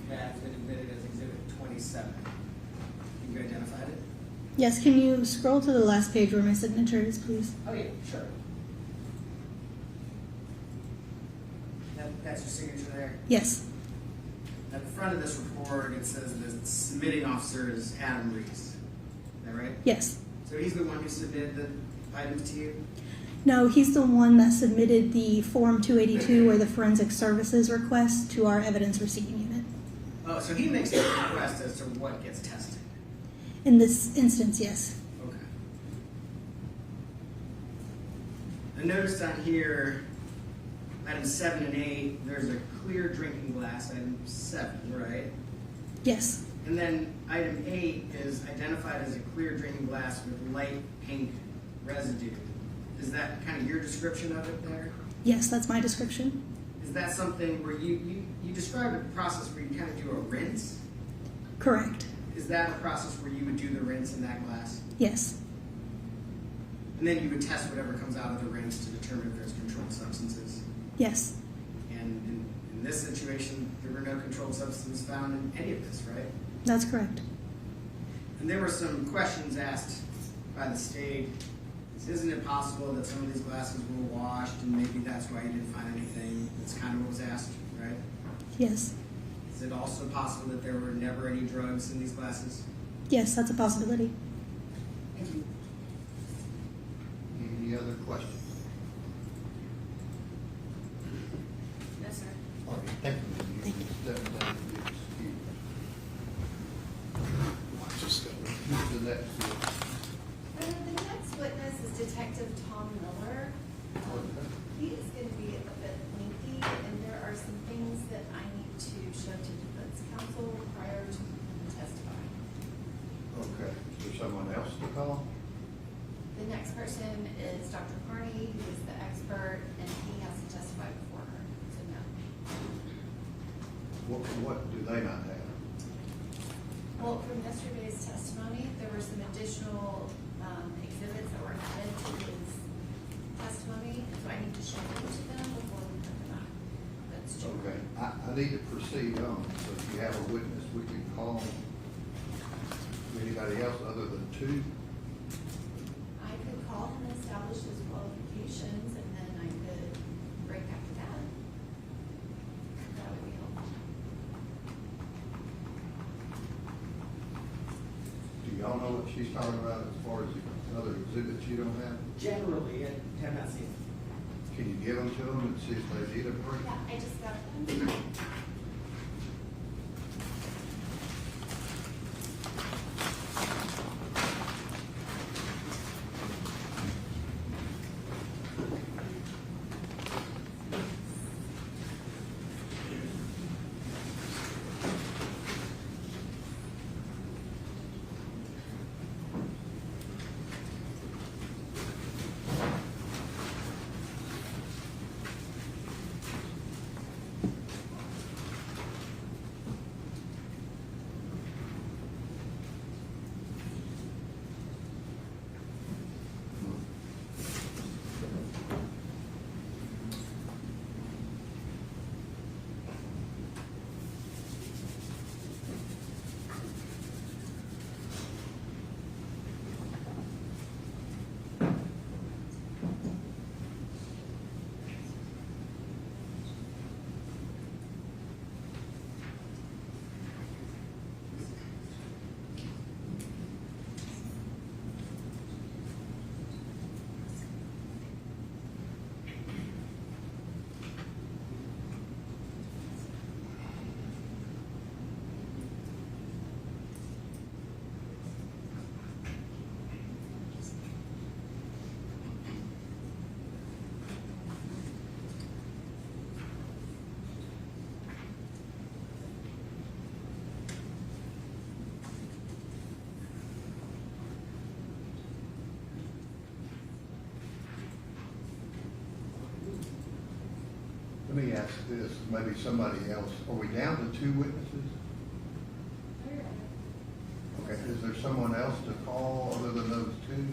that's been admitted as Exhibit 27. Have you identified it? Yes, can you scroll to the last page where my signature is, please? Oh, yeah, sure. That's your signature there? Yes. At the front of this report, it says the submitting officer is Adam Reese. Is that right? Yes. So he's the one who submitted the items to you? No, he's the one that submitted the Form 282 or the Forensic Services request to our evidence receiving unit. Oh, so he makes the request as to what gets tested. In this instance, yes. Okay. I noticed on here, items 7 and 8, there's a clear drinking glass, item 7, right? Yes. And then item 8 is identified as a clear drinking glass with light pink residue. Is that kind of your description of it there? Yes, that's my description. Is that something where you described a process where you kind of do a rinse? Correct. Is that a process where you would do the rinse in that glass? Yes. And then you would test whatever comes out of the rinse to determine if there's controlled substances? Yes. And in this situation, there were no controlled substances found in any of this, right? That's correct. And there were some questions asked by the state. Isn't it possible that some of these glasses were washed and maybe that's why you didn't find anything? That's kind of what was asked, right? Yes. Is it also possible that there were never any drugs in these glasses? Yes, that's a possibility. Thank you. Any other questions? No, sir. All right, thank you. Thank you. Step down to the excuse. Who's the next witness? The next witness is Detective Tom Miller. He is going to be a bit lengthy, and there are some things that I need to show to defense counsel prior to testifying. Okay, is there someone else to call? The next person is Dr. Carney, who is the expert, and he has to testify before her, so no. What do they not have? Well, from yesterday's testimony, there were some additional exhibits that were added to his testimony, so I need to show them to them before we put them out. That's true. Okay, I need to proceed on, so if you have a witness, we can call anybody else other than two. I could call and establish his qualifications, and then I could break after that. That would be helpful. Do y'all know what she's talking about as far as the other exhibits you don't have? Generally, I have not seen it. Can you give them to them and see if they need a break? Yeah, I just got them. Let me ask this, maybe somebody else, are we down to two witnesses? Okay, is there someone else to call other than those two?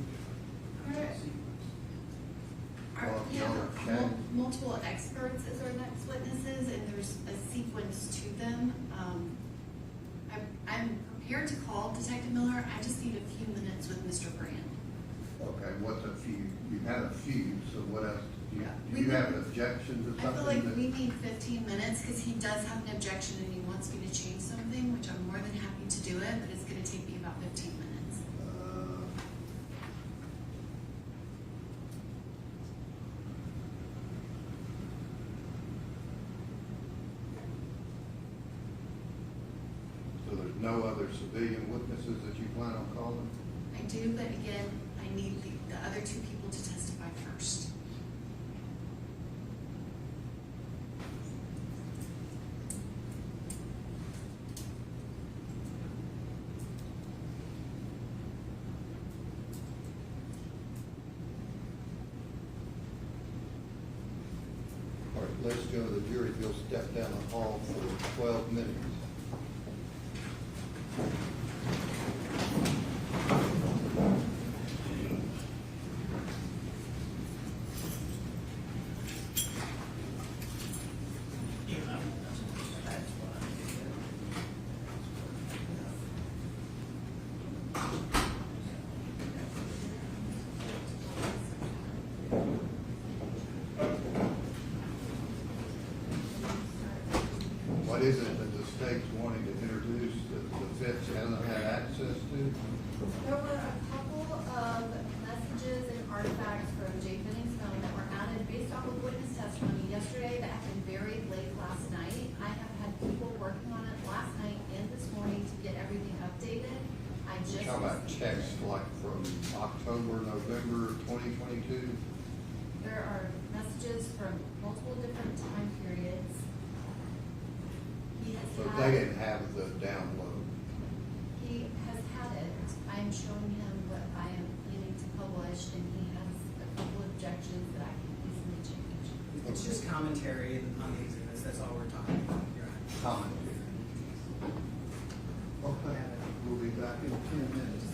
We have multiple experts as our next witnesses, and there's a sequence to them. I'm prepared to call Detective Miller. I just need a few minutes with Mr. Brand. Okay, what's a few? You had a few, so what else? Do We you have could- an objection to I something? feel like that- we need 15 minutes because he does have an objection and he wants me to change something, which I'm more than happy to do it, but it's going to take me about 15 minutes. no other civilian witnesses that you plan on calling? I do, but again, I need the other two people to testify first. All right, let's go to the jury. If you'll step down the hall for 12 minutes. What is it that the state's wanting to introduce that the feds hasn't had access to? There were a couple of messages and artifacts from Jay Finning's phone that were added based off of witness testimony yesterday that have been buried late last night. I have had people working on it last night and this morning to get everything updated. I just. How about texts like from October, November 2022? There are messages from multiple different time periods. He has So had. they didn't have the download. He has had it. I am showing him what I am planning to publish, and he has a couple objections that I can easily change. It's just commentary on the exhibits, that's all we're talking about. You're right. Commentary. Okay, we'll be back in 10 minutes.